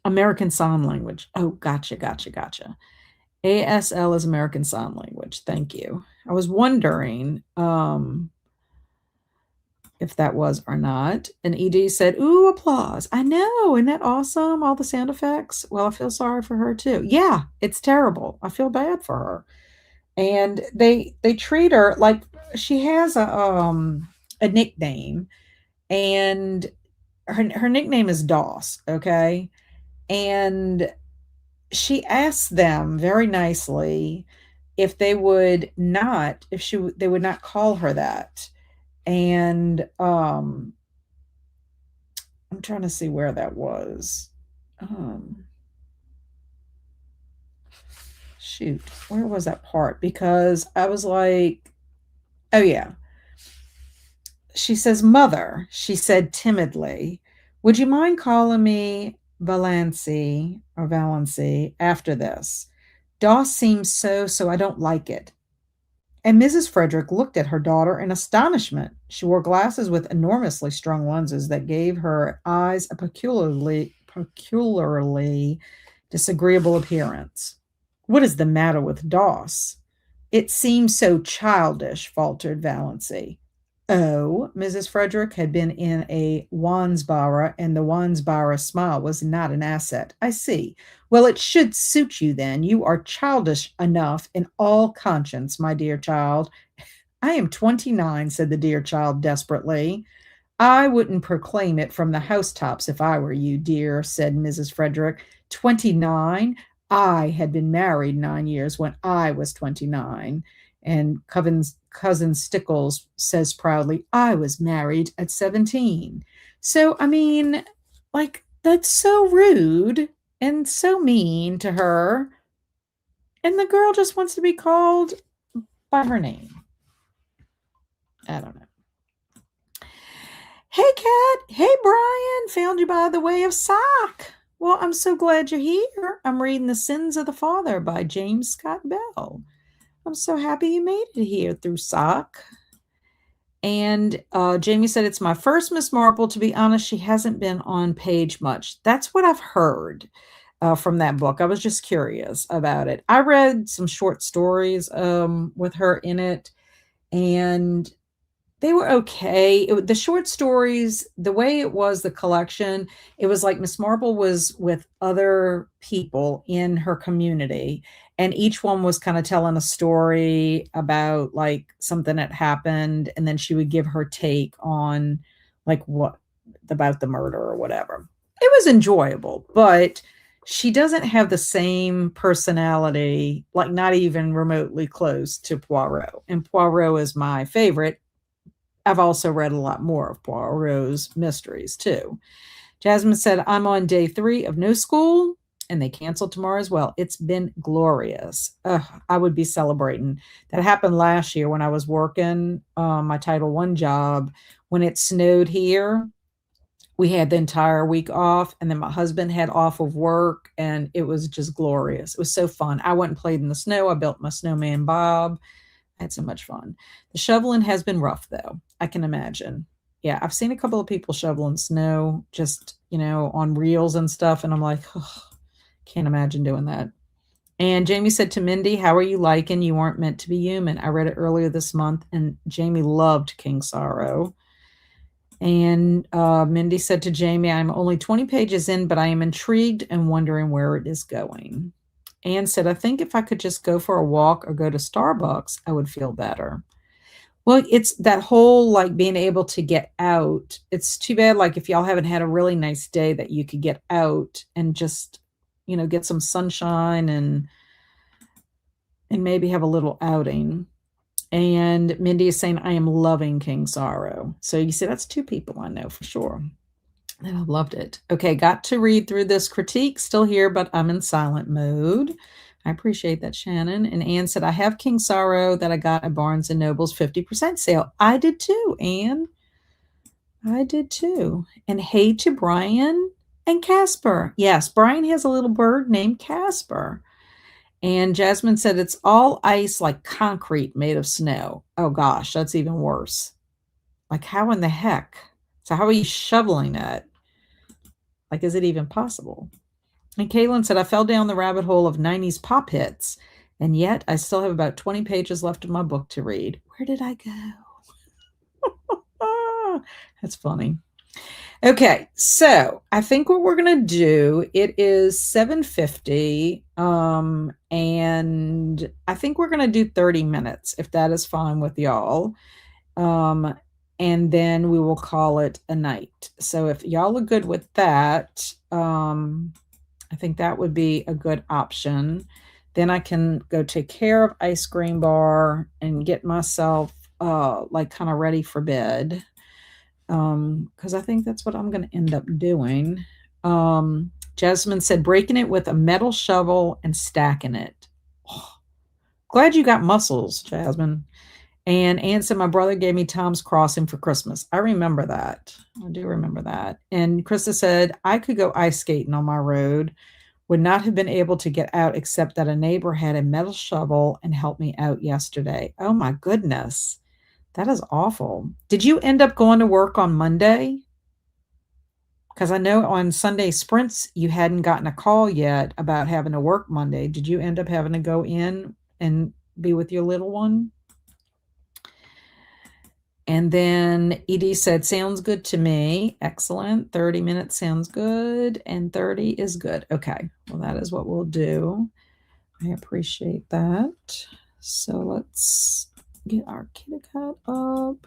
American Sign Language. Oh, gotcha. ASL is American Sign Language. Thank you. I was wondering if that was or not. And ED said, ooh, applause. I know. Isn't that awesome? All the sound effects. Well, I feel sorry for her too. Yeah, it's terrible. I feel bad for her. And they treat her like she has a nickname. and her nickname is Doss, okay? And she asked them very nicely if they would not, if she they would not call her that. And I'm trying to see where that was. Um Shoot, where was that part? Because I was like, oh yeah. She says, "Mother," she said timidly, "would you mind calling me Valancy or Valancy after this? Doss seems so I don't like it." And Mrs. Frederick looked at her daughter in astonishment. She wore glasses with enormously strong lenses that gave her eyes a peculiarly disagreeable appearance. "What is the matter with Doss?" "It seems so childish," faltered Valancy. Oh, Mrs. Frederick had been in a Wandsborough, and the Wandsborough smile was not an asset. "I see. Well, it should suit you then. You are childish enough in all conscience, my dear child." "I am 29," said the dear child desperately. "I wouldn't proclaim it from the housetops if I were you, dear," said Mrs. Frederick. 29? I had been married 9 years when I was 29. And cousin Stickles says proudly, "I was married at 17." So, I mean, like, that's so rude and so mean to her. And the girl just wants to be called by her name. I don't know. "Hey, Kat. Hey, Brian. Found you by the way of sock." "Well, I'm so glad you're here. I'm reading The Sins of the Father by James Scott Bell. I'm so happy you made it here through sock." And Jamie said, "It's my first Miss Marple. To be honest, she hasn't been on page much." That's what I've heard from that book. I was just curious about it. I read some short stories with her in it, and they were okay. The short stories, the way it was, the collection, it was like Miss Marple was with other people in her community, and each one was kind of telling a story about like something that happened, and then she would give her take on like what about the murder or whatever. It was enjoyable, but she doesn't have the same personality, like not even remotely close to Poirot. And Poirot is my favorite. I've also read a lot more of Poirot's mysteries too. Jasmine said, "I'm on day 3 of no school, and they canceled tomorrow as well. It's been glorious." Ugh, I would be celebrating. That happened last year when I was working my Title I job. When it snowed here, we had the entire week off, and then my husband had off of work, and it was just glorious. It was so fun. I went and played in the snow. I built my snowman Bob. I had so much fun. The shoveling has been rough, though. I can imagine. Yeah, I've seen a couple of people shoveling snow just, on reels and stuff, and I'm like, oh, can't imagine doing that. And Jamie said to Mindy, "How are you liking You Weren't Meant to Be Human?" I read it earlier this month, and Jamie loved King Sorrow. And Mindy said to Jamie, "I'm only 20 pages in, but I am intrigued and wondering where it is going." Anne said, "I think if I could just go for a walk or go to Starbucks, I would feel better." Well, it's that whole like being able to get out. It's too bad, like if y'all haven't had a really nice day that you could get out and just, get some sunshine and maybe have a little outing. And Mindy is saying, "I am loving King Sorrow." So you see, that's 2 people I know for sure. And I loved it. Okay, got to read through this critique. Still here, but I'm in silent mode. I appreciate that, Shannon. And Anne said, "I have King Sorrow that I got at Barnes & Noble's 50% sale." I did too, Anne. I did too. And hey to Brian and Casper. Yes, Brian has a little bird named Casper. And Jasmine said, "It's all ice like concrete made of snow." Oh gosh, that's even worse. Like, how in the heck? So how are you shoveling it? Like, is it even possible? And Caitlin said, "I fell down the rabbit hole of 90s pop hits, and yet I still have about 20 pages left of my book to read. Where did I go?" That's funny. Okay, so I think what we're gonna do, it is 7:50, and I think we're gonna do 30 minutes, if that is fine with y'all. and then we will call it a night. So if y'all are good with that, I think that would be a good option. Then I can go take care of ice cream bar and get myself like kind of ready for bed. Because I think that's what I'm going to end up doing. Jasmine said breaking it with a metal shovel and stacking it. Oh, glad you got muscles, Jasmine. And Ann said, my brother gave me Tom's Crossing for Christmas. I remember that. I do remember that. And Krista said, I could go ice skating on my road. Would not have been able to get out except that a neighbor had a metal shovel and helped me out yesterday. Oh my goodness. That is awful. Did you end up going to work on Monday? Because I know on Sunday sprints, you hadn't gotten a call yet about having to work Monday. Did you end up having to go in and be with your little one? And then Edie said, sounds good to me. Excellent. 30 minutes sounds good. And 30 is good. Okay. Well, that is what we'll do. I appreciate that. So let's get our Kitty Cat up.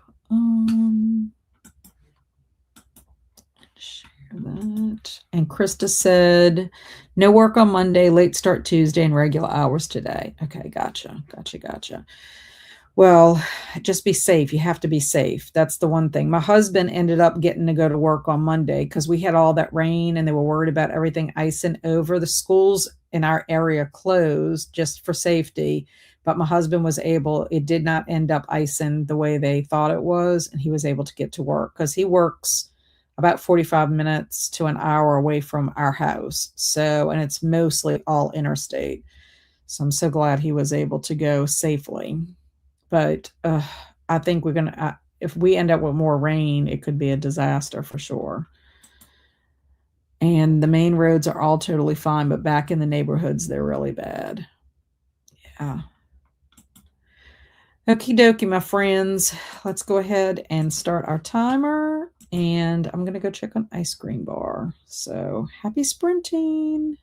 Share that. And Krista said, no work on Monday, late start Tuesday, and regular hours today. Okay, gotcha. Well, just be safe. You have to be safe. That's the one thing. My husband ended up getting to go to work on Monday because we had all that rain and they were worried about everything icing over. The schools in our area closed just for safety, but my husband was able, it did not end up icing the way they thought it was, and he was able to get to work because he works about 45 minutes to an hour away from our house. So, and it's mostly all interstate. So I'm so glad he was able to go safely. But I think we're going to, if we end up with more rain, it could be a disaster for sure. And the main roads are all totally fine, but back in the neighborhoods, they're really bad. Yeah. Okie dokie, my friends. Let's go ahead and start our timer. And I'm going to go check on ice cream bar. So happy sprinting.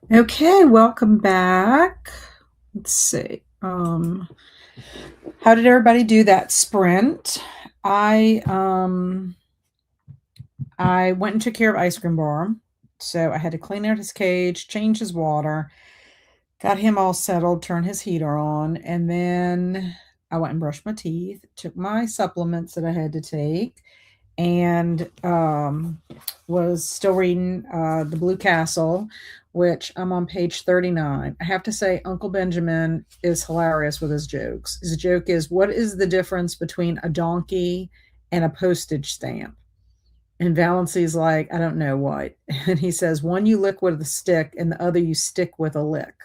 Okay, welcome back. Let's see. How did everybody do that sprint? I um I went and took care of Ice Cream Bar. So I had to clean out his cage, change his water, got him all settled, turn his heater on, and then I went and brushed my teeth, took my supplements that I had to take, and was still reading The Blue Castle, which I'm on page 39. I have to say, Uncle Benjamin is hilarious with his jokes. His joke is, what is the difference between a donkey and a postage stamp? And Valency's like, I don't know what. And he says, one you lick with a stick and the other you stick with a lick.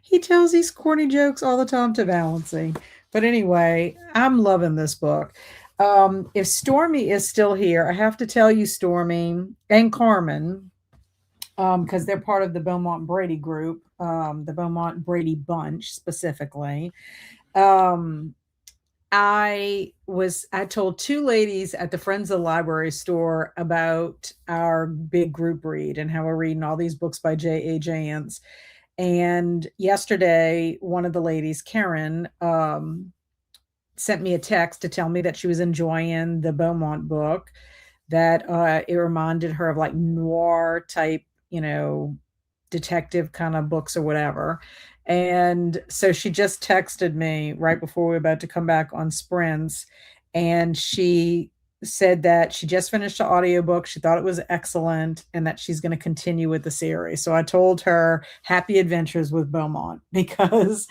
He tells these corny jokes all the time to Valency. But anyway, I'm loving this book. If Stormy is still here, I have to tell you, Stormy and Carmen, because they're part of the Beaumont Brady group, the Beaumont Brady bunch specifically. Um, I told two ladies at the Friends of the Library store about our big group read and how we're reading all these books by J.A. Jance. And yesterday, one of the ladies, Karen, sent me a text to tell me that she was enjoying the Beaumont book, that it reminded her of like noir type, detective kind of books or whatever. And so she just texted me right before we were about to come back on sprints. And she said that she just finished the audiobook. She thought it was excellent and that she's going to continue with the series. So I told her happy adventures with Beaumont because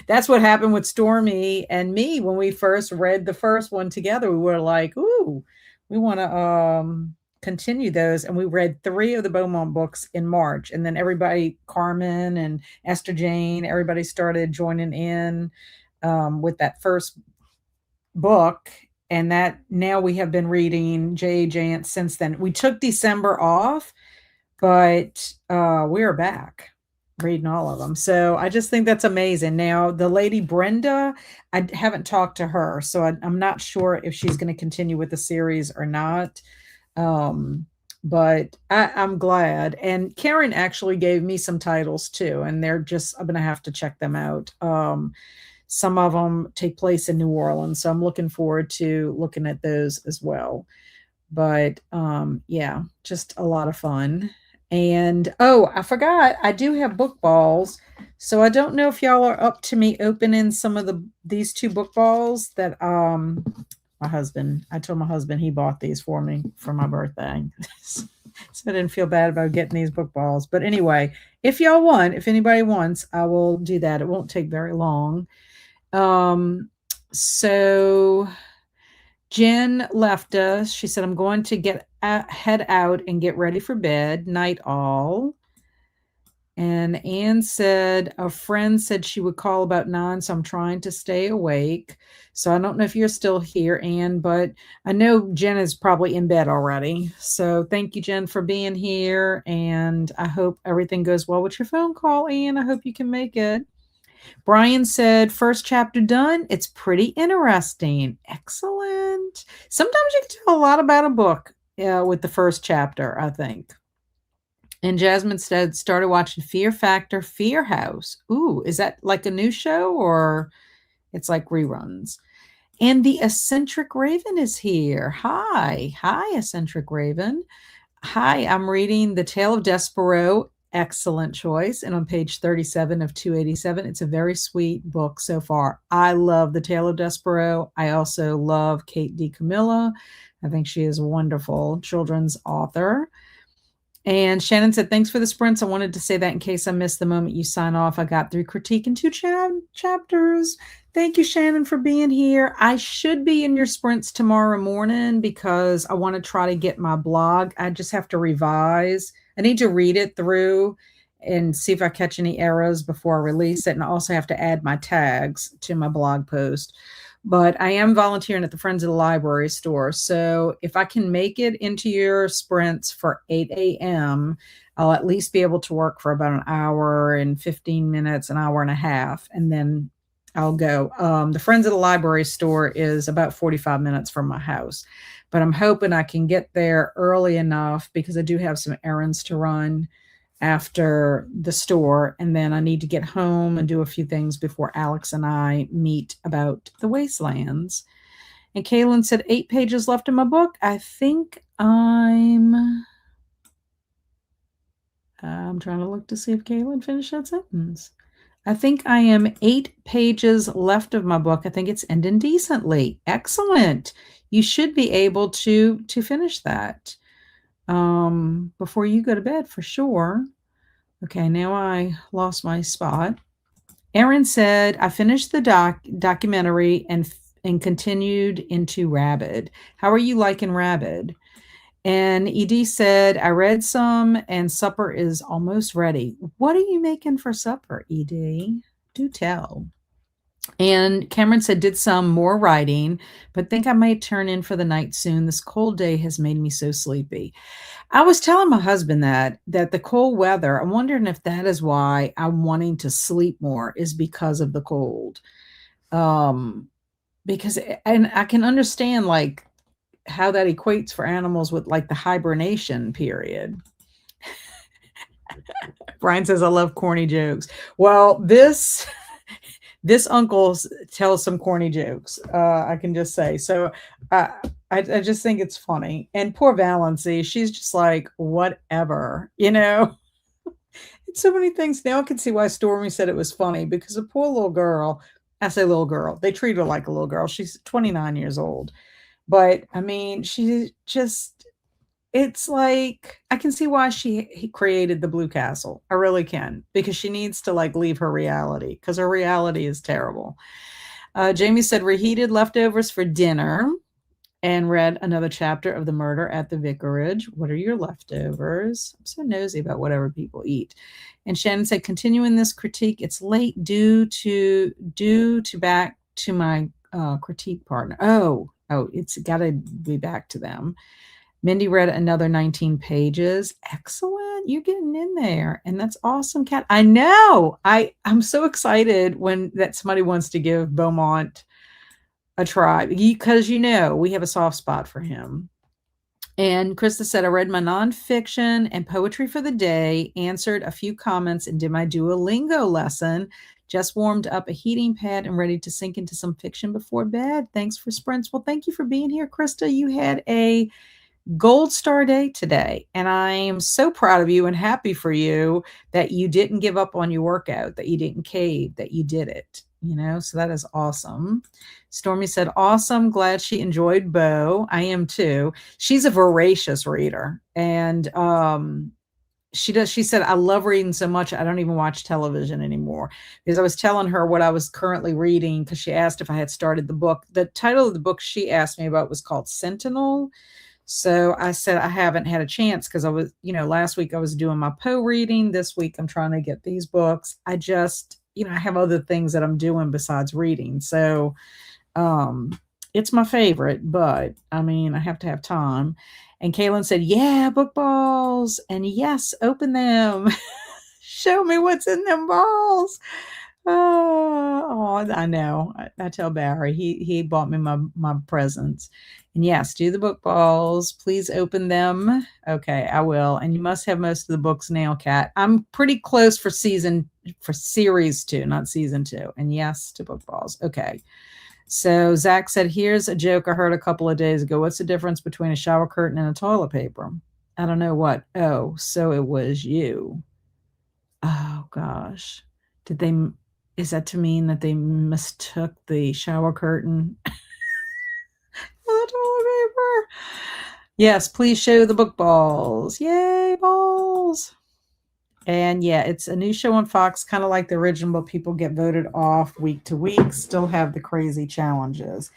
that's what happened with Stormy and me when we first read the first one together. We were like, ooh, we want to continue those. And we read 3 of the Beaumont books in March. And then everybody, Carmen and Esther Jane, everybody started joining in with that first book. And that now we have been reading J.A. Jance since then. We took December off, but we are back reading all of them. So I just think that's amazing. Now, the lady Brenda, I haven't talked to her, so I'm not sure if she's going to continue with the series or not. But I'm glad. And Karen actually gave me some titles too, and I'm going to have to check them out. Some of them take place in New Orleans, so I'm looking forward to looking at those as well. But yeah, just a lot of fun. And oh, I forgot, I do have book balls. So I don't know if y'all are up to me opening some of these 2 book balls that I told my husband he bought these for me for my birthday. So I didn't feel bad about getting these book balls. But anyway, if anybody wants, I will do that. It won't take very long. So Jen left us. She said, I'm going to head out and get ready for bed. Night all. And Anne said, a friend said she would call about 9, so I'm trying to stay awake. So I don't know if you're still here, Anne, but I know Jen is probably in bed already. So thank you, Jen, for being here. And I hope everything goes well with your phone call, Anne. I hope you can make it. Brian said, first chapter done. It's pretty interesting. Excellent. Sometimes you can tell a lot about a book with the first chapter, I think. And Jasmine said, started watching Fear Factor Fear House. Ooh, is that like a new show or it's like reruns? And the Eccentric Raven is here. Hi, Eccentric Raven. Hi, I'm reading The Tale of Despero. Excellent choice. And on page 37 of 287, it's a very sweet book so far. I love The Tale of Despero. I also love Kate DiCamillo. I think she is a wonderful children's author. And Shannon said, thanks for the sprints. I wanted to say that in case I missed the moment you sign off. I got through critique in 2 chapters. Thank you, Shannon, for being here. I should be in your sprints tomorrow morning because I want to try to get my blog. I just have to revise. I need to read it through and see if I catch any errors before I release it. And I also have to add my tags to my blog post. But I am volunteering at the Friends of the Library store. So if I can make it into your sprints for 8 a.m., I'll at least be able to work for about an hour and 15 minutes, an hour and a half. And then I'll go. The Friends of the Library store is about 45 minutes from my house, but I'm hoping I can get there early enough because I do have some errands to run after the store, and then I need to get home and do a few things before Alex and I meet about the Wastelands. And Kaylin said 8 pages left in my book. I think I'm trying to look to see if Kaylin finished that sentence. I think I am 8 pages left of my book. I think it's ending decently. Excellent. You should be able to finish that before you go to bed for sure. Okay, now I lost my spot. Erin said, I finished the documentary and continued into Rabid. How are you liking Rabid? And Edie said, I read some and supper is almost ready. What are you making for supper, Edie? Do tell. And Cameron said, did some more writing, but think I might turn in for the night soon. This cold day has made me so sleepy. I was telling my husband that the cold weather, I'm wondering if that is why I'm wanting to sleep more is because of the cold. Because, and I can understand like how that equates for animals with like the hibernation period. Brian says, I love corny jokes. Well, this uncle tells some corny jokes. I can just say, so I just think it's funny. And poor Valency, she's just like, whatever, It's so many things. Now I can see why Stormy said it was funny because a poor little girl, I say little girl, they treat her like a little girl. She's 29 years old. But I mean, she just, it's like, I can see why he created the Blue Castle. I really can, because she needs to like leave her reality because her reality is terrible. Jamie said reheated leftovers for dinner and read another chapter of The Murder at the Vicarage. What are your leftovers? I'm so nosy about whatever people eat. And Shannon said, continuing this critique, it's late due to back to my critique partner. Oh, it's got to be back to them. Mindy read another 19 pages. Excellent. You're getting in there. And that's awesome, Kat. I know. I'm so excited when that somebody wants to give Beaumont a try because, we have a soft spot for him. And Krista said, I read my nonfiction and poetry for the day, answered a few comments, and did my Duolingo lesson. Just warmed up a heating pad and ready to sink into some fiction before bed. Thanks for sprints. Well, thank you for being here, Krista. You had a gold star day today, and I am so proud of you and happy for you that you didn't give up on your workout, that you didn't cave, that you did it. So that is awesome. Stormy said, awesome. Glad she enjoyed Bo. I am too. She's a voracious reader. And she said, I love reading so much. I don't even watch television anymore, because I was telling her what I was currently reading because she asked if I had started the book. The title of the book she asked me about was called Sentinel. So I said, I haven't had a chance because I was, last week I was doing my Poe reading. This week I'm trying to get these books. I just, I have other things that I'm doing besides reading. So it's my favorite, but I mean, I have to have time. And Kaylin said, yeah, book balls. And yes, open them. Show me what's in them balls. Oh, I know. I tell Barry, he bought me my presents. And yes, do the book balls. Please open them. Okay, I will. And you must have most of the books now, Kat. I'm pretty close for series 2, not season 2. And yes, to book balls. Okay. So Zach said, here's a joke I heard a couple of days ago. What's the difference between a shower curtain and a toilet paper? I don't know what. Oh, so it was you. Oh, gosh. Is that to mean that they mistook the shower curtain for the toilet paper? Yes, please show the book balls. Yay, balls. And yeah, it's a new show on Fox, kind of like the original, but people get voted off week to week, still have the crazy challenges.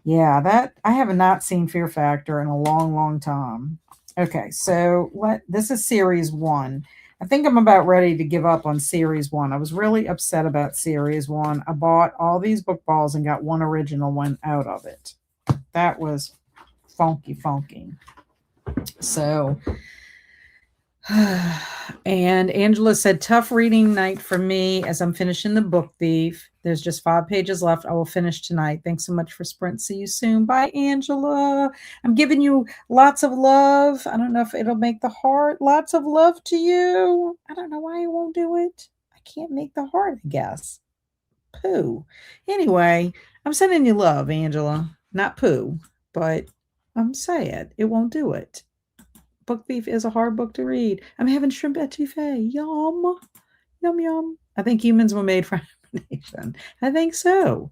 Yeah, that I have not seen Fear Factor in a long, long time. Okay, so this is series 1. I think I'm about ready to give up on series 1. I was really upset about series 1. I bought all these book balls and got one original one out of it. That was funky. So, and Angela said, tough reading night for me as I'm finishing The Book Thief. There's just 5 pages left. I will finish tonight. Thanks so much for Sprint. See you soon. Bye, Angela. I'm giving you lots of love. I don't know if it'll make the heart. Lots of love to you. I don't know why it won't do it. I can't make the heart, I guess. Pooh. Anyway, I'm sending you love, Angela. Not poo, but I'm sad. It won't do it. Book Thief is a hard book to read. I'm having shrimp etouffee. Yum. Yum, yum. I think humans were made for hibernation. I think so.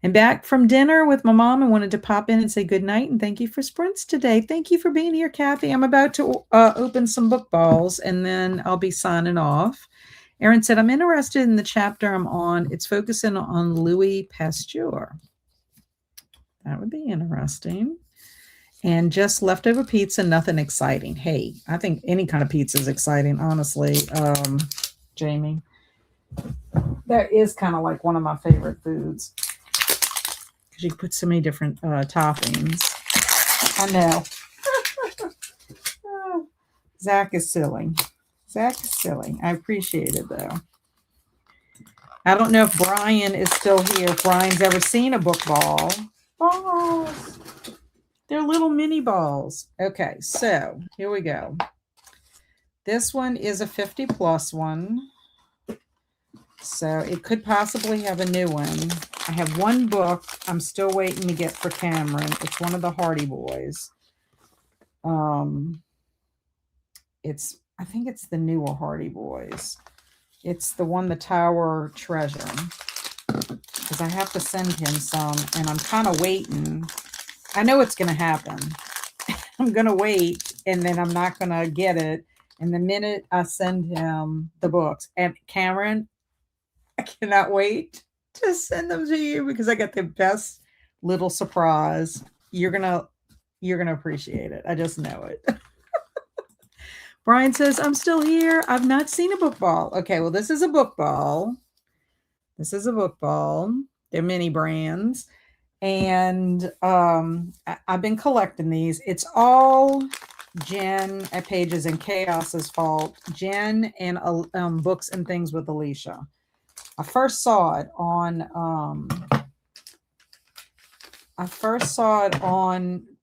And back from dinner with my mom, I wanted to pop in and say good night and thank you for sprints today. Thank you for being here, Kathy. I'm about to open some book balls and then I'll be signing off. Erin said, I'm interested in the chapter I'm on. It's focusing on Louis Pasteur. That would be interesting. And just leftover pizza, nothing exciting. Hey, I think any kind of pizza is exciting, honestly. Jamie, that is kind of like one of my favorite foods because you can put so many different toppings. I know. Zach is silly. Zach is silly. I appreciate it though. I don't know if Brian is still here. If Brian's ever seen a book ball. Balls. They're little mini balls. Okay, so here we go. This one is a 50 plus one. So it could possibly have a new one. I have one book I'm still waiting to get for Cameron. It's one of the Hardy Boys. I think it's the newer Hardy Boys. It's the one, the Tower Treasure. Because I have to send him some, and I'm kind of waiting. I know it's going to happen. I'm going to wait, and then I'm not going to get it. And the minute I send him the books, and Cameron, I cannot wait to send them to you because I got the best little surprise. You're gonna appreciate it. I just know it. Brian says, I'm still here. I've not seen a book ball. Okay, well, this is a book ball. This is a book ball. They're mini brands. And I've been collecting these. It's all Jen at Pages and Chaos's fault. Jen and Books and Things with Alicia. I first saw it on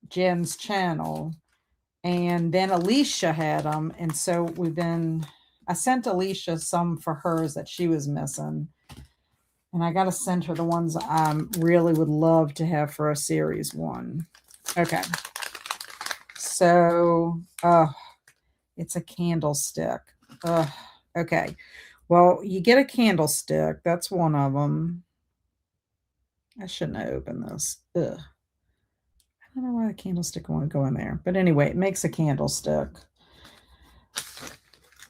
Jen's channel, and then Alicia had them, and so I sent Alicia some for hers that she was missing, and I got to send her the ones I really would love to have for a series one. Okay, so it's a candlestick. Okay. Well, you get a candlestick. That's one of them. I shouldn't have opened this. Ugh. I don't know why the candlestick won't go in there. But anyway, it makes a candlestick.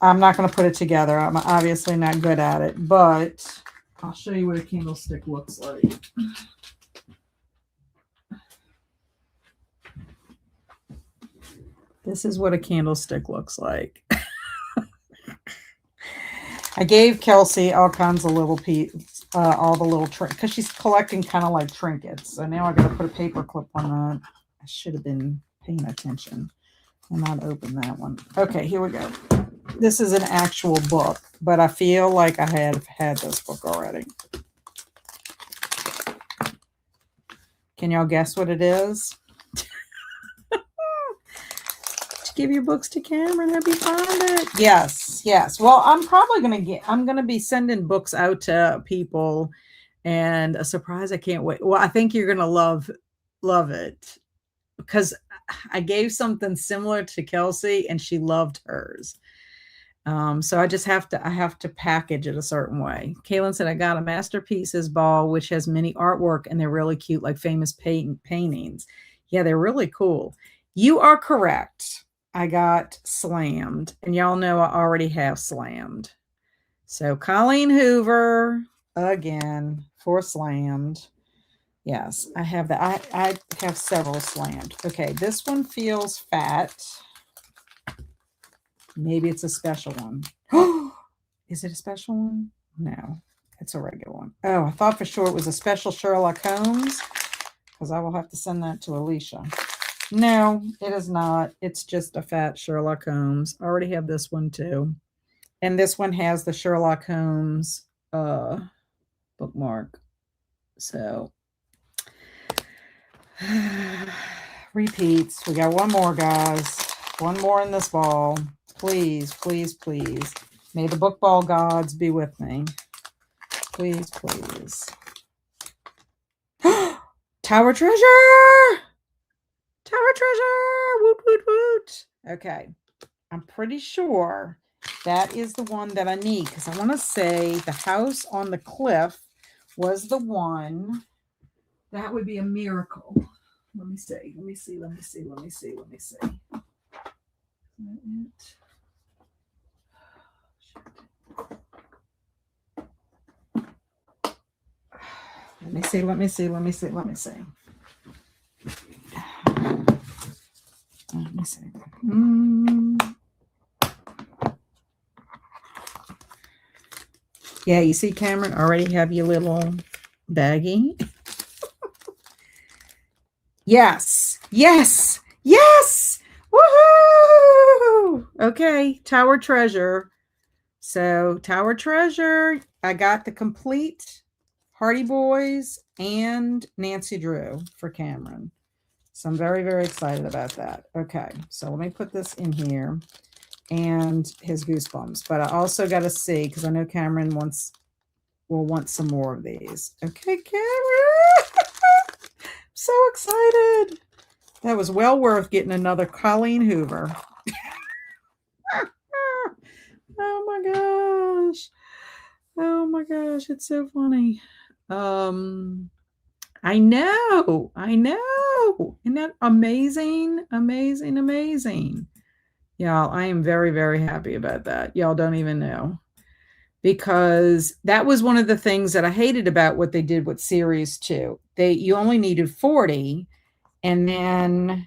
I'm not going to put it together. I'm obviously not good at it. But I'll show you what a candlestick looks like. This is what a candlestick looks like. I gave Kelsey all kinds of little all the little trinkets because she's collecting kind of like trinkets. So now I got to put a paper clip on that. I should have been paying attention and not open that one. Okay, here we go. This is an actual book, but I feel like I have had this book already. Can y'all guess what it is? Give your books to Cameron. Have you found it? Yes, yes. Well, I'm going to be sending books out to people, and a surprise. I can't wait. Well, I think you're going to love it because I gave something similar to Kelsey and she loved hers. So I have to package it a certain way. Kaylin said, I got a Masterpieces ball, which has mini artwork and they're really cute, like famous paintings. Yeah, they're really cool. You are correct. I got Slammed, and y'all know I already have Slammed. So Colleen Hoover again for Slammed. Yes, I have that. I have several Slammed. Okay, this one feels fat. Maybe it's a special one. Is it a special one? No, it's a regular one. Oh, I thought for sure it was a special Sherlock Holmes because I will have to send that to Alicia. No, it is not. It's just a fat Sherlock Holmes. I already have this one too. And this one has the Sherlock Holmes bookmark. So repeats. We got one more, guys. One more in this ball. Please, please, please. May the book ball gods be with me. Please, please. Tower treasure! Tower treasure! Woot, woot, woot. Okay. I'm pretty sure that is the one that I need, because I want to say the house on the cliff was the one. That would be a miracle. Let me see. Let me see. Let me see. Let me see. Let me see. Let me see. Let me see. Let me see. Let me see. Let me see. Yeah, you see, Cameron, already have your little baggie. Yes. Yes. Yes. Woohoo! Okay, Tower Treasure. So, Tower Treasure, I got the complete Hardy Boys and Nancy Drew for Cameron. So, I'm very, very excited about that. Okay, so let me put this in here. And his Goosebumps. But I also got to see, because I know Cameron will want some more of these. Okay, Cameron! So excited. That was well worth getting another Colleen Hoover. Oh my gosh. Oh my gosh, it's so funny. I know. Isn't that amazing? Amazing, amazing. Y'all, I am very, very happy about that. Y'all don't even know. Because that was one of the things that I hated about what they did with series 2. You only needed 40, and then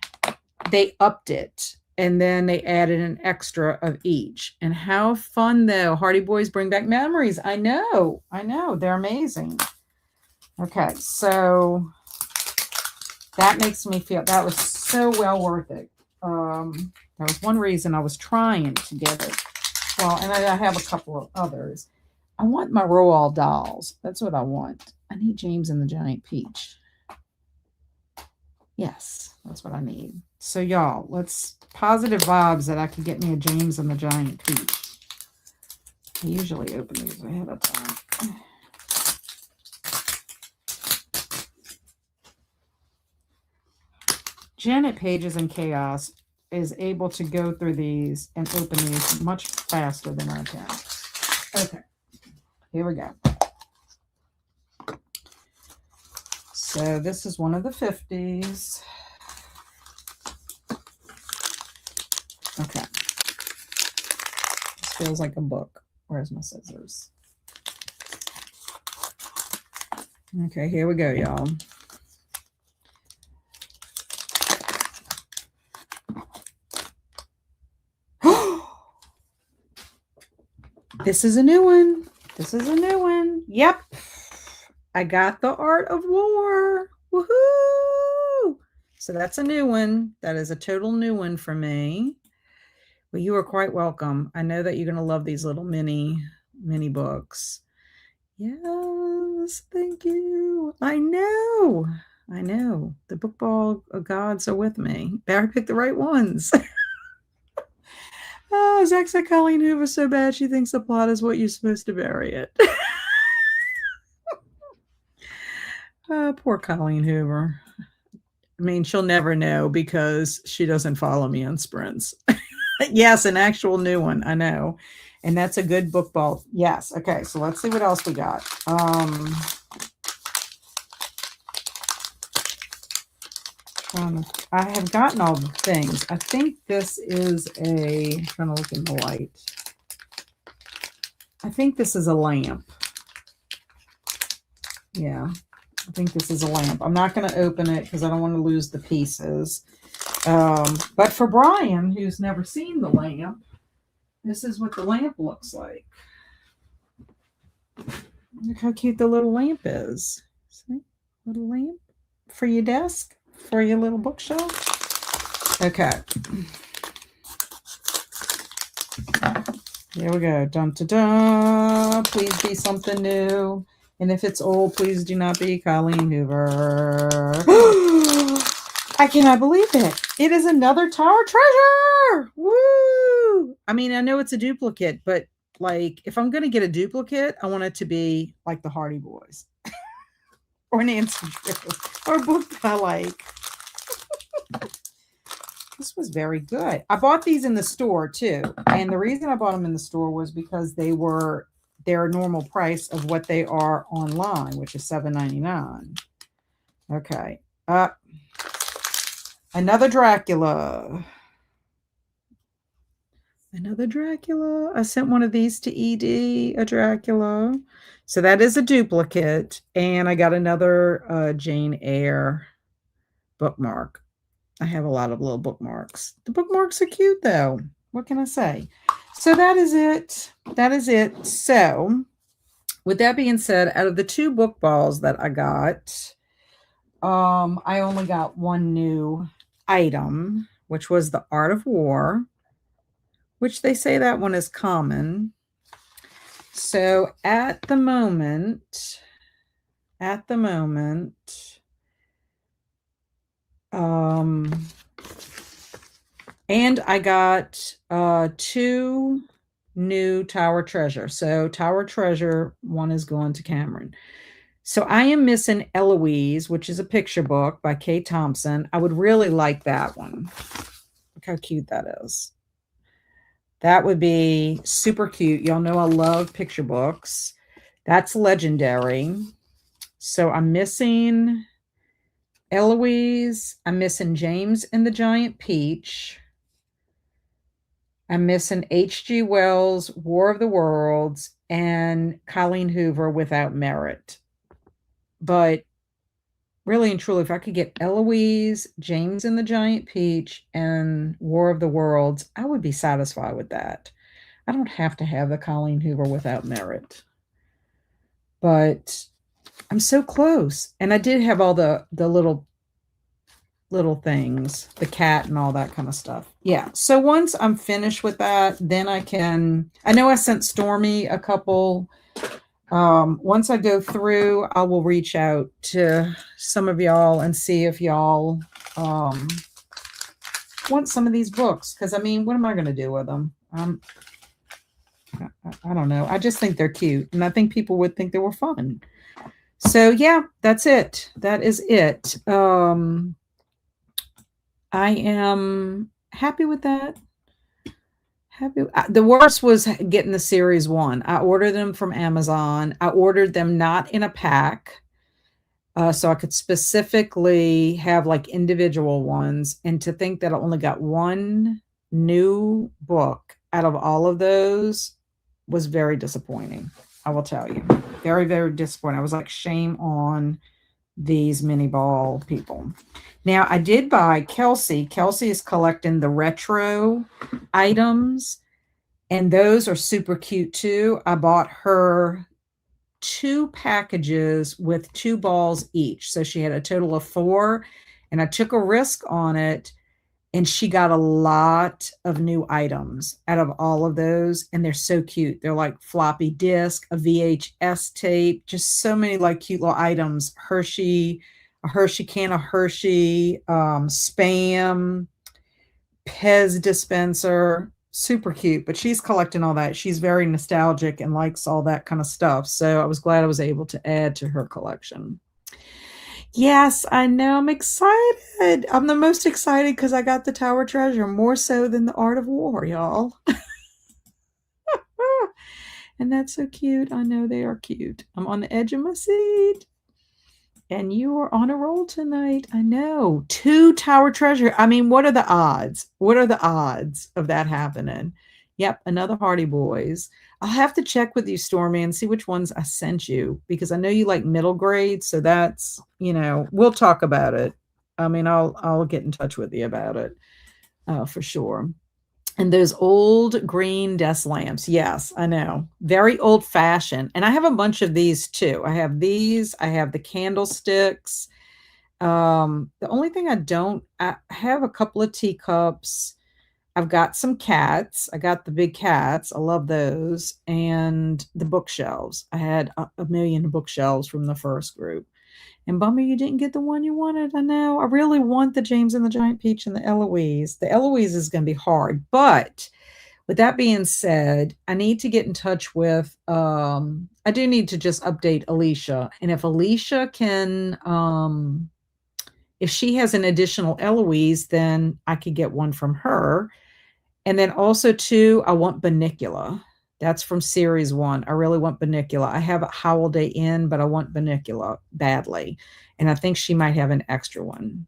they upped it, and then they added an extra of each. And how fun, though. Hardy Boys bring back memories. I know. They're amazing. Okay, so that makes me feel that was so well worth it. There was one reason I was trying to get it. Well, and I have a couple of others. I want my Roald dolls. That's what I want. I need James and the Giant Peach. Yes, that's what I need. So, y'all, let's positive vibes that I could get me a James and the Giant Peach. I usually open these ahead of time. Janet Pages and Chaos is able to go through these and open these much faster than I can. Okay, here we go. So this is one of the 50s. Okay. This feels like a book. Where's my scissors? Okay, here we go, y'all. This is a new one. This is a new one. Yep. I got the Art of War. Woohoo! So that's a new one. That is a total new one for me. Well, you are quite welcome. I know that you're going to love these little mini books. Yes, thank you. I know. The book ball gods are with me. Better pick the right ones. Oh, Zach said Colleen Hoover so bad she thinks the plot is what you're supposed to bury it. Poor Colleen Hoover. I mean, she'll never know because she doesn't follow me on sprints. Yes, an actual new one. I know. And that's a good book ball. Yes. Okay, so let's see what else we got. I have gotten all the things. I think this is I'm trying to look in the light. I think this is a lamp. Yeah, I think this is a lamp. I'm not going to open it because I don't want to lose the pieces. But for Brian, who's never seen the lamp, this is what the lamp looks like. Look how cute the little lamp is. See? Little lamp for your desk, for your little bookshelf. Okay. Here we go. Dun, dun, dun. Please be something new. And if it's old, please do not be Colleen Hoover. I cannot believe it. It is another Tower Treasure. Woo! I mean, I know it's a duplicate, but like if I'm going to get a duplicate, I want it to be like the Hardy Boys or Nancy Drew or a book that I like. This was very good. I bought these in the store too. And the reason I bought them in the store was because they were their normal price of what they are online, which is $7.99. Okay. Another Dracula. Another Dracula. I sent one of these to ED, a Dracula. So that is a duplicate. And I got another Jane Eyre bookmark. I have a lot of little bookmarks. The bookmarks are cute, though. What can I say? So that is it. That is it. So with that being said, out of the 2 book balls that I got, I only got one new item, which was The Art of War, which they say that one is common. So at the moment, and I got 2 new Tower Treasure. So Tower Treasure 1 is going to Cameron. So I am missing Eloise, which is a picture book by Kay Thompson. I would really like that one. Look how cute that is. That would be super cute. Y'all know I love picture books. That's legendary. So I'm missing Eloise. I'm missing James and the Giant Peach. I'm missing H.G. Wells' War of the Worlds and Colleen Hoover Without Merit. But really and truly, if I could get Eloise, James and the Giant Peach, and War of the Worlds, I would be satisfied with that. I don't have to have the Colleen Hoover Without Merit. But I'm so close. And I did have all the little things, the cat and all that kind of stuff. Yeah. So once I'm finished with that, then I know I sent Stormy a couple. Once I go through, I will reach out to some of y'all and see if y'all want some of these books. Because, I mean, what am I going to do with them? I don't know. I just think they're cute. And I think people would think they were fun. So, yeah, that's it. That is it. I am happy with that. The worst was getting the series 1. I ordered them from Amazon. I ordered them not in a pack, so I could specifically have like individual ones. And to think that I only got one new book out of all of those was very disappointing. I will tell you, very, very disappointing. I was like, shame on these mini ball people. Now, I did buy Kelsey. Kelsey is collecting the retro items, and those are super cute too. I bought her 2 packages with 2 balls each. So she had a total of 4, and I took a risk on it, and she got a lot of new items out of all of those, and they're so cute. They're like floppy disk, a VHS tape, just so many like cute little items. A Hershey can of Hershey, Spam, Pez dispenser, super cute. But she's collecting all that. She's very nostalgic and likes all that kind of stuff. So I was glad I was able to add to her collection. Yes, I know. I'm excited. I'm the most excited because I got the Tower Treasure, more so than the Art of War, y'all. And that's so cute. I know they are cute. I'm on the edge of my seat. And you are on a roll tonight. I know. 2 Tower Treasure. I mean, what are the odds? What are the odds of that happening? Yep, another Hardy Boys. I'll have to check with you, Stormy, and see which ones I sent you, because I know you like middle grade. So that's, we'll talk about it. I mean, I'll get in touch with you about it for sure. And those old green desk lamps. Yes, I know. Very old fashioned. And I have a bunch of these too. I have these. I have the candlesticks. The only thing I have a couple of teacups. I've got some cats. I got the big cats. I love those. And the bookshelves. I had a million bookshelves from the first group. And bummer you didn't get the one you wanted. I know. I really want the James and the Giant Peach and the Eloise. The Eloise is going to be hard. But with that being said, I need to get in touch with, I do need to just update Alicia. And if Alicia can, if she has an additional Eloise, then I could get one from her. And then also too, I want Bunnicula. That's from series 1. I really want Bunnicula. I have Holiday Inn, but I want Bunnicula badly. And I think she might have an extra one.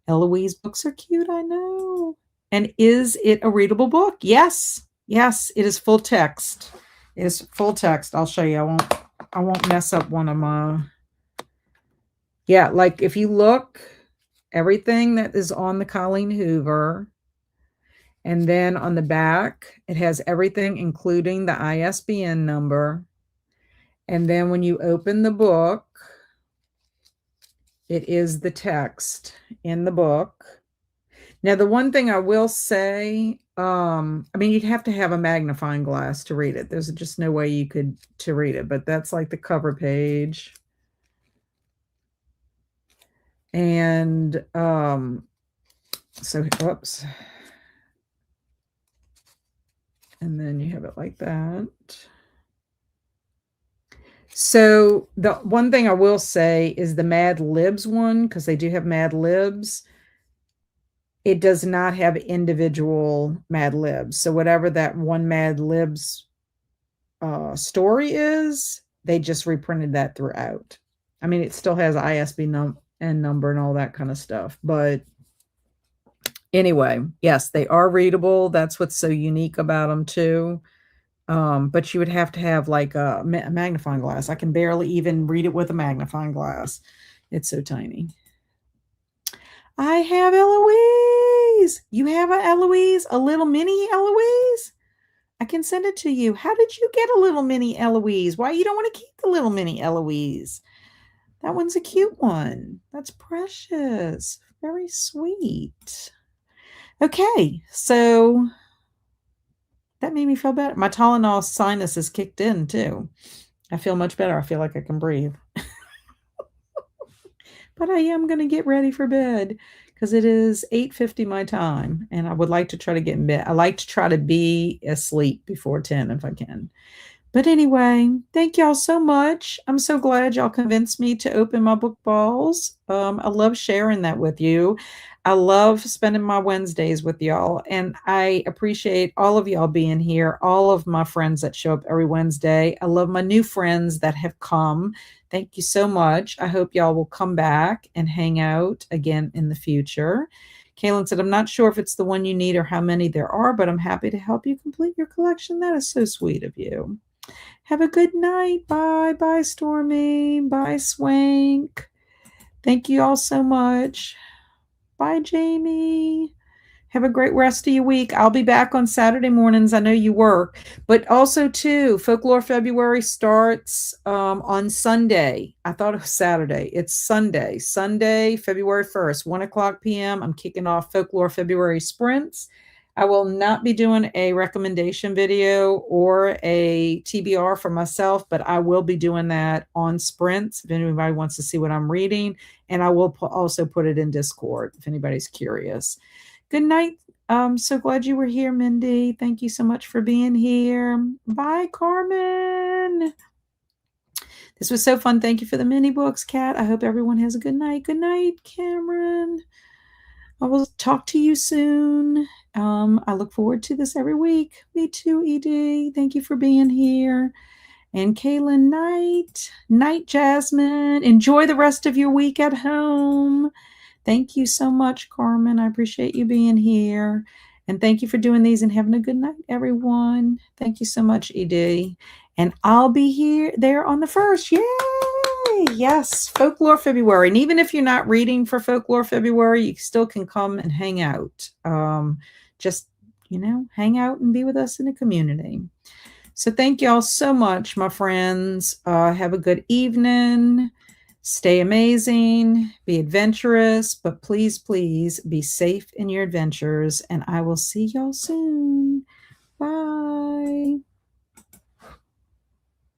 Eloise books are cute, I know. And is it a readable book? Yes. Yes, it is full text. It is full text. I'll show you. I won't mess up one of my. Yeah, like if you look, everything that is on the Colleen Hoover, and then on the back, it has everything, including the ISBN number. And then when you open the book, it is the text in the book. Now, the one thing I will say, I mean, you'd have to have a magnifying glass to read it. There's just no way you could to read it, but that's like the cover page. And so, whoops. And then you have it like that. So the one thing I will say is the Mad Libs one, because they do have Mad Libs, it does not have individual Mad Libs. So whatever that one Mad Libs story is, they just reprinted that throughout. I mean, it still has ISBN number and all that kind of stuff. But anyway, yes, they are readable. That's what's so unique about them too. But you would have to have like a magnifying glass. I can barely even read it with a magnifying glass. It's so tiny. I have Eloise. You have a Eloise, a little mini Eloise? I can send it to you. How did you get a little mini Eloise? Why you don't want to keep the little mini Eloise? That one's a cute one. That's precious. Very sweet. Okay, so that made me feel better. My Tylenol sinus is kicked in too. I feel much better. I feel like I can breathe. But I am going to get ready for bed because it is 8:50 my time, and I would like to try to get in bed. I like to try to be asleep before 10 if I can. But anyway, thank y'all so much. I'm so glad y'all convinced me to open my book balls. I love sharing that with you. I love spending my Wednesdays with y'all, and I appreciate all of y'all being here, all of my friends that show up every Wednesday. I love my new friends that have come. Thank you so much. I hope y'all will come back and hang out again in the future. Kaylin said, I'm not sure if it's the one you need or how many there are, but I'm happy to help you complete your collection. That is so sweet of you. Have a good night. Bye. Bye, Stormy. Bye, Swank. Thank you all so much. Bye, Jamie. Have a great rest of your week. I'll be back on Saturday mornings. I know you work, but also too, Folklore February starts on Sunday. I thought it was Saturday. It's Sunday, February 1st, 1:00 p.m. I'm kicking off Folklore February sprints. I will not be doing a recommendation video or a TBR for myself, but I will be doing that on sprints if anybody wants to see what I'm reading. And I will also put it in Discord if anybody's curious. Good night. I'm so glad you were here, Mindy. Thank you so much for being here. Bye, Carmen. This was so fun. Thank you for the mini books, Kat. I hope everyone has a good night. Good night, Cameron. I will talk to you soon. I look forward to this every week. Me too, ED. Thank you for being here. And Kaylin, night, Jasmine. Enjoy the rest of your week at home. Thank you so much, Carmen. I appreciate you being here. And thank you for doing these and having a good night, everyone. Thank you so much, ED. And I'll be there on the 1st. Yay! Yes, Folklore February. And even if you're not reading for Folklore February, you still can come and hang out. Just, hang out and be with us in the community. So thank y'all so much, my friends. Have a good evening. Stay amazing, be adventurous, but please, please be safe in your adventures. And I will see y'all soon. Bye.